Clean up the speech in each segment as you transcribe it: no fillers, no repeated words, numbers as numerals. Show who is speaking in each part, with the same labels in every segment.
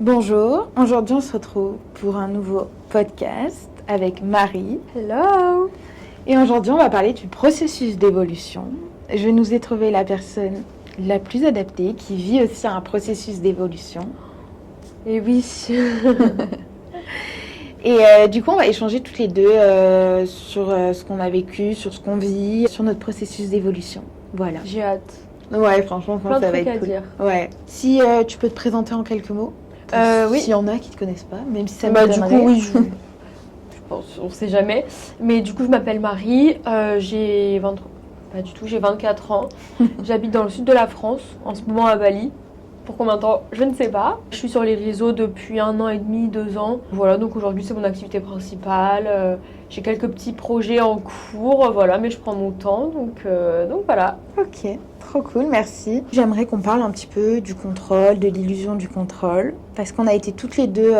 Speaker 1: Bonjour, aujourd'hui on se retrouve pour un nouveau podcast avec Marie.
Speaker 2: Hello!
Speaker 1: Et aujourd'hui on va parler du processus d'évolution. Je nous ai trouvé la personne la plus adaptée qui vit aussi un processus d'évolution.
Speaker 2: Et oui.
Speaker 1: Et du coup on va échanger toutes les deux sur ce qu'on a vécu, sur ce qu'on vit, sur notre processus d'évolution. Voilà.
Speaker 2: J'ai hâte.
Speaker 1: Ouais, franchement
Speaker 2: Plein de
Speaker 1: ça va
Speaker 2: trucs
Speaker 1: être
Speaker 2: à
Speaker 1: cool.
Speaker 2: dire.
Speaker 1: Ouais. Si tu peux te présenter en quelques mots.
Speaker 2: Oui.
Speaker 1: S'il y en a qui te connaissent pas, même si ça
Speaker 2: Bah, du
Speaker 1: m'étonnerait.
Speaker 2: coup, oui, je pense, on sait jamais. Mais du coup, je m'appelle Marie, j'ai 24 ans. J'habite dans le sud de la France, en ce moment à Bali. Pour combien de temps, je ne sais pas. Je suis sur les réseaux depuis 1 an et demi, 2 ans. Voilà, donc aujourd'hui, c'est mon activité principale. J'ai quelques petits projets en cours, voilà, mais je prends mon temps, donc voilà.
Speaker 1: Ok, trop cool, merci. J'aimerais qu'on parle un petit peu du contrôle, de l'illusion du contrôle, parce qu'on a été toutes les deux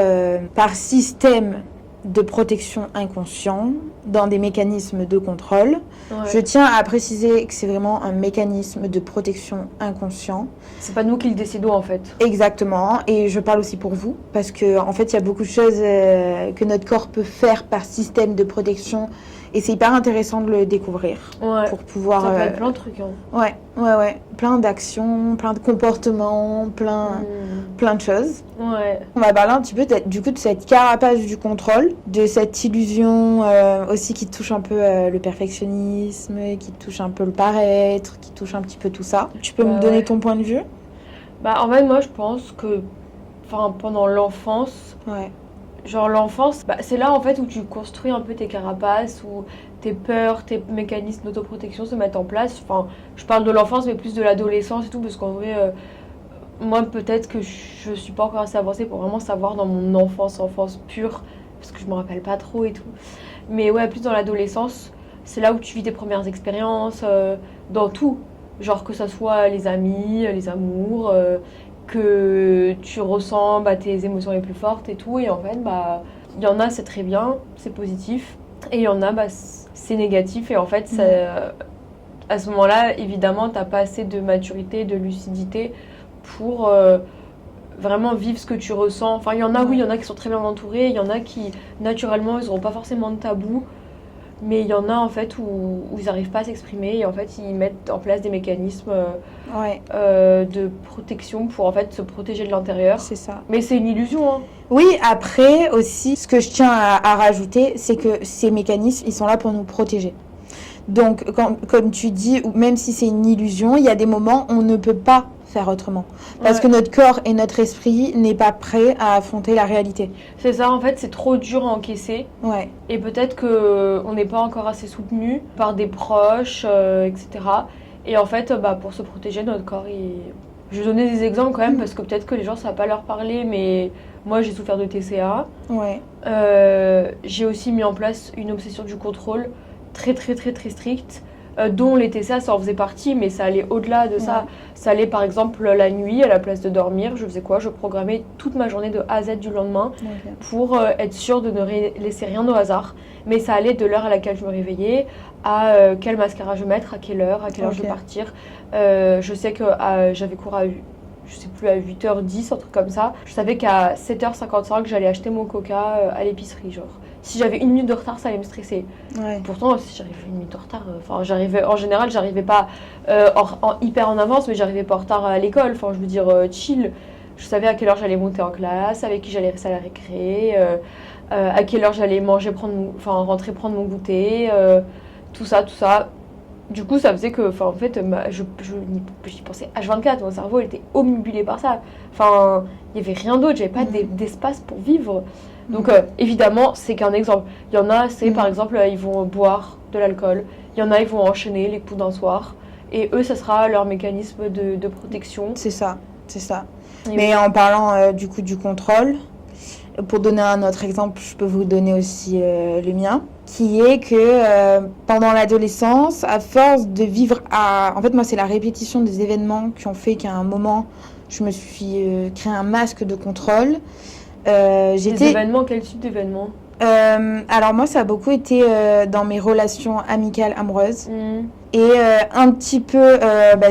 Speaker 1: par système de protection inconscient dans des mécanismes de contrôle.
Speaker 2: Ouais.
Speaker 1: Je tiens à préciser que c'est vraiment un mécanisme de protection inconscient.
Speaker 2: C'est pas nous qui le décidons en fait.
Speaker 1: Exactement, et je parle aussi pour vous, parce que en fait, il y a beaucoup de choses que notre corps peut faire par système de protection, et c'est hyper intéressant de le découvrir
Speaker 2: Ouais.
Speaker 1: pour pouvoir.
Speaker 2: Ça peut être plein de trucs. Hein.
Speaker 1: Ouais, plein d'actions, plein de comportements, plein de choses.
Speaker 2: Ouais.
Speaker 1: On va parler un petit peu du coup de cette carapace du contrôle, de cette illusion aussi qui touche un peu le perfectionnisme, qui touche un peu le paraître, qui touche un petit peu tout ça. Tu peux me donner
Speaker 2: Ouais.
Speaker 1: ton point de vue?
Speaker 2: Bah en fait moi je pense que pendant l'enfance,
Speaker 1: Ouais.
Speaker 2: genre l'enfance, c'est là en fait où tu construis un peu tes carapaces, où tes peurs, tes mécanismes d'autoprotection se mettent en place. Enfin, je parle de l'enfance mais plus de l'adolescence et tout parce qu'en vrai moi peut-être que je suis pas encore assez avancée pour vraiment savoir dans mon enfance pure parce que je me rappelle pas trop et tout. Mais ouais, plus dans l'adolescence, c'est là où tu vis tes premières expériences dans tout. Genre que ça soit les amis, les amours, que tu ressens tes émotions les plus fortes et tout. Et en fait, il y en a, c'est très bien, c'est positif. Et il y en a, c'est négatif. Et en fait, à ce moment-là, évidemment, t'as pas assez de maturité, de lucidité pour vraiment vivre ce que tu ressens. Enfin, il y en a, oui, il y en a qui sont très bien entourés. Il y en a qui, naturellement, ils n'auront pas forcément de tabou. Mais il y en a en fait où ils n'arrivent pas à s'exprimer et en fait ils mettent en place des mécanismes de protection pour en fait se protéger de l'intérieur.
Speaker 1: C'est ça.
Speaker 2: Mais c'est une illusion. Hein.
Speaker 1: Oui, après aussi, ce que je tiens à rajouter, c'est que ces mécanismes, ils sont là pour nous protéger. Donc, comme tu dis, même si c'est une illusion, il y a des moments où on ne peut pas faire autrement. Parce que notre corps et notre esprit n'est pas prêt à affronter la réalité.
Speaker 2: C'est ça, en fait, c'est trop dur à encaisser.
Speaker 1: Ouais.
Speaker 2: Et peut-être qu'on n'est pas encore assez soutenu par des proches, etc. Et en fait, pour se protéger, notre corps, Je vais donner des exemples quand même, parce que peut-être que les gens, ça va pas leur parler, mais moi, j'ai souffert de TCA.
Speaker 1: Ouais.
Speaker 2: J'ai aussi mis en place une obsession du contrôle très, très, très, très stricte. Dont les TCA, ça en faisait partie, mais ça allait au-delà de ça. Ça allait par exemple la nuit, à la place de dormir, je faisais quoi? Je programmais toute ma journée de A à Z du lendemain pour être sûre de ne laisser rien au hasard. Mais ça allait de l'heure à laquelle je me réveillais, à quel mascara je vais mettre, à quelle heure je vais partir. Je sais que j'avais cours à 8h10, un truc comme ça. Je savais qu'à 7h55, j'allais acheter mon coca à l'épicerie, genre. Si j'avais 1 minute de retard, ça allait me stresser.
Speaker 1: Ouais.
Speaker 2: Pourtant, si j'arrivais 1 minute de retard, en général, j'arrivais pas hyper en avance, mais j'arrivais pas en retard à l'école. Enfin, je veux dire, chill. Je savais à quelle heure j'allais monter en classe, avec qui j'allais rester à la récré, à quelle heure j'allais rentrer prendre mon goûter, tout ça. Du coup, ça faisait que, en fait, j'y pensais H24. Mon cerveau, il était omnibulé par ça. Enfin, il n'y avait rien d'autre. J'avais pas d'espace pour vivre. Donc, évidemment, c'est qu'un exemple. Il y en a, par exemple, ils vont boire de l'alcool. Il y en a, ils vont enchaîner les coups d'un soir. Et eux, ça sera leur mécanisme de protection.
Speaker 1: C'est ça.
Speaker 2: Et
Speaker 1: Mais en parlant du coup du contrôle, pour donner un autre exemple, je peux vous donner aussi le mien, qui est que pendant l'adolescence, à force de vivre En fait, moi, c'est la répétition des événements qui ont fait qu'à un moment, je me suis créé un masque de contrôle.
Speaker 2: Des événements, quel type d'événements?
Speaker 1: Alors moi, ça a beaucoup été dans mes relations amicales, amoureuses. Et un petit peu,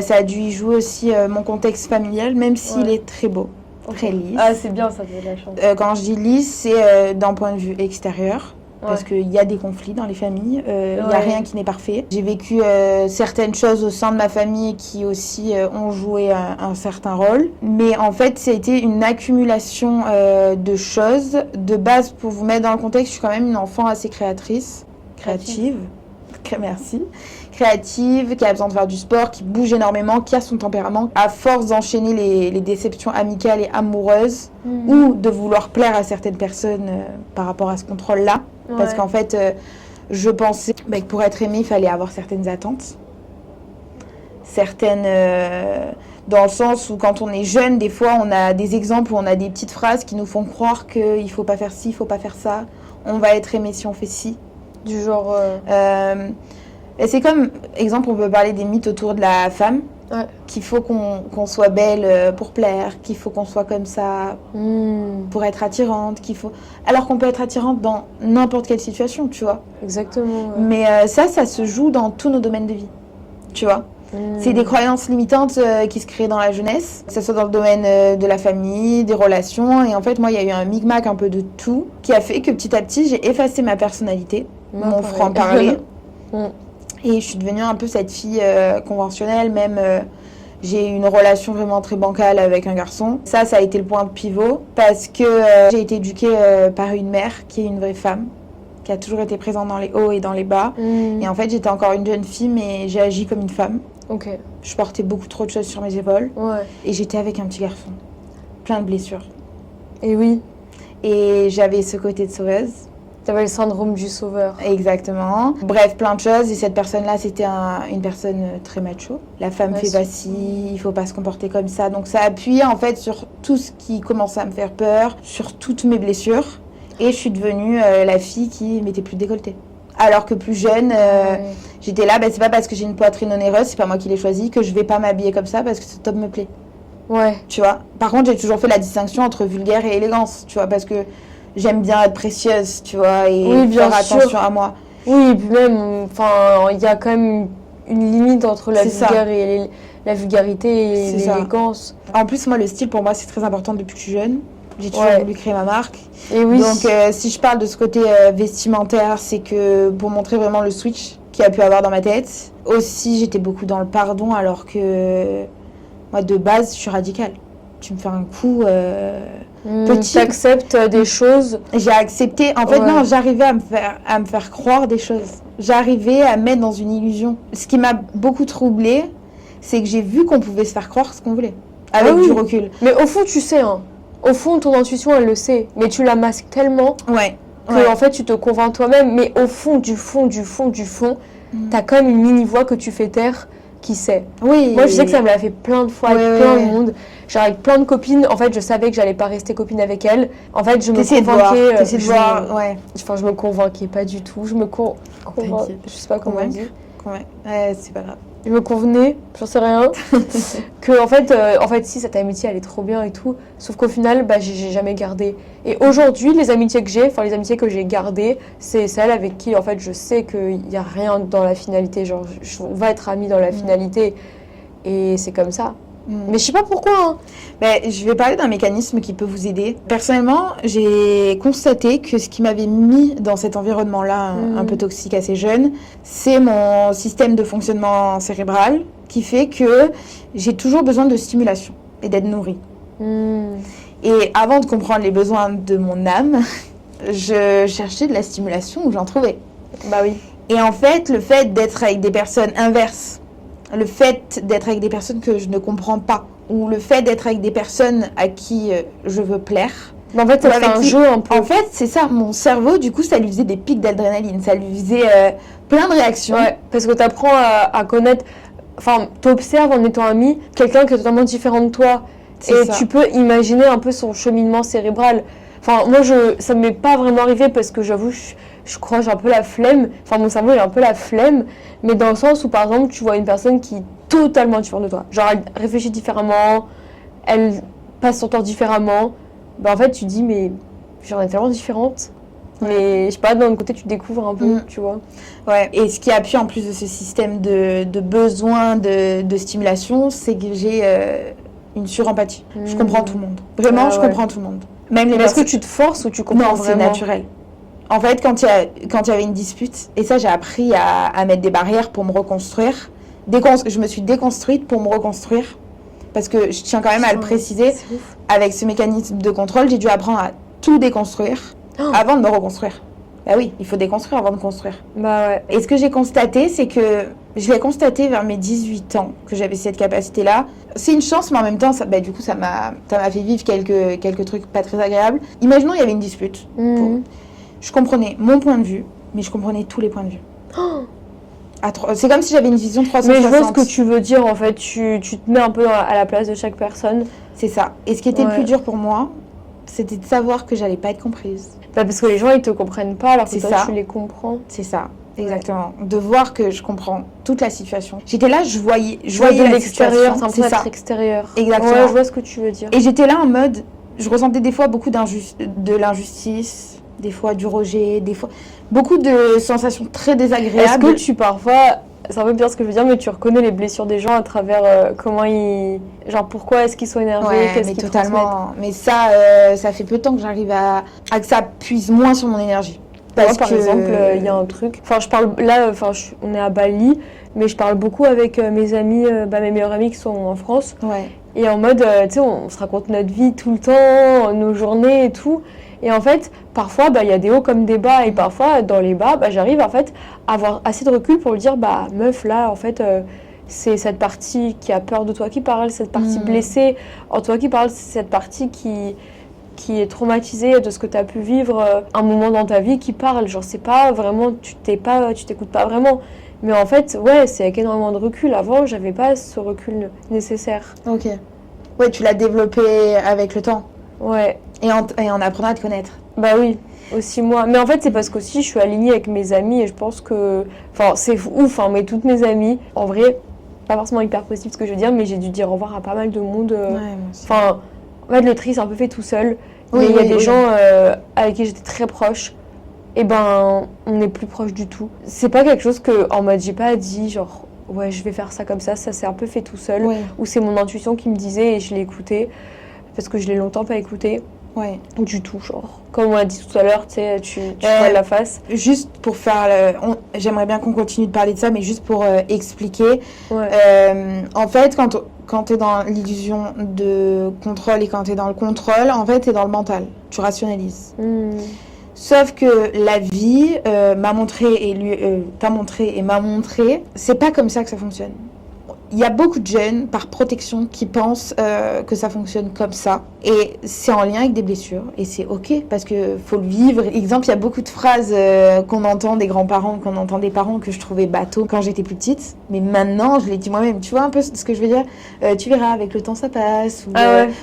Speaker 1: ça a dû y jouer aussi mon contexte familial, même s'il est très beau. très lisse.
Speaker 2: Ah, c'est bien, ça, de la chance.
Speaker 1: Quand je dis lisse, c'est d'un point de vue extérieur. Parce qu'il y a des conflits dans les familles, il n'y a rien qui n'est parfait. J'ai vécu certaines choses au sein de ma famille qui aussi ont joué un certain rôle. Mais en fait, ça a été une accumulation de choses. De base, pour vous mettre dans le contexte, je suis quand même une enfant assez créative. Merci. Créative, qui a besoin de faire du sport, qui bouge énormément, qui a son tempérament. À force d'enchaîner les déceptions amicales et amoureuses, ou de vouloir plaire à certaines personnes par rapport à ce contrôle-là, parce qu'en fait, je pensais que pour être aimé, il fallait avoir certaines attentes. Certaines... dans le sens où quand on est jeune, des fois, on a des exemples où on a des petites phrases qui nous font croire qu'il ne faut pas faire ci, il ne faut pas faire ça. On va être aimé si on fait ci.
Speaker 2: Du genre...
Speaker 1: Et c'est comme, exemple, on peut parler des mythes autour de la femme. Qu'il faut qu'on soit belle pour plaire, qu'il faut qu'on soit comme ça pour être attirante, alors qu'on peut être attirante dans n'importe quelle situation, tu vois.
Speaker 2: Exactement. Ouais.
Speaker 1: Mais ça se joue dans tous nos domaines de vie, tu vois. C'est des croyances limitantes qui se créent dans la jeunesse, que ce soit dans le domaine de la famille, des relations. Et en fait, moi, il y a eu un micmac un peu de tout qui a fait que petit à petit, j'ai effacé ma personnalité, mon franc-parler. Et je suis devenue un peu cette fille conventionnelle, même j'ai eu une relation vraiment très bancale avec un garçon. Ça a été le point de pivot parce que j'ai été éduquée par une mère qui est une vraie femme, qui a toujours été présente dans les hauts et dans les bas. Et en fait, j'étais encore une jeune fille, mais j'ai agi comme une femme. Je portais beaucoup trop de choses sur mes épaules. Et j'étais avec un petit garçon, plein de blessures.
Speaker 2: Et oui.
Speaker 1: Et j'avais ce côté de sauveuse.
Speaker 2: T'avais le syndrome du sauveur.
Speaker 1: Exactement. Bref, plein de choses. Et cette personne-là, c'était une personne très macho. La femme fait pas ci, il faut pas se comporter comme ça. Donc ça appuyait en fait sur tout ce qui commençait à me faire peur, sur toutes mes blessures. Et je suis devenue la fille qui mettait plus de décolleté. Alors que plus jeune, j'étais là, c'est pas parce que j'ai une poitrine onéreuse, c'est pas moi qui l'ai choisi, que je vais pas m'habiller comme ça parce que ce top me plaît. Tu vois. Par contre, j'ai toujours fait la distinction entre vulgaire et élégance, tu vois, parce que j'aime bien être précieuse, tu vois, et faire attention à moi.
Speaker 2: Oui, et puis même, il y a quand même une limite entre la vulgarité et l'élégance.
Speaker 1: En plus, moi, le style, pour moi, c'est très important depuis que je suis jeune. J'ai toujours voulu créer ma marque.
Speaker 2: Et oui.
Speaker 1: Donc, si je parle de ce côté vestimentaire, c'est que pour montrer vraiment le switch qu'il y a pu avoir dans ma tête. Aussi, j'étais beaucoup dans le pardon, alors que moi, de base, je suis radicale. Tu me fais un coup...
Speaker 2: Tu acceptes des choses.
Speaker 1: J'ai accepté. En fait, non, j'arrivais à me faire croire des choses. J'arrivais à me mettre dans une illusion. Ce qui m'a beaucoup troublée, c'est que j'ai vu qu'on pouvait se faire croire ce qu'on voulait. Avec du recul.
Speaker 2: Mais au fond, tu sais, hein. Au fond, ton intuition, elle le sait. Mais tu la masques tellement que, en fait, tu te convaincs toi-même. Mais au fond, t'as quand même une mini-voix que tu fais taire qui sait. Moi, je sais que ça me l'a fait plein de fois avec plein de monde. Genre avec plein de copines, en fait, je savais que j'allais pas rester copine avec elles. En fait, je me convainquais. Je me convainquais pas du tout. Je sais pas comment dire.
Speaker 1: C'est pas grave.
Speaker 2: Je me convenais, j'en sais rien. Que en fait, si cette amitié elle est trop bien et tout, sauf qu'au final, j'ai jamais gardé. Et aujourd'hui, les amitiés que j'ai gardées, c'est celles avec qui en fait je sais qu'il y a rien dans la finalité. Genre, on va être amis dans la finalité, et c'est comme ça. Mais je sais pas pourquoi. Hein.
Speaker 1: Je vais parler d'un mécanisme qui peut vous aider. Personnellement, j'ai constaté que ce qui m'avait mis dans cet environnement-là un peu toxique assez jeune, c'est mon système de fonctionnement cérébral qui fait que j'ai toujours besoin de stimulation et d'être nourrie. Et avant de comprendre les besoins de mon âme, je cherchais de la stimulation où j'en trouvais. Et en fait, le fait d'être avec des personnes inverses, le fait d'être avec des personnes que je ne comprends pas, ou le fait d'être avec des personnes à qui je veux plaire.
Speaker 2: En fait, c'est un jeu un peu.
Speaker 1: En fait, c'est ça. Mon cerveau, du coup, ça lui faisait des pics d'adrénaline. Ça lui faisait plein de réactions.
Speaker 2: Parce que tu apprends à connaître... Enfin, tu observes en étant ami quelqu'un qui est totalement différent de toi. Tu peux imaginer un peu son cheminement cérébral. Enfin, moi, ça ne m'est pas vraiment arrivé parce que j'avoue, je crois que j'ai un peu la flemme. Enfin, mon cerveau, il a un peu la flemme. Mais dans le sens où, par exemple, tu vois une personne qui est totalement différente de toi. Genre, elle réfléchit différemment, elle passe son temps différemment. En fait, tu te dis, mais j'en ai tellement différente. Mais je sais pas, d'un autre côté, tu découvres un peu, tu vois.
Speaker 1: Et ce qui appuie en plus de ce système de besoin de stimulation, c'est que j'ai une surempathie. Je comprends tout le monde. Vraiment, je comprends tout le monde. Même les
Speaker 2: Mais est-ce que
Speaker 1: personnes...
Speaker 2: tu te forces ou tu comprends
Speaker 1: Non, c'est
Speaker 2: vraiment?
Speaker 1: naturel. En fait, quand il y avait une dispute, et ça, j'ai appris à mettre des barrières pour me reconstruire. Je me suis déconstruite pour me reconstruire. Parce que je tiens quand même à le préciser,
Speaker 2: C'est ouf.
Speaker 1: avec ce mécanisme de contrôle, j'ai dû apprendre à tout déconstruire avant de me reconstruire. Bah oui, il faut déconstruire avant de construire.
Speaker 2: Bah ouais.
Speaker 1: Et ce que j'ai constaté, c'est que je l'ai constaté vers mes 18 ans, que j'avais cette capacité-là. C'est une chance, mais en même temps, ça m'a fait vivre quelques trucs pas très agréables. Imaginons, il y avait une dispute. Je comprenais mon point de vue, mais je comprenais tous les points de vue. C'est comme si j'avais une vision 360.
Speaker 2: Mais je vois ce que tu veux dire, en fait. Tu te mets un peu à la place de chaque personne.
Speaker 1: C'est ça. Et ce qui était le plus dur pour moi, c'était de savoir que j'allais pas être comprise.
Speaker 2: Bah parce que les gens, ils te comprennent pas, alors que toi,
Speaker 1: ça.
Speaker 2: tu les comprends.
Speaker 1: C'est ça. Exactement. De voir que je comprends toute la situation. J'étais là, je voyais
Speaker 2: de
Speaker 1: la
Speaker 2: l'extérieur,
Speaker 1: situation.
Speaker 2: c'est un peu être extérieur.
Speaker 1: Exactement.
Speaker 2: Ouais, je vois ce que tu veux dire.
Speaker 1: Et j'étais là en mode, je ressentais des fois beaucoup de l'injustice, des fois du rejet, des fois beaucoup de sensations très désagréables.
Speaker 2: Est-ce que tu parfois, c'est un peu bien ce que je veux dire, mais tu reconnais les blessures des gens à travers comment ils, genre pourquoi est-ce qu'ils sont énervés,
Speaker 1: Ouais,
Speaker 2: qu'est-ce
Speaker 1: mais
Speaker 2: qu'ils
Speaker 1: totalement. Mais ça, ça fait peu de temps que j'arrive à que ça puise moins sur mon énergie.
Speaker 2: Moi, par exemple, il y a un truc. Enfin, je parle là. On est à Bali, mais je parle beaucoup avec mes amis, mes meilleurs amis qui sont en France.
Speaker 1: Ouais.
Speaker 2: Et en mode, tu sais, on se raconte notre vie tout le temps, nos journées et tout. Et en fait, parfois, il y a des hauts comme des bas. Et parfois, dans les bas, j'arrive en fait à avoir assez de recul pour lui dire, meuf, là, en fait, c'est cette partie qui a peur de toi qui parle, cette partie blessée en toi qui parle, c'est cette partie qui est traumatisée de ce que tu as pu vivre un moment dans ta vie qui parle. Genre, c'est pas vraiment, tu t'écoutes pas vraiment. Mais en fait, ouais, c'est avec énormément de recul. Avant, j'avais pas ce recul nécessaire.
Speaker 1: Ok. Ouais, tu l'as développé avec le temps.
Speaker 2: Ouais.
Speaker 1: Et en apprenant à te connaître.
Speaker 2: Bah oui, aussi moi. Mais en fait, c'est parce qu'aussi, je suis alignée avec mes amis et je pense que... Enfin, c'est ouf, hein, mais toutes mes amies, en vrai, pas forcément hyper positif ce que je veux dire, mais j'ai dû dire au revoir à pas mal de monde.
Speaker 1: Ouais, moi aussi.
Speaker 2: Enfin, en fait, le tri, c'est un peu fait tout seul. Mais il y a des gens avec qui j'étais très proche. Et on n'est plus proche du tout. C'est pas quelque chose que, en mode, j'ai pas dit, genre, ouais, je vais faire ça comme ça s'est un peu fait tout seul.
Speaker 1: Ouais.
Speaker 2: Ou c'est mon intuition qui me disait et je l'ai écouté. Parce que je l'ai longtemps pas écouté.
Speaker 1: Ouais.
Speaker 2: Du tout, genre. Comme on a dit tout à l'heure, tu sais, tu vois la face.
Speaker 1: Juste pour faire... J'aimerais bien qu'on continue de parler de ça, mais juste pour expliquer.
Speaker 2: Ouais.
Speaker 1: En fait, quand tu es dans l'illusion de contrôle et quand tu es dans le contrôle, en fait, tu es dans le mental. Tu rationalises. Sauf que la vie m'a montré et t'a montré et m'a montré, c'est pas comme ça que ça fonctionne. Il y a beaucoup de jeunes, par protection, qui pensent que ça fonctionne comme ça. Et c'est en lien avec des blessures. Et c'est OK, parce qu'il faut le vivre. Exemple, il y a beaucoup de phrases qu'on entend des grands-parents, qu'on entend des parents, que je trouvais bateau quand j'étais plus petite. Mais maintenant, je les dis moi-même. Tu vois un peu ce que je veux dire? Tu verras, avec le temps, ça passe. Ou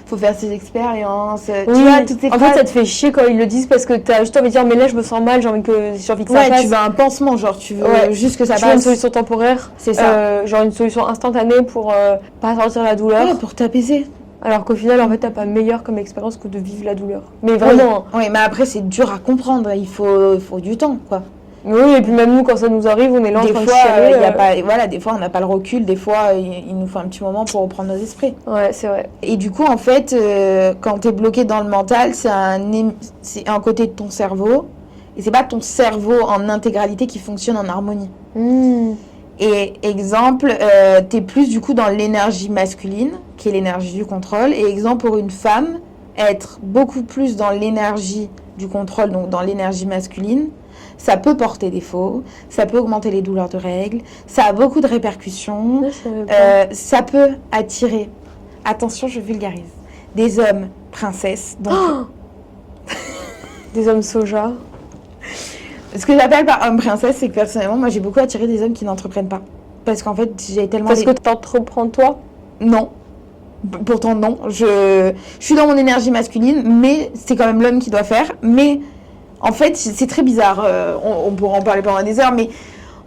Speaker 1: faut faire ses expériences.
Speaker 2: Oui.
Speaker 1: Tu vois, toutes ces phrases.
Speaker 2: En fait, ça te fait chier quand ils le disent parce que t'as juste envie de dire, mais là, je me sens mal, j'ai envie que ça passe.
Speaker 1: Ouais, tu veux un pansement, genre, tu veux juste que ça passe.
Speaker 2: Tu veux une solution temporaire.
Speaker 1: C'est ça.
Speaker 2: Genre une solution instantanée pour pas sentir la douleur.
Speaker 1: Ouais, pour t'apaiser.
Speaker 2: Alors qu'au final, en fait, t'as pas meilleure comme expérience que de vivre la douleur. Mais vraiment.
Speaker 1: Oui, mais après, c'est dur à comprendre. Il faut du temps, quoi.
Speaker 2: Oui, et puis même nous, quand ça nous arrive, on est là en train de chialer.
Speaker 1: Des fois, on n'a pas le recul. Des fois, il nous faut un petit moment pour reprendre nos esprits.
Speaker 2: Ouais, c'est vrai.
Speaker 1: Et du coup, en fait, quand t'es bloqué dans le mental, c'est un côté de ton cerveau. Et c'est pas ton cerveau en intégralité qui fonctionne en harmonie. Et exemple, t'es plus du coup dans l'énergie masculine, qui est l'énergie du contrôle. Et exemple, pour une femme, être beaucoup plus dans l'énergie du contrôle, donc dans l'énergie masculine, ça peut porter défaut, ça peut augmenter les douleurs de règles, ça a beaucoup de répercussions, ça peut attirer, attention, je vulgarise, des hommes princesses. Donc...
Speaker 2: Des hommes soja.
Speaker 1: Ce que j'appelle par homme princesse, c'est que personnellement, moi j'ai beaucoup attiré des hommes qui n'entreprennent pas. Parce qu'en fait, j'ai tellement...
Speaker 2: Parce que t'entreprends toi?
Speaker 1: Non. Pourtant, non. Je suis dans mon énergie masculine, mais c'est quand même l'homme qui doit faire. Mais en fait, c'est très bizarre. On pourra en parler pendant des heures, mais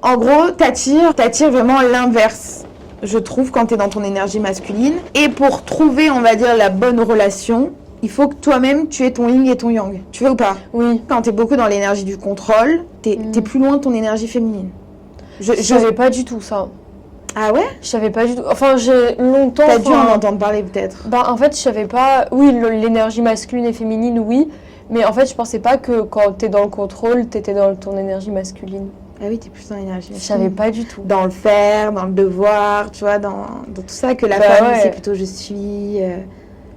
Speaker 1: en gros, t'attires vraiment l'inverse. Je trouve, quand t'es dans ton énergie masculine. Et pour trouver, on va dire, la bonne relation, il faut que toi-même, tu aies ton yin et ton yang. Tu veux ou pas?
Speaker 2: Oui.
Speaker 1: Quand t'es beaucoup dans l'énergie du contrôle, t'es plus loin de ton énergie féminine.
Speaker 2: Je savais pas du tout ça.
Speaker 1: Ah ouais?
Speaker 2: Je savais pas du tout. Enfin, j'ai longtemps.
Speaker 1: T'as dû en
Speaker 2: enfin,
Speaker 1: entendre parler peut-être.
Speaker 2: bah, en fait, je savais pas. Oui, l'énergie masculine et féminine, oui. Mais en fait, je pensais pas que quand t'es dans le contrôle, t'étais dans ton énergie masculine.
Speaker 1: Ah oui, t'es plus dans l'énergie
Speaker 2: Je savais
Speaker 1: masculine.
Speaker 2: pas du tout.
Speaker 1: Dans le faire, dans le devoir, tu vois, dans tout ça, que la
Speaker 2: Bah
Speaker 1: femme,
Speaker 2: ouais.
Speaker 1: c'est plutôt je suis,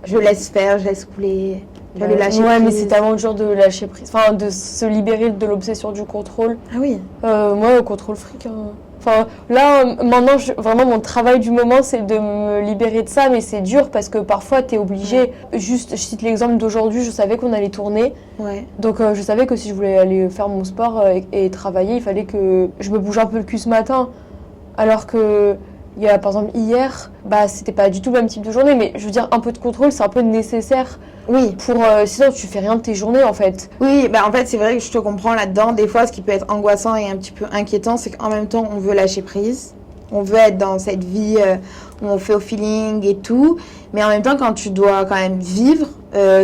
Speaker 1: je laisse faire, je laisse couler, tu vois, le lâcher
Speaker 2: ouais, mais
Speaker 1: prise.
Speaker 2: c'est tellement dur de lâcher prise. Enfin, de se libérer de l'obsession du contrôle.
Speaker 1: Ah oui.
Speaker 2: Moi, contrôle fric. Hein. Enfin, là, maintenant, vraiment, mon travail du moment, c'est de me libérer de ça, mais c'est dur parce que parfois, t'es obligé. Juste, je cite l'exemple d'aujourd'hui, je savais qu'on allait tourner.
Speaker 1: Ouais.
Speaker 2: Donc, je savais que si je voulais aller faire mon sport et travailler, il fallait que je me bouge un peu le cul ce matin. Alors que, par exemple, hier, bah, c'était pas du tout le même type de journée, mais je veux dire, un peu de contrôle, c'est un peu nécessaire.
Speaker 1: Oui.
Speaker 2: Pour, sinon, tu fais rien de tes journées, en fait.
Speaker 1: Oui, bah en fait, c'est vrai que je te comprends là-dedans. Des fois, ce qui peut être angoissant et un petit peu inquiétant, c'est qu'en même temps, on veut lâcher prise. On veut être dans cette vie où on fait au feeling et tout. Mais en même temps, quand tu dois quand même vivre,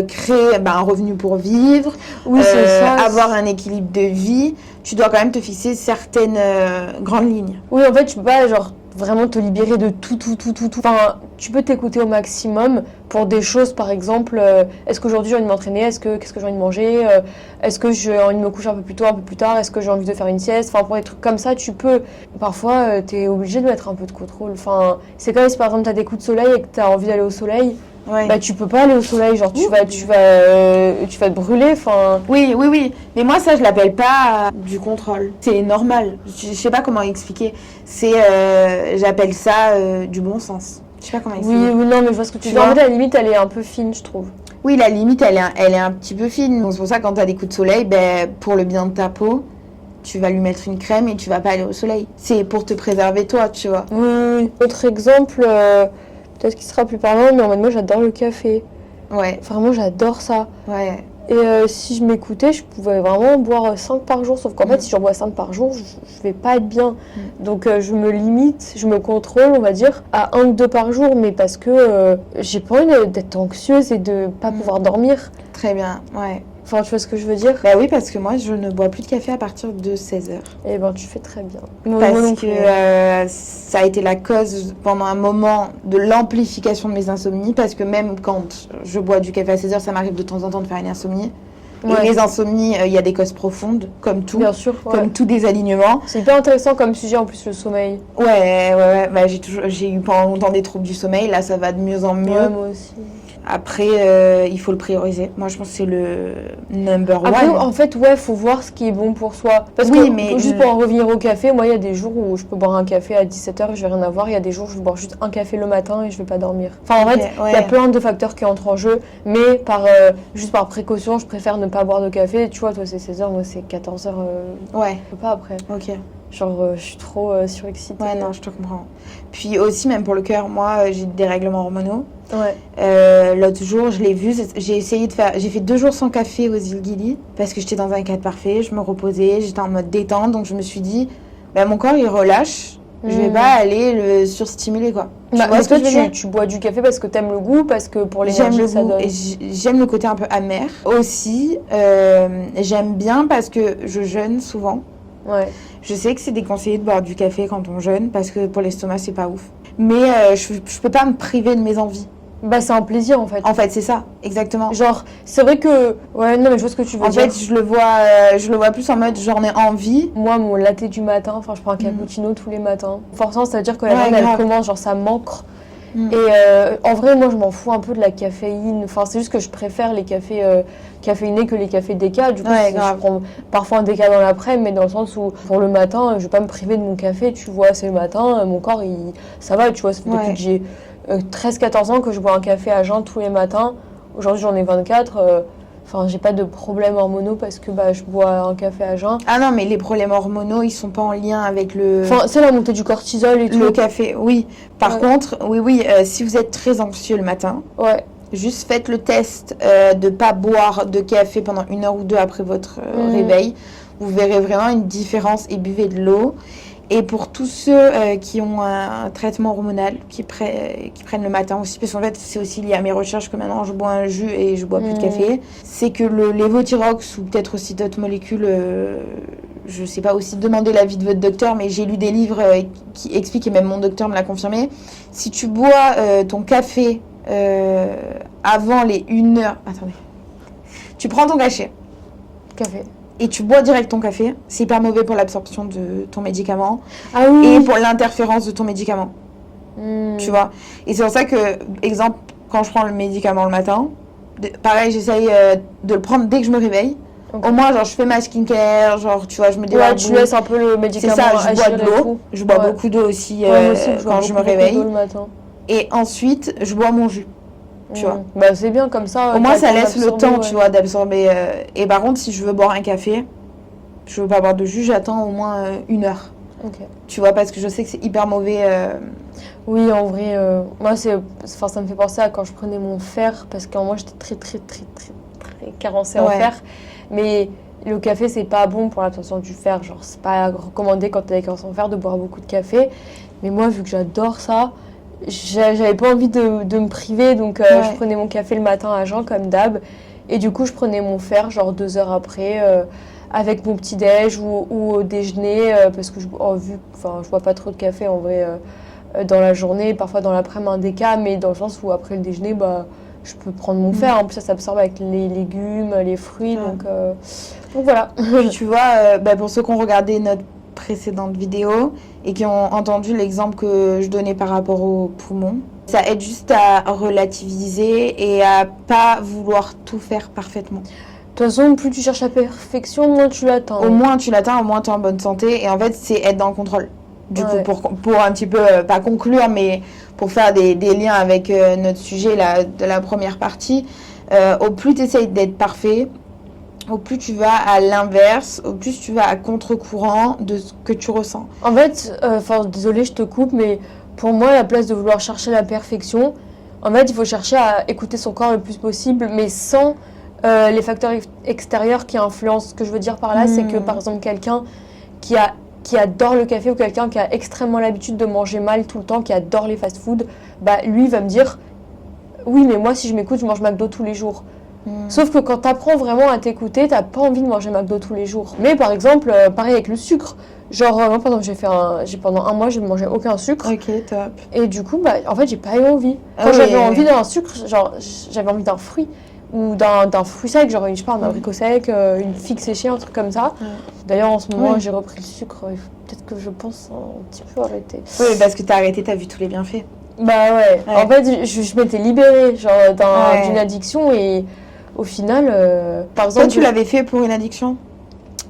Speaker 1: créer un revenu pour vivre,
Speaker 2: Oui, c'est ça.
Speaker 1: avoir un équilibre de vie, tu dois quand même te fixer certaines grandes lignes.
Speaker 2: Oui, en fait, tu peux pas, genre, vraiment te libérer de tout. Enfin, tu peux t'écouter au maximum pour des choses, par exemple, est-ce qu'aujourd'hui j'ai envie de m'entraîner, qu'est-ce que j'ai envie de manger, est-ce que j'ai envie de me coucher un peu plus tôt, un peu plus tard, est-ce que j'ai envie de faire une sieste, enfin, pour des trucs comme ça, tu peux. Parfois, t'es obligé de mettre un peu de contrôle. Enfin, c'est comme si, par exemple, t'as des coups de soleil et que t'as envie d'aller au soleil.
Speaker 1: Ouais.
Speaker 2: Bah, tu peux pas aller au soleil, genre, tu vas te brûler, enfin.
Speaker 1: Oui. Mais moi, ça, je l'appelle pas du contrôle. C'est normal. Je sais pas comment expliquer. J'appelle ça du bon sens. Je sais pas comment expliquer.
Speaker 2: Oui, non, mais je vois ce que tu veux
Speaker 1: vois.
Speaker 2: dire. En fait, la limite, elle est un peu fine, je trouve.
Speaker 1: Oui, la limite, elle est un petit peu fine. Donc, c'est pour ça, quand tu as des coups de soleil, pour le bien de ta peau, tu vas lui mettre une crème et tu vas pas aller au soleil. C'est pour te préserver toi, tu vois.
Speaker 2: Oui. Autre exemple, peut-être qu'il sera plus parlant, mais en mode moi, j'adore le café.
Speaker 1: Ouais,
Speaker 2: Vraiment, j'adore ça.
Speaker 1: ouais.
Speaker 2: Et si je m'écoutais, je pouvais vraiment boire 5 par jour. Sauf qu'en fait, si j'en bois 5 par jour, je vais pas être bien. Donc, je me limite, je me contrôle, on va dire, à 1 ou 2 par jour. Mais parce que j'ai pas envie d'être anxieuse et de pas pouvoir dormir.
Speaker 1: Très bien, ouais.
Speaker 2: Enfin, tu vois ce que je veux dire?
Speaker 1: Bah oui, parce que moi, je ne bois plus de café à partir de 16h.
Speaker 2: Eh ben, tu fais très bien. Moi
Speaker 1: Parce
Speaker 2: non
Speaker 1: que
Speaker 2: plus.
Speaker 1: ça a été la cause pendant un moment de l'amplification de mes insomnies. Parce que même quand je bois du café à 16h, ça m'arrive de temps en temps de faire une insomnie.
Speaker 2: Ouais.
Speaker 1: Et les insomnies, il y a des causes profondes, comme tout.
Speaker 2: Bien sûr, ouais.
Speaker 1: Comme tout désalignement.
Speaker 2: C'est hyper intéressant comme sujet, en plus, le sommeil.
Speaker 1: Ouais. Bah, j'ai eu pendant longtemps des troubles du sommeil. Là, ça va de mieux en mieux.
Speaker 2: Ouais, moi aussi.
Speaker 1: Après, il faut le prioriser. Moi, je pense que c'est le number
Speaker 2: Après,
Speaker 1: one.
Speaker 2: en fait, ouais, faut voir ce qui est bon pour soi. Parce
Speaker 1: Oui,
Speaker 2: que,
Speaker 1: mais
Speaker 2: juste pour en revenir au café, moi, il y a des jours où je peux boire un café à 17h et je vais rien avoir. Il y a des jours où je vais boire juste un café le matin et je vais pas dormir. Enfin, en
Speaker 1: Ok,
Speaker 2: fait, il y a plein de facteurs qui entrent en jeu. Mais juste par précaution, je préfère ne pas boire de café. Tu vois, toi, c'est 16h, moi, c'est 14h.
Speaker 1: Ouais,
Speaker 2: Je peux pas après.
Speaker 1: ok.
Speaker 2: Genre, je suis trop surexcitée.
Speaker 1: Ouais, non, je te comprends. Puis aussi, même pour le cœur, moi, j'ai des dérèglements hormonaux.
Speaker 2: Ouais.
Speaker 1: L'autre jour, je l'ai vu, j'ai fait 2 jours sans café aux îles Gili parce que j'étais dans un cadre parfait, je me reposais, j'étais en mode détente, donc je me suis dit, mon corps il relâche, je vais pas aller le surstimuler quoi.
Speaker 2: Bah,
Speaker 1: vois
Speaker 2: mais
Speaker 1: ce que
Speaker 2: toi,
Speaker 1: je veux dire?
Speaker 2: tu bois du café parce que t'aimes le goût, parce que pour
Speaker 1: J'aime
Speaker 2: l'énergie
Speaker 1: le
Speaker 2: ça
Speaker 1: goût
Speaker 2: donne.
Speaker 1: et j'aime le côté un peu amer. Aussi, j'aime bien parce que je jeûne souvent.
Speaker 2: Ouais.
Speaker 1: Je sais que c'est déconseillé de boire du café quand on jeûne parce que pour l'estomac c'est pas ouf. Mais je peux pas me priver de mes envies.
Speaker 2: Bah, c'est un plaisir en fait.
Speaker 1: En fait, c'est ça, exactement.
Speaker 2: Genre, c'est vrai que. Ouais, non, mais je vois ce que tu veux
Speaker 1: En
Speaker 2: dire.
Speaker 1: fait, je le vois plus en mode j'en ai envie.
Speaker 2: Moi, mon latte du matin, enfin, je prends un cappuccino tous les matins. Forcément, ça veut dire que la
Speaker 1: Ouais,
Speaker 2: journée, elle
Speaker 1: grave.
Speaker 2: commence, genre, ça manque.
Speaker 1: Mm.
Speaker 2: Et en vrai, moi, je m'en fous un peu de la caféine. Enfin, c'est juste que je préfère les cafés caféinés que les cafés déca. Du coup,
Speaker 1: Ouais,
Speaker 2: je
Speaker 1: grave.
Speaker 2: prends parfois un déca dans l'après-midi, mais dans le sens où, pour le matin, je vais pas me priver de mon café. Tu vois, c'est le matin, mon corps, ça va, tu vois. Ça fait depuis
Speaker 1: Ouais.
Speaker 2: que j'ai 13-14 ans que je bois un café à jeun tous les matins. Aujourd'hui, j'en ai 24. Enfin, j'ai pas de problème hormonaux parce que je bois un café à jeun.
Speaker 1: Ah non, mais les problèmes hormonaux, ils sont pas en lien avec
Speaker 2: Enfin, c'est la montée du cortisol et tout.
Speaker 1: le café. Oui. Par
Speaker 2: Ouais.
Speaker 1: contre, si vous êtes très anxieux le matin,
Speaker 2: Ouais.
Speaker 1: juste faites le test de pas boire de café pendant 1 heure ou 2 après votre réveil. Vous verrez vraiment une différence et buvez de l'eau. Et pour tous ceux qui ont un traitement hormonal, qui prennent le matin aussi, parce qu'en fait c'est aussi lié à mes recherches que maintenant je bois un jus et je bois plus de café, c'est que le lévothyrox ou peut-être aussi d'autres molécules, je sais pas aussi demander l'avis de votre docteur, mais j'ai lu des livres qui expliquent, et même mon docteur me l'a confirmé, si tu bois ton café avant les 1 heure... Attendez. Tu prends ton café et tu bois direct ton café, c'est hyper mauvais pour l'absorption de ton médicament et pour l'interférence de ton médicament. Tu vois. Et c'est pour ça que, exemple, quand je prends le médicament le matin, pareil, j'essaye de le prendre dès que je me réveille. Okay. Au moins, genre, je fais ma skincare, genre, tu vois, je me débarque.
Speaker 2: Ouais, tu laisses un peu le médicament.
Speaker 1: C'est ça, je bois de l'eau. Je bois beaucoup d'eau aussi, quand je me réveille. Le matin. Et ensuite, je bois mon jus. Tu vois.
Speaker 2: Bah, c'est bien comme ça.
Speaker 1: Au moins, ça laisse le temps, tu vois, d'absorber. Et par contre, si je veux boire un café, je veux pas boire de jus, j'attends au moins 1 heure.
Speaker 2: Okay.
Speaker 1: Tu vois, parce que je sais que c'est hyper mauvais.
Speaker 2: Oui, en vrai, moi, ça me fait penser à quand je prenais mon fer, parce qu'en moi, j'étais très carencée en fer. Mais le café, c'est pas bon pour l'absorption du fer. Genre, c'est pas recommandé quand t'es carencée en fer de boire beaucoup de café. Mais moi, vu que j'adore ça, j'avais pas envie de me priver, donc je prenais mon café le matin à jeun comme d'hab, et du coup je prenais mon fer genre 2 heures après avec mon petit déj ou au déjeuner parce que je bois pas trop de café en vrai dans la journée, parfois dans l'après-midi un déca, mais dans le sens où après le déjeuner je peux prendre mon fer, en plus ça s'absorbe avec les légumes, les fruits, donc voilà.
Speaker 1: Puis tu vois, pour ceux qui ont regardé notre précédente vidéo et qui ont entendu l'exemple que je donnais par rapport aux poumons, ça aide juste à relativiser et à pas vouloir tout faire parfaitement.
Speaker 2: De toute façon, plus tu cherches la perfection, moins tu l'atteins.
Speaker 1: Au moins tu l'atteins, au moins tu es en bonne santé, et en fait c'est être dans le contrôle. Du coup, pour un petit peu, pas conclure, mais pour faire des liens avec notre sujet là, de la première partie, au plus tu essayes d'être parfait, au plus tu vas à l'inverse, au plus tu vas à contre-courant de ce que tu ressens.
Speaker 2: En fait, désolée, je te coupe, mais pour moi, à la place de vouloir chercher la perfection, en fait, il faut chercher à écouter son corps le plus possible, mais sans les facteurs extérieurs qui influencent. Ce que je veux dire par là, c'est que, par exemple, quelqu'un qui adore le café ou quelqu'un qui a extrêmement l'habitude de manger mal tout le temps, qui adore les fast-food, lui va me dire « Oui, mais moi, si je m'écoute, je mange McDo tous les jours. » Sauf que quand tu apprends vraiment à t'écouter, t'as pas envie de manger McDo tous les jours. Mais par exemple, pareil avec le sucre. Genre, moi, par exemple, pendant 1 mois, je ne mangeais aucun sucre.
Speaker 1: Ok, top.
Speaker 2: Et du coup, en fait, j'ai pas eu envie. Quand j'avais envie d'un sucre, genre, j'avais envie d'un fruit. Ou d'un fruit sec, genre, je sais pas, un abricot sec, une figue séchée, un truc comme ça. D'ailleurs, en ce moment, j'ai repris le sucre. Peut-être que je pense un petit peu arrêter.
Speaker 1: Oui, parce que t'as arrêté, t'as vu tous les bienfaits.
Speaker 2: Bah ouais. En fait, je m'étais libérée, genre, d'une addiction et... Au final, par exemple...
Speaker 1: Toi, tu l'avais fait pour une addiction ?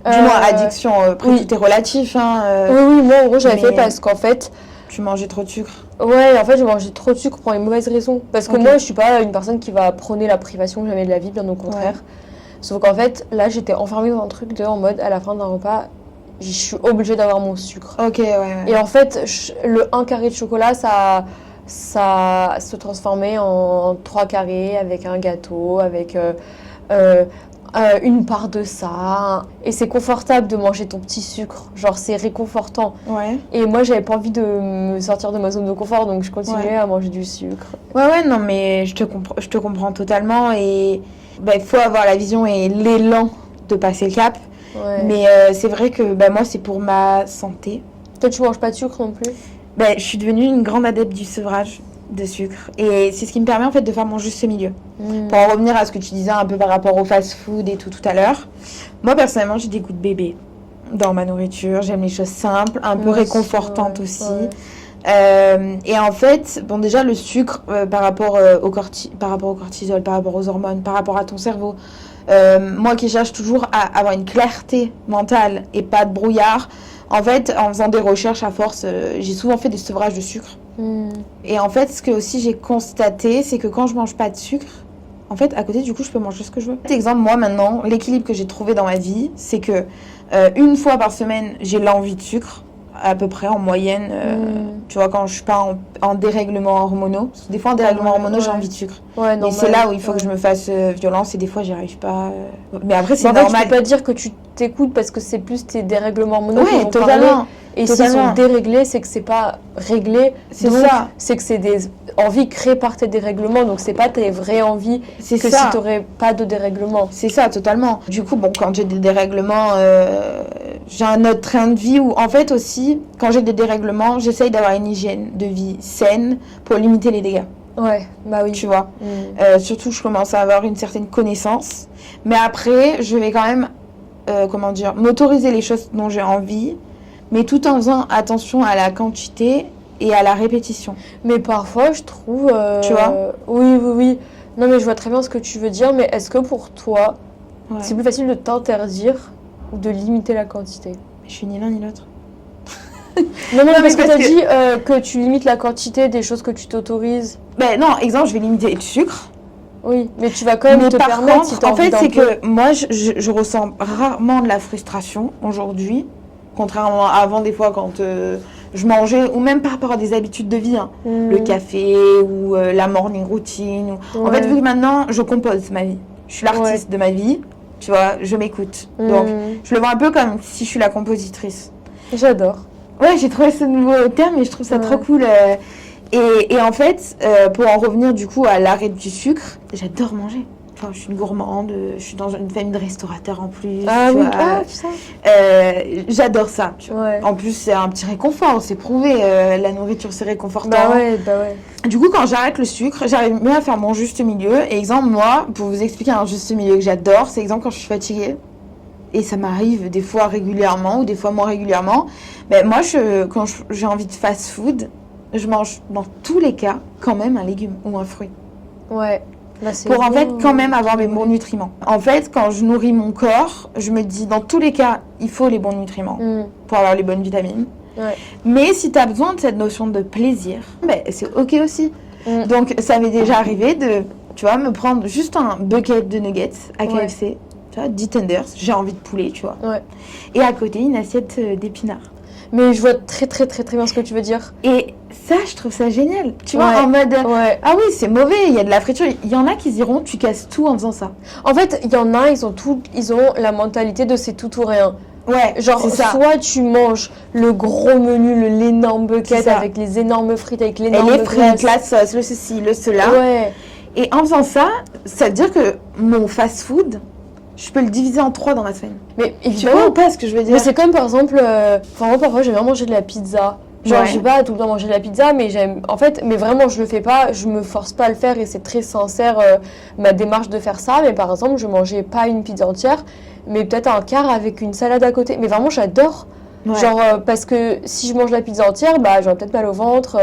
Speaker 1: Du moins, addiction, tout est relatif.
Speaker 2: Oui, moi, en gros, j'avais fait parce qu'en fait...
Speaker 1: Tu mangeais trop de sucre ?
Speaker 2: Ouais, en fait, je mangeais trop de sucre pour une mauvaise raison. Parce que moi, je suis pas une personne qui va prôner la privation jamais de la vie, bien au contraire. Ouais. Sauf qu'en fait, là, j'étais enfermée dans un truc en mode, à la fin d'un repas, je suis obligée d'avoir mon sucre.
Speaker 1: Ok, ouais.
Speaker 2: Et en fait, le 1 carré de chocolat, ça se transformait en 3 carrés avec un gâteau, avec une part de ça. Et c'est confortable de manger ton petit sucre. Genre, c'est réconfortant.
Speaker 1: Ouais.
Speaker 2: Et moi, j'avais pas envie de me sortir de ma zone de confort, donc je continuais à manger du sucre.
Speaker 1: Ouais, non, mais je te comprends totalement. Et il faut avoir la vision et l'élan de passer le cap. Ouais. Mais c'est vrai que moi, c'est pour ma santé.
Speaker 2: Toi, tu manges pas de sucre non plus ?
Speaker 1: Je suis devenue une grande adepte du sevrage de sucre. Et c'est ce qui me permet en fait de faire mon juste milieu. Pour en revenir à ce que tu disais un peu par rapport au fast-food et tout à l'heure. Moi, personnellement, j'ai des goûts de bébé dans ma nourriture. J'aime les choses simples, un peu réconfortantes aussi. Ouais. Et en fait, déjà, le sucre par rapport au cortisol, par rapport aux hormones, par rapport à ton cerveau. Moi qui cherche toujours à avoir une clarté mentale et pas de brouillard, en fait, en faisant des recherches à force, j'ai souvent fait des sevrages de sucre. Et en fait, ce que aussi j'ai constaté, c'est que quand je mange pas de sucre, en fait, à côté, du coup, je peux manger ce que je veux. Par exemple, moi, maintenant, l'équilibre que j'ai trouvé dans ma vie, c'est que 1 fois par semaine, j'ai l'envie de sucre, à peu près en moyenne, tu vois, quand je suis pas en dérèglement hormonaux. Parce que des fois, en dérèglement hormonaux, j'ai envie de sucre. Ouais, et c'est là où il faut que je me fasse violence, et des fois, j'y arrive pas. Mais après, c'est normal.
Speaker 2: En fait, tu peux pas dire que tu t'écoutes parce que c'est plus tes dérèglements hormonaux qui vont
Speaker 1: totalement.
Speaker 2: Parler. Et s'ils sont déréglés, c'est que c'est pas réglé. C'est ça. C'est que c'est des envies créées par tes dérèglements. Donc, c'est pas tes vraies envies si t'aurais pas de dérèglement.
Speaker 1: C'est ça, totalement. Du coup, quand j'ai des dérèglements j'ai un autre train de vie où, en fait, aussi, quand j'ai des dérèglements, j'essaye d'avoir une hygiène de vie saine pour limiter les dégâts.
Speaker 2: Ouais, bah oui.
Speaker 1: Tu vois. Surtout, je commence à avoir une certaine connaissance. Mais après, je vais quand même, m'autoriser les choses dont j'ai envie, mais tout en faisant attention à la quantité et à la répétition.
Speaker 2: Mais parfois, je trouve...
Speaker 1: Tu vois.
Speaker 2: Oui. Non, mais je vois très bien ce que tu veux dire, mais est-ce que pour toi, c'est plus facile de t'interdire ou de limiter la quantité?
Speaker 1: Je suis ni l'un ni l'autre.
Speaker 2: Non, parce que tu as dit que tu limites la quantité des choses que tu t'autorises.
Speaker 1: Ben non, exemple, je vais limiter le sucre.
Speaker 2: Oui, mais tu vas quand même te permettre
Speaker 1: contre,
Speaker 2: si tu as
Speaker 1: en
Speaker 2: envie
Speaker 1: fait,
Speaker 2: d'un
Speaker 1: c'est
Speaker 2: peu.
Speaker 1: que moi, je ressens rarement de la frustration aujourd'hui, contrairement à avant, des fois, quand je mangeais, ou même par rapport à des habitudes de vie, hein, le café ou la morning routine. En fait, vu que maintenant, je compose ma vie, je suis l'artiste de ma vie, tu vois, je m'écoute. Donc, je le vois un peu comme si je suis la compositrice.
Speaker 2: J'adore.
Speaker 1: Ouais, j'ai trouvé ce nouveau terme et je trouve ça trop cool. Et en fait, pour en revenir du coup à l'arrêt du sucre, j'adore manger. Enfin, je suis une gourmande, je suis dans une famille de restaurateurs en plus.
Speaker 2: Ah
Speaker 1: tu
Speaker 2: oui,
Speaker 1: vois.
Speaker 2: putain.
Speaker 1: J'adore ça. Tu vois. En plus, c'est un petit réconfort, c'est prouvé. La nourriture, c'est réconfortant.
Speaker 2: Bah ouais.
Speaker 1: Du coup, quand j'arrête le sucre, j'arrive mieux à faire mon juste milieu. Et exemple, moi, pour vous expliquer un juste milieu que j'adore, c'est exemple quand je suis fatiguée. Et ça m'arrive des fois régulièrement ou des fois moins régulièrement. Mais moi, quand j'ai envie de fast-food, je mange dans tous les cas quand même un légume ou un fruit.
Speaker 2: Ouais. Là,
Speaker 1: pour en fait quand même avoir mes bons nutriments. En fait, quand je nourris mon corps, je me dis dans tous les cas, il faut les bons nutriments pour avoir les bonnes vitamines.
Speaker 2: Ouais.
Speaker 1: Mais si tu as besoin de cette notion de plaisir, c'est ok aussi. Donc ça m'est déjà arrivé de, tu vois, me prendre juste un bucket de nuggets à KFC. Tu vois, 10 tenders, j'ai envie de poulet, tu vois.
Speaker 2: Ouais.
Speaker 1: Et à côté, une assiette d'épinards.
Speaker 2: Mais je vois très bien ce que tu veux dire.
Speaker 1: Et ça, je trouve ça génial. Tu vois, en mode, ah oui, c'est mauvais, il y a de la friture. Il y en a qui diront, tu casses tout en faisant ça.
Speaker 2: En fait, il y en a, ils ont la mentalité de c'est tout ou rien.
Speaker 1: Ouais,
Speaker 2: genre, soit tu manges le gros menu, l'énorme bucket avec les énormes frites, avec l'énorme
Speaker 1: glace. Et les frites, la sauce, le ceci, le cela.
Speaker 2: Ouais.
Speaker 1: Et en faisant ça, ça veut dire que mon fast-food, je peux le diviser en 3 dans la semaine.
Speaker 2: Mais
Speaker 1: évidemment, tu vois ou pas ce que je veux dire?
Speaker 2: Mais c'est comme par exemple, moi parfois j'aime bien manger de la pizza. Genre je vais pas tout le temps manger de la pizza, mais j'aime, en fait, mais vraiment je le fais pas, je me force pas à le faire et c'est très sincère ma démarche de faire ça. Mais par exemple, je mangeais pas une pizza entière, mais peut-être un quart avec une salade à côté. Mais vraiment j'adore. Genre parce que si je mange la pizza entière, bah j'aurais peut-être mal au ventre.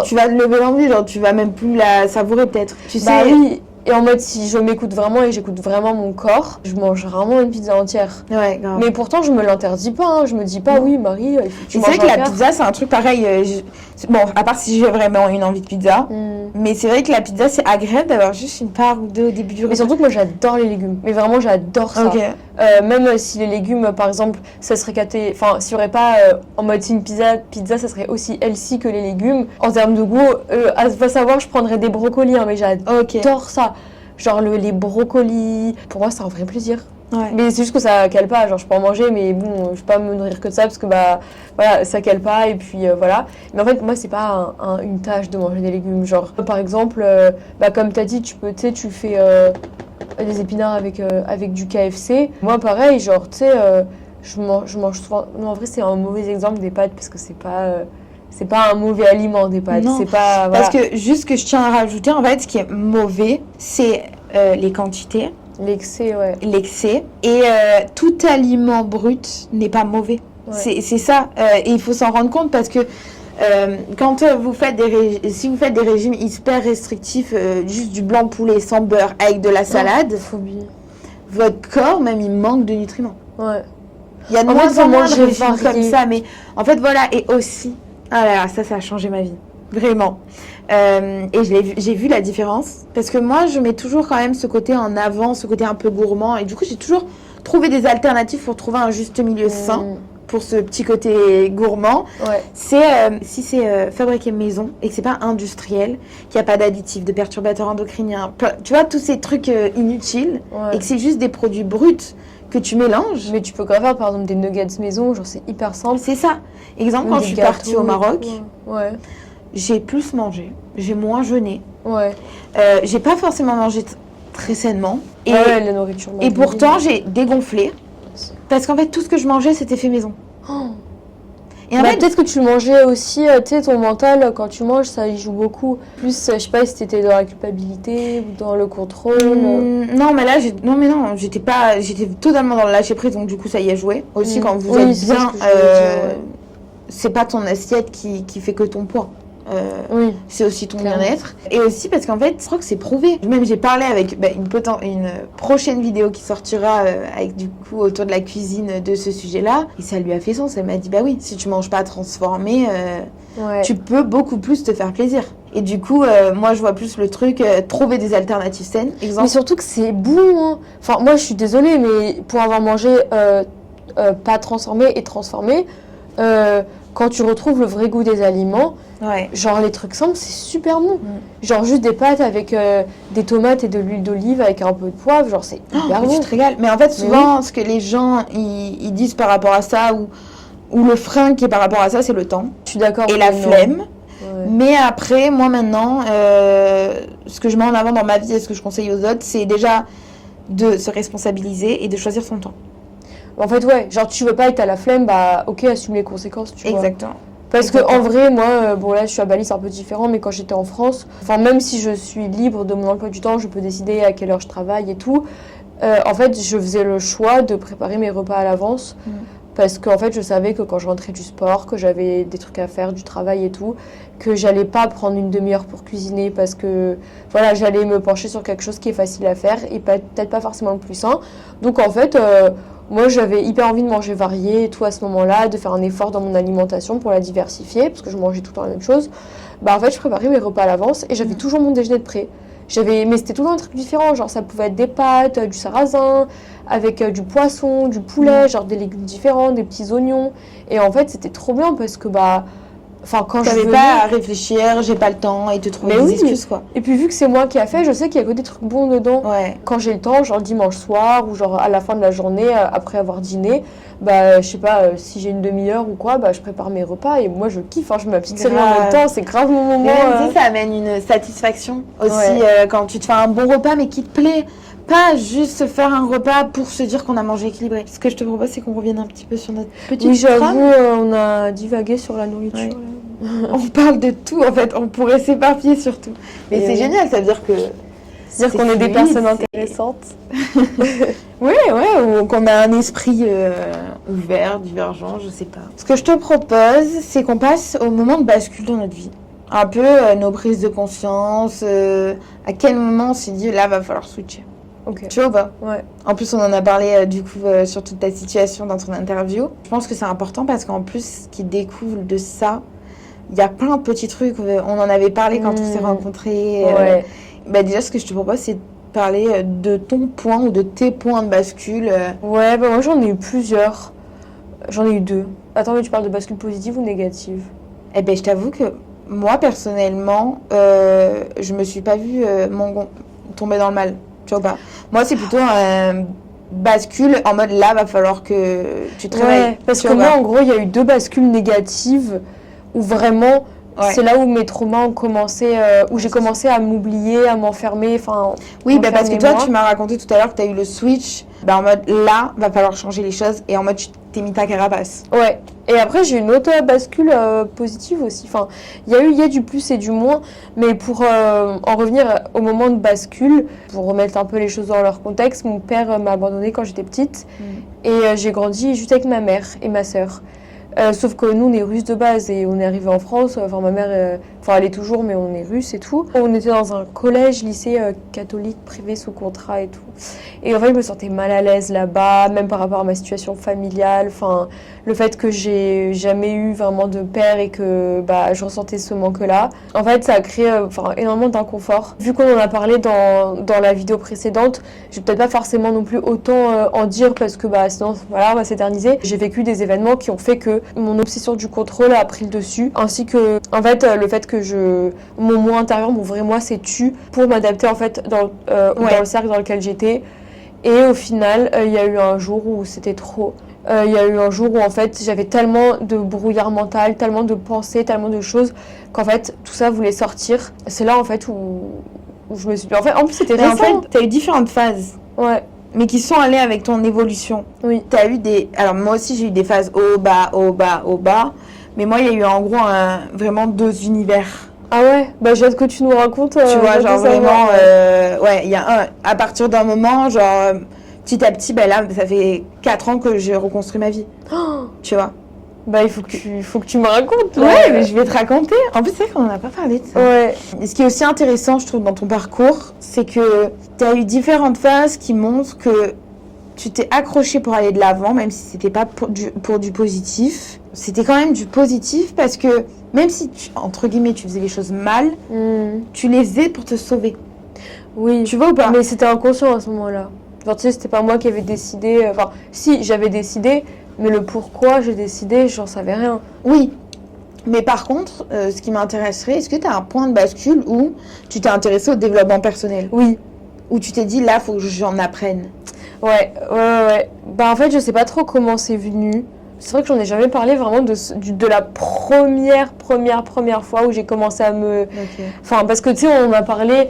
Speaker 1: Tu vas te lever l'envie, genre tu vas même plus la savourer peut-être. Tu sais.
Speaker 2: Oui. Et en mode, si je m'écoute vraiment et j'écoute vraiment mon corps, je mange vraiment une pizza entière.
Speaker 1: Ouais, grave.
Speaker 2: Mais pourtant, je me l'interdis pas. Hein. Je me dis pas, oui, Marie, il faut que tu manges.
Speaker 1: C'est vrai que la pizza, c'est un truc pareil. Bon, à part si j'ai vraiment une envie de pizza. Mais c'est vrai que la pizza, c'est agréable d'avoir juste une part ou deux au début du repas.
Speaker 2: Mais surtout que moi, j'adore les légumes. Mais vraiment, j'adore ça. Même si les légumes, par exemple, ça serait enfin, s'il y aurait pas en mode si une pizza, ça serait aussi healthy que les légumes. En termes de goût, à savoir, je prendrais des brocolis, hein, mais j'adore ça. Genre les brocolis, pour moi c'est un vrai plaisir. Mais c'est juste que ça cale pas, genre je peux en manger mais bon, je vais pas me nourrir que de ça parce que voilà, ça cale pas et puis voilà. Mais en fait moi c'est pas une tâche de manger des légumes, genre par exemple comme t'as dit, tu fais des épinards avec du KFC. Moi pareil, genre tu sais je mange souvent, non en vrai c'est un mauvais exemple des pâtes parce que c'est pas un mauvais aliment des pâtes, c'est pas...
Speaker 1: Parce que juste que je tiens à rajouter, en fait, ce qui est mauvais, c'est les quantités.
Speaker 2: L'excès, ouais.
Speaker 1: L'excès. Et tout aliment brut n'est pas mauvais. Ouais. C'est ça. Et il faut s'en rendre compte parce que quand vous faites si vous faites des régimes hyper restrictifs, juste du blanc de poulet sans beurre avec de la salade, votre corps, même, il manque de nutriments.
Speaker 2: Ouais.
Speaker 1: Il y a de moins en moins de régimes comme ça, mais en fait, voilà, et aussi... Ah là là, ça a changé ma vie. Vraiment. Et j'ai vu la différence. Parce que moi, je mets toujours quand même ce côté en avant, ce côté un peu gourmand. Et du coup, j'ai toujours trouvé des alternatives pour trouver un juste milieu sain pour ce petit côté gourmand.
Speaker 2: Ouais.
Speaker 1: Si c'est fabriqué maison et que c'est pas industriel, qu'il n'y a pas d'additifs, de perturbateurs endocriniens, tu vois, tous ces trucs inutiles, et que c'est juste des produits bruts que tu mélanges.
Speaker 2: Mais tu peux quand même faire par exemple des nuggets maison, genre c'est hyper simple.
Speaker 1: C'est ça. Exemple, quand je suis partie au Maroc, j'ai plus mangé, j'ai moins jeûné. J'ai pas forcément mangé très sainement.
Speaker 2: La nourriture.
Speaker 1: Et pourtant, j'ai dégonflé. Parce qu'en fait, tout ce que je mangeais, c'était fait maison. Et en
Speaker 2: Bah,
Speaker 1: fait,
Speaker 2: peut-être que tu mangeais aussi, tu sais, ton mental, quand tu manges, ça y joue beaucoup. Plus, je sais pas si t'étais dans la culpabilité ou dans le contrôle.
Speaker 1: non, mais là, j'étais totalement dans le lâcher prise, donc du coup, ça y a joué. Aussi, quand vous
Speaker 2: Oui,
Speaker 1: êtes
Speaker 2: c'est ça
Speaker 1: bien,
Speaker 2: ce que je voulais dire, ouais.
Speaker 1: c'est pas ton assiette qui fait que ton poids.
Speaker 2: Oui.
Speaker 1: C'est aussi ton
Speaker 2: Clairement.
Speaker 1: bien-être. Et aussi parce qu'en fait, je crois que c'est prouvé. Même j'ai parlé avec une prochaine vidéo qui sortira avec du coup autour de la cuisine de ce sujet-là. Et ça lui a fait sens. Elle m'a dit, bah oui, si tu manges pas transformé,
Speaker 2: Ouais.
Speaker 1: tu peux beaucoup plus te faire plaisir. Et du coup, moi je vois plus le truc, trouver des alternatives saines.
Speaker 2: Mais
Speaker 1: Exemple.
Speaker 2: surtout que c'est bon, hein. Enfin, moi, je suis désolée, mais pour avoir mangé pas transformé et transformé, quand tu retrouves le vrai goût des aliments,
Speaker 1: Ouais.
Speaker 2: genre les trucs simples, c'est super bon.
Speaker 1: Mm.
Speaker 2: Genre juste des pâtes avec des tomates et de l'huile d'olive avec un peu de poivre, genre c'est hyper
Speaker 1: Mais
Speaker 2: bon.
Speaker 1: tu te régales. Mais en fait, souvent, ce que les gens ils disent par rapport à ça, ou le frein qui est par rapport à ça, c'est le temps
Speaker 2: Je suis d'accord.
Speaker 1: et la
Speaker 2: mais non.
Speaker 1: flemme.
Speaker 2: Ouais.
Speaker 1: Mais après, moi maintenant, ce que je mets en avant dans ma vie et ce que je conseille aux autres, c'est déjà de se responsabiliser et de choisir son temps.
Speaker 2: En fait, ouais, genre tu veux pas être à la flemme, bah ok, assume les conséquences, tu vois.
Speaker 1: Exactement.
Speaker 2: Parce que
Speaker 1: Exactement.
Speaker 2: en vrai, moi, bon là, je suis à Bali, c'est un peu différent, mais quand j'étais en France, enfin même si je suis libre de mon emploi du temps, je peux décider à quelle heure je travaille et tout. En fait, je faisais le choix de préparer mes repas à l'avance. Parce qu'en fait, je savais que quand je rentrais du sport, que j'avais des trucs à faire, du travail et tout, que j'allais pas prendre une demi-heure pour cuisiner parce que voilà, j'allais me pencher sur quelque chose qui est facile à faire et peut-être pas forcément le plus sain. Donc en fait, moi j'avais hyper envie de manger varié et tout à ce moment-là, de faire un effort dans mon alimentation pour la diversifier parce que je mangeais tout le temps la même chose. Bah en fait, je préparais mes repas à l'avance et j'avais toujours mon déjeuner de prêt. Mais c'était toujours un truc différent, genre ça pouvait être des pâtes, du sarrasin, avec du poisson, du poulet, genre des légumes différents, des petits oignons. Et en fait, c'était trop bien parce que enfin quand je
Speaker 1: T'avais
Speaker 2: venais...
Speaker 1: pas à réfléchir, j'ai pas le temps et te trouver
Speaker 2: Mais
Speaker 1: des
Speaker 2: oui.
Speaker 1: excuses quoi.
Speaker 2: Et puis vu que c'est moi qui a fait, je sais qu'il y a que des trucs bons dedans.
Speaker 1: Ouais.
Speaker 2: Quand j'ai le temps, genre le dimanche soir ou genre à la fin de la journée, après avoir dîné, bah je sais pas, si j'ai une demi-heure ou quoi, bah je prépare mes repas et moi je kiffe, hein, je mets ma petite série en même temps, c'est grave mon moment.
Speaker 1: Mais même, tu sais, ça amène une satisfaction aussi quand tu te fais un bon repas mais qui te plaît. Pas juste se faire un repas pour se dire qu'on a mangé équilibré. Ce que je te propose, c'est qu'on revienne un petit peu sur notre petite
Speaker 2: Oui, j'avoue,
Speaker 1: trame.
Speaker 2: on a divagué sur la nourriture.
Speaker 1: Ouais.
Speaker 2: Là.
Speaker 1: On parle de tout en fait, on pourrait s'éparpiller sur tout. Mais
Speaker 2: Et
Speaker 1: c'est
Speaker 2: oui.
Speaker 1: génial, ça veut dire que...
Speaker 2: C'est-à-dire qu'on est des
Speaker 1: fluide,
Speaker 2: personnes
Speaker 1: c'est-
Speaker 2: intéressantes.
Speaker 1: Ouais, ou qu'on a un esprit ouvert, divergent, je sais pas. Ce que je te propose, c'est qu'on passe au moment de bascule dans notre vie. Un peu nos prises de conscience, à quel moment on s'est dit là va falloir switcher.
Speaker 2: Ok.
Speaker 1: Tu vois ou pas?
Speaker 2: Ouais.
Speaker 1: En plus, on en a parlé du coup sur toute ta situation dans ton interview. Je pense que c'est important parce qu'en plus, ce qui découle de ça, il y a plein de petits trucs. On en avait parlé quand on s'est rencontrés.
Speaker 2: Ouais.
Speaker 1: Bah, déjà, ce que je te propose, c'est de parler de ton point ou de tes points de bascule.
Speaker 2: Ouais, bah moi j'en ai eu plusieurs. J'en ai eu 2. Attends, mais tu parles de bascule positive ou négative?
Speaker 1: Eh ben, je t'avoue que moi, personnellement, je me suis pas vue tomber dans le mal. Tu vois pas? Moi, c'est plutôt un bascule en mode là, va falloir que tu te réveilles.
Speaker 2: Ouais, parce
Speaker 1: tu
Speaker 2: que
Speaker 1: vois
Speaker 2: moi
Speaker 1: pas?
Speaker 2: en gros il y a eu 2 bascules négatives où vraiment
Speaker 1: Ouais.
Speaker 2: c'est là où mes traumas ont commencé, où j'ai commencé à m'oublier, à m'enfermer, enfin...
Speaker 1: Oui, bah parce que toi,
Speaker 2: enfermer-moi.
Speaker 1: tu m'as raconté tout à l'heure que tu as eu le switch. Bah, en mode là, va falloir changer les choses. Et en mode, tu t'es mis ta carapace.
Speaker 2: Ouais, et après j'ai une autre bascule positive aussi. Enfin, il y a du plus et du moins, mais pour en revenir au moment de bascule, pour remettre un peu les choses dans leur contexte, mon père m'a abandonnée quand j'étais petite et j'ai grandi juste avec ma mère et ma sœur. Sauf que nous on est russes de base et on est arrivé en France, enfin ma mère, enfin elle est toujours mais on est russe et tout. On était dans un collège, lycée catholique privé sous contrat et tout. Et en fait je me sentais mal à l'aise là-bas, même par rapport à ma situation familiale, enfin le fait que j'ai jamais eu vraiment de père et que bah, je ressentais ce manque-là. En fait ça a créé énormément d'inconfort. Vu qu'on en a parlé dans la vidéo précédente, je vais peut-être pas forcément non plus autant en dire parce que bah, sinon voilà, on va s'éterniser. J'ai vécu des événements qui ont fait que mon obsession du contrôle a pris le dessus, ainsi que en fait le fait que mon moi intérieur, mon vrai moi s'est tu pour m'adapter en fait dans le cercle dans lequel j'étais. Et au final, il y a eu un jour où c'était trop. Il y a eu un jour où en fait j'avais tellement de brouillard mental, tellement de pensées, tellement de choses qu'en fait tout ça voulait sortir. C'est là en fait où je me suis dit. En plus c'était
Speaker 1: Mais en
Speaker 2: récent.
Speaker 1: fait, tu as eu différentes phases.
Speaker 2: Ouais.
Speaker 1: mais qui sont allés avec ton évolution.
Speaker 2: Oui.
Speaker 1: T'as eu des... Alors moi aussi j'ai eu des phases haut, bas, haut, bas, haut, bas. Mais moi il y a eu en gros vraiment 2 univers.
Speaker 2: Ah ouais, bah j'ai hâte que tu nous racontes.
Speaker 1: Tu vois, genre vraiment...
Speaker 2: ouais.
Speaker 1: il y a à partir d'un moment, genre petit à petit, ben là ça fait 4 ans que j'ai reconstruit ma vie.
Speaker 2: Oh,
Speaker 1: Tu vois.
Speaker 2: bah il faut que tu me racontes.
Speaker 1: Ouais, mais je vais te raconter. En plus, c'est vrai qu'on n'en a pas parlé de ça.
Speaker 2: Ouais.
Speaker 1: Et ce qui est aussi intéressant, je trouve, dans ton parcours, c'est que tu as eu différentes phases qui montrent que tu t'es accroché pour aller de l'avant, même si c'était pas pour du positif. C'était quand même du positif parce que même si, entre guillemets, tu faisais les choses mal, tu les faisais pour te sauver.
Speaker 2: Oui.
Speaker 1: Tu vois ou pas?
Speaker 2: Mais c'était inconscient à ce moment-là. Genre, tu sais, c'était pas moi qui avais décidé. Enfin, si, j'avais décidé, mais le pourquoi j'ai décidé, j'en savais rien.
Speaker 1: Oui. Mais par contre, ce qui m'intéresserait, est-ce que tu as un point de bascule où tu t'es intéressé au développement personnel?
Speaker 2: Oui.
Speaker 1: Où tu t'es dit, là, faut que j'en apprenne.
Speaker 2: Ouais. Bah, en fait, je sais pas trop comment c'est venu. C'est vrai que j'en ai jamais parlé vraiment de la première fois où j'ai commencé à me...
Speaker 1: Ok.
Speaker 2: Enfin, parce que tu sais, on m'a parlé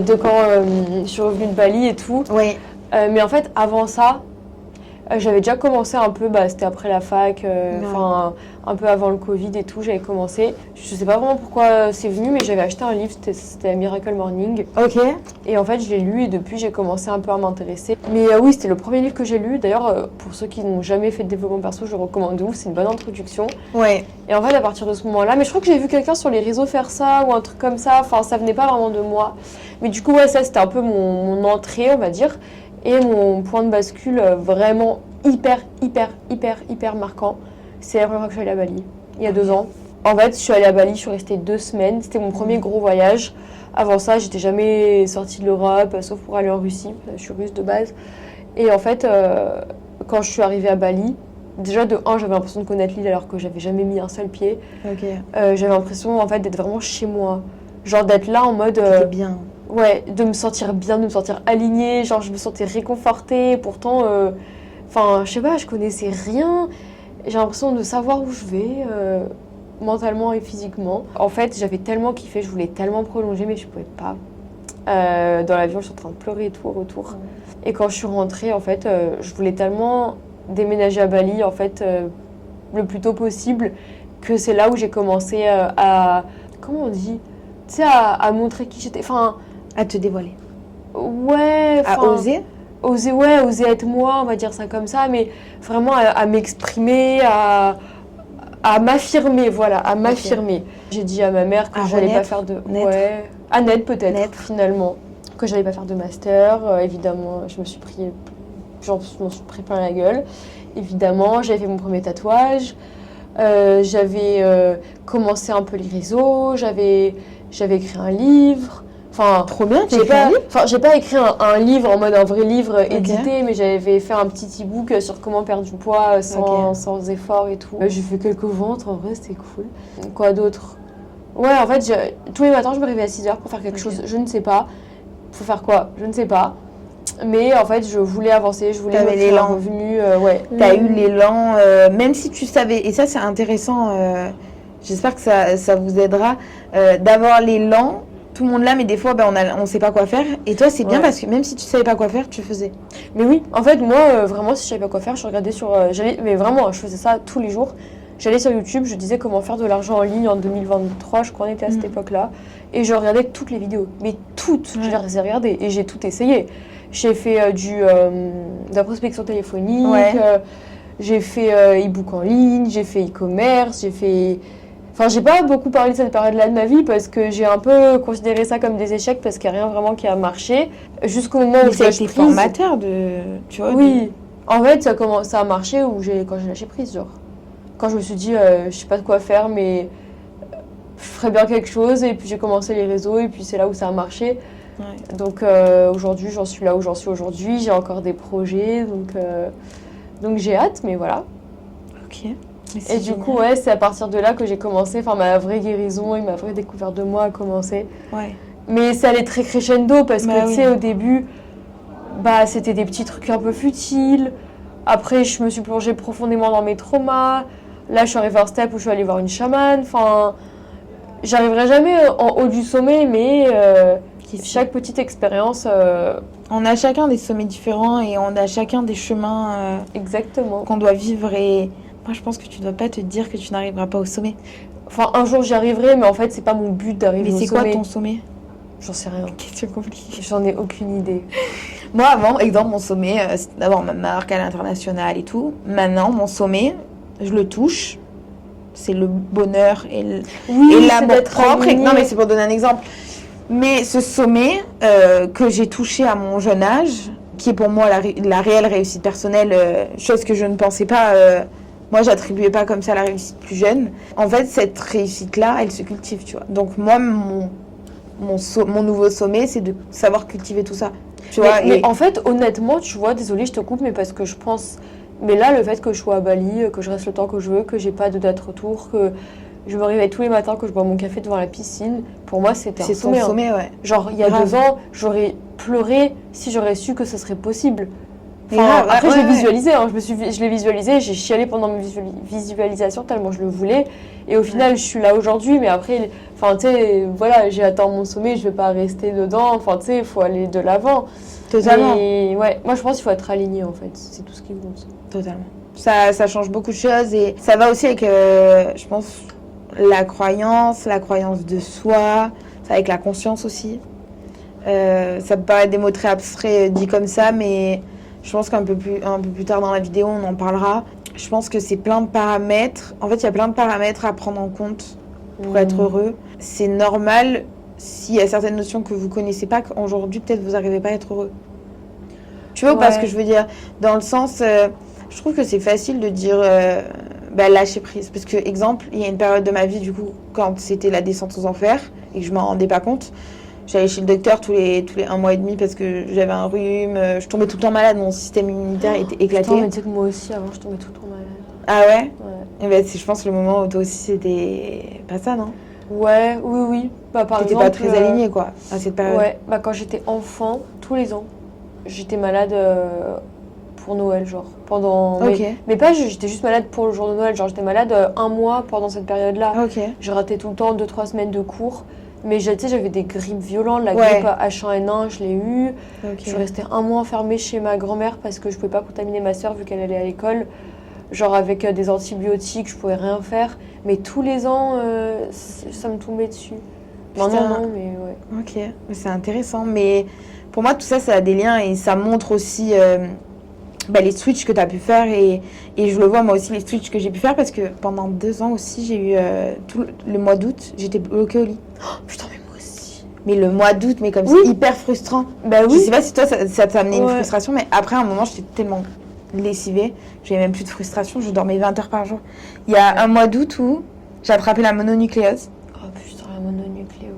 Speaker 2: de quand je suis revenue de Bali et tout.
Speaker 1: Oui.
Speaker 2: Mais en fait, avant ça, j'avais déjà commencé un peu, bah, c'était après la fac, enfin un peu avant le Covid et tout, j'avais commencé. Je sais pas vraiment pourquoi c'est venu, mais j'avais acheté un livre, c'était Miracle Morning.
Speaker 1: Ok.
Speaker 2: Et en fait, je l'ai lu et depuis, j'ai commencé un peu à m'intéresser. Mais oui, c'était le premier livre que j'ai lu. D'ailleurs, pour ceux qui n'ont jamais fait de développement perso, je le recommande de ouf, c'est une bonne introduction.
Speaker 1: Ouais.
Speaker 2: Et en fait, à partir de ce moment-là, mais je crois que j'ai vu quelqu'un sur les réseaux faire ça ou un truc comme ça, enfin ça venait pas vraiment de moi. Mais du coup, ouais, ça c'était un peu mon entrée, on va dire. Et mon point de bascule vraiment hyper marquant, c'est la première fois que je suis allée à Bali, il y a 2 ans. En fait, je suis allée à Bali, je suis restée 2 semaines, c'était mon premier gros voyage. Avant ça, j'étais jamais sortie de l'Europe, sauf pour aller en Russie, je suis russe de base. Et en fait, quand je suis arrivée à Bali, déjà de 1, j'avais l'impression de connaître l'île alors que j'avais jamais mis un seul pied.
Speaker 1: Ok.
Speaker 2: J'avais l'impression en fait d'être vraiment chez moi, genre d'être là en mode...
Speaker 1: C'était bien.
Speaker 2: Ouais, de me sentir bien, de me sentir alignée, genre je me sentais réconfortée, pourtant, enfin, je sais pas, je connaissais rien, j'ai l'impression de savoir où je vais, mentalement et physiquement. En fait, j'avais tellement kiffé, je voulais tellement prolonger, mais je pouvais pas. Dans l'avion, je suis en train de pleurer et tout au retour. Et quand je suis rentrée, en fait, je voulais tellement déménager à Bali, en fait, le plus tôt possible, que c'est là où j'ai commencé à... Comment on dit? Tu sais, à montrer qui j'étais, enfin...
Speaker 1: À te dévoiler.
Speaker 2: Ouais,
Speaker 1: À oser.
Speaker 2: Oser être moi, on va dire ça comme ça, mais vraiment à m'exprimer, à m'affirmer, voilà, à m'affirmer. J'ai dit à ma mère que j'allais pas faire de... Ouais, à naître peut-être, finalement. Que j'allais pas faire de master, évidemment, je me suis pris plein la gueule. Évidemment, j'avais fait mon premier tatouage, j'avais commencé un peu les réseaux, j'avais écrit un livre. Enfin,
Speaker 1: trop bien,
Speaker 2: j'ai pas écrit un livre en mode un vrai livre édité, mais j'avais fait un petit e-book sur comment perdre du poids sans effort et tout. J'ai fait quelques ventes, en vrai c'était cool. Quoi d'autre? Ouais, en fait, tous les matins je me réveillais à 6h pour faire quelque chose, je ne sais pas. Pour faire quoi? Je ne sais pas. Mais en fait, je voulais avancer, je voulais me faire un revenu. Ouais.
Speaker 1: T'as eu l'élan, même si tu savais, et ça c'est intéressant, j'espère que ça vous aidera, d'avoir l'élan. Tout le monde là, mais des fois, on sait pas quoi faire. Et toi, c'est bien parce que même si tu savais pas quoi faire, tu faisais.
Speaker 2: Mais oui, en fait, moi, vraiment, si je savais pas quoi faire, je regardais sur... mais vraiment, je faisais ça tous les jours. J'allais sur YouTube, je disais comment faire de l'argent en ligne en 2023, je crois qu'on était à cette époque-là. Et je regardais toutes les vidéos, mais toutes, je les ai regardées et j'ai tout essayé. J'ai fait de la prospection téléphonique, j'ai fait e-book en ligne, j'ai fait e-commerce, j'ai fait... Enfin, j'ai pas beaucoup parlé de cette période-là de ma vie parce que j'ai un peu considéré ça comme des échecs parce qu'il n'y a rien vraiment qui a marché. Jusqu'au moment où
Speaker 1: ça a été formateur tu vois.
Speaker 2: Oui. En fait, ça a marché quand j'ai lâché prise, genre. Quand je me suis dit, je sais pas de quoi faire, mais je ferais bien quelque chose. Et puis j'ai commencé les réseaux et puis c'est là où ça a marché. Ouais. Donc aujourd'hui, j'en suis là où j'en suis aujourd'hui. J'ai encore des projets, donc j'ai hâte, mais voilà.
Speaker 1: Ok.
Speaker 2: Et du coup, ouais, c'est à partir de là que j'ai commencé, enfin ma vraie guérison et ma vraie découverte de moi a commencé. Ouais. Mais ça allait très crescendo parce que tu sais, au début, c'était des petits trucs un peu futiles. Après, je me suis plongée profondément dans mes traumas. Là, je suis arrivée à un step où je suis allée voir une chamane. Enfin, j'arriverai jamais en haut du sommet, mais
Speaker 1: ici.
Speaker 2: chaque petite expérience,
Speaker 1: On a chacun des sommets différents et on a chacun des chemins
Speaker 2: exactement.
Speaker 1: qu'on doit vivre. Et moi, je pense que tu dois pas te dire que tu n'arriveras pas au sommet.
Speaker 2: Enfin, un jour j'y arriverai, mais en fait, c'est pas mon but d'arriver
Speaker 1: Mais
Speaker 2: au
Speaker 1: c'est
Speaker 2: sommet.
Speaker 1: quoi ton sommet?
Speaker 2: J'en sais rien.
Speaker 1: Question compliquée.
Speaker 2: J'en ai aucune idée.
Speaker 1: Moi, avant, exemple, mon sommet, c'était d'avoir ma marque à l'international et tout. Maintenant, mon sommet, je le touche. C'est le bonheur et
Speaker 2: Oui,
Speaker 1: l'amour propre.
Speaker 2: aligné.
Speaker 1: Non, mais c'est pour donner un exemple. Mais ce sommet que j'ai touché à mon jeune âge, qui est pour moi la réelle réussite personnelle, chose que je ne pensais pas, moi j'attribuais pas comme ça à la réussite plus jeune. En fait, cette réussite-là, elle se cultive, tu vois. Donc moi, mon nouveau sommet, c'est de savoir cultiver tout ça. Tu vois,
Speaker 2: Mais en fait, honnêtement, tu vois, désolée, je te coupe, mais parce que je pense. Mais là, le fait que je sois à Bali, que je reste le temps que je veux, que j'ai pas de date retour, que je me réveille tous les matins, que je bois mon café devant la piscine, pour moi, c'était un
Speaker 1: c'est ton
Speaker 2: sommet. Hein.
Speaker 1: sommet, ouais.
Speaker 2: Genre, il y a
Speaker 1: Grave.
Speaker 2: 2 ans, j'aurais pleuré si j'aurais su que ce serait possible.
Speaker 1: Mais
Speaker 2: Enfin,
Speaker 1: grave,
Speaker 2: après,
Speaker 1: ouais,
Speaker 2: je l'ai
Speaker 1: ouais.
Speaker 2: visualisé, hein, je l'ai visualisé, j'ai chialé pendant mes visualisations tellement je le voulais. Et au final, je suis là aujourd'hui, mais après, enfin, tu sais, voilà, j'ai atteint mon sommet, je vais pas rester dedans. Enfin, tu sais, il faut aller de l'avant.
Speaker 1: Totalement.
Speaker 2: Mais ouais, moi, je pense qu'il faut être aligné, en fait. C'est tout ce qui compte.
Speaker 1: Totalement. Ça change beaucoup de choses et ça va aussi avec, je pense, la croyance de soi, ça avec la conscience aussi. Ça peut paraître des mots très abstraits dit comme ça, mais je pense un peu plus tard dans la vidéo, on en parlera. Je pense que c'est plein de paramètres. En fait, il y a plein de paramètres à prendre en compte pour être heureux. C'est normal s'il y a certaines notions que vous connaissez pas, qu'aujourd'hui, peut-être vous n'arrivez pas à être heureux. Tu vois,
Speaker 2: Ouais.
Speaker 1: parce que je veux dire, dans le sens, je trouve que c'est facile de dire lâcher prise. Parce que, exemple, il y a une période de ma vie, du coup, quand c'était la descente aux enfers et que je m'en rendais pas compte, j'allais chez le docteur tous les 1 mois et demi parce que j'avais un rhume, je tombais tout le temps malade, mon système immunitaire était éclaté.
Speaker 2: Putain, mais tu sais que moi aussi, avant, je tombais tout le temps malade.
Speaker 1: Ah ouais?
Speaker 2: Ouais.
Speaker 1: Et ben, c'est, je pense, le moment où toi aussi, c'était pas ça, non?
Speaker 2: Ouais, oui. Bah, par
Speaker 1: T'étais
Speaker 2: exemple.
Speaker 1: pas très alignée, quoi, à cette période.
Speaker 2: Ouais, bah, quand j'étais enfant, tous les ans, j'étais malade pour Noël, genre. Pendant.
Speaker 1: Ok.
Speaker 2: Mais pas, j'étais juste malade pour le jour de Noël, genre, j'étais malade 1 mois pendant cette période-là.
Speaker 1: Ok.
Speaker 2: J'ai raté tout le temps 2-3 semaines de cours. Mais tu sais, j'avais des grippes violentes. La
Speaker 1: Ouais.
Speaker 2: grippe H1N1, je l'ai eue.
Speaker 1: Ok.
Speaker 2: Je suis restée 1 mois enfermée chez ma grand-mère parce que je pouvais pas contaminer ma soeur vu qu'elle allait à l'école. Genre avec des antibiotiques, je pouvais rien faire. Mais tous les ans, ça me tombait dessus. Maintenant,
Speaker 1: Putain.
Speaker 2: non, mais ouais.
Speaker 1: Ok, c'est intéressant. Mais pour moi, tout ça, ça a des liens et ça montre aussi les switches que tu as pu faire. Et je le vois, moi aussi, les switches que j'ai pu faire parce que pendant 2 ans aussi, j'ai eu tout le mois d'août, j'étais bloquée au lit.
Speaker 2: Oh, putain, mais moi aussi.
Speaker 1: Mais le mois d'août, mais comme
Speaker 2: Oui.
Speaker 1: c'est hyper frustrant.
Speaker 2: Bah
Speaker 1: Je
Speaker 2: oui.
Speaker 1: sais pas si toi, ça t'a amené une
Speaker 2: Ouais.
Speaker 1: frustration, mais après, à un moment, j'étais tellement lessivée, j'avais même plus de frustration, je dormais 20 heures par jour. Il y a un mois d'août où j'ai attrapé la mononucléose,
Speaker 2: Oh putain, la mononucléose.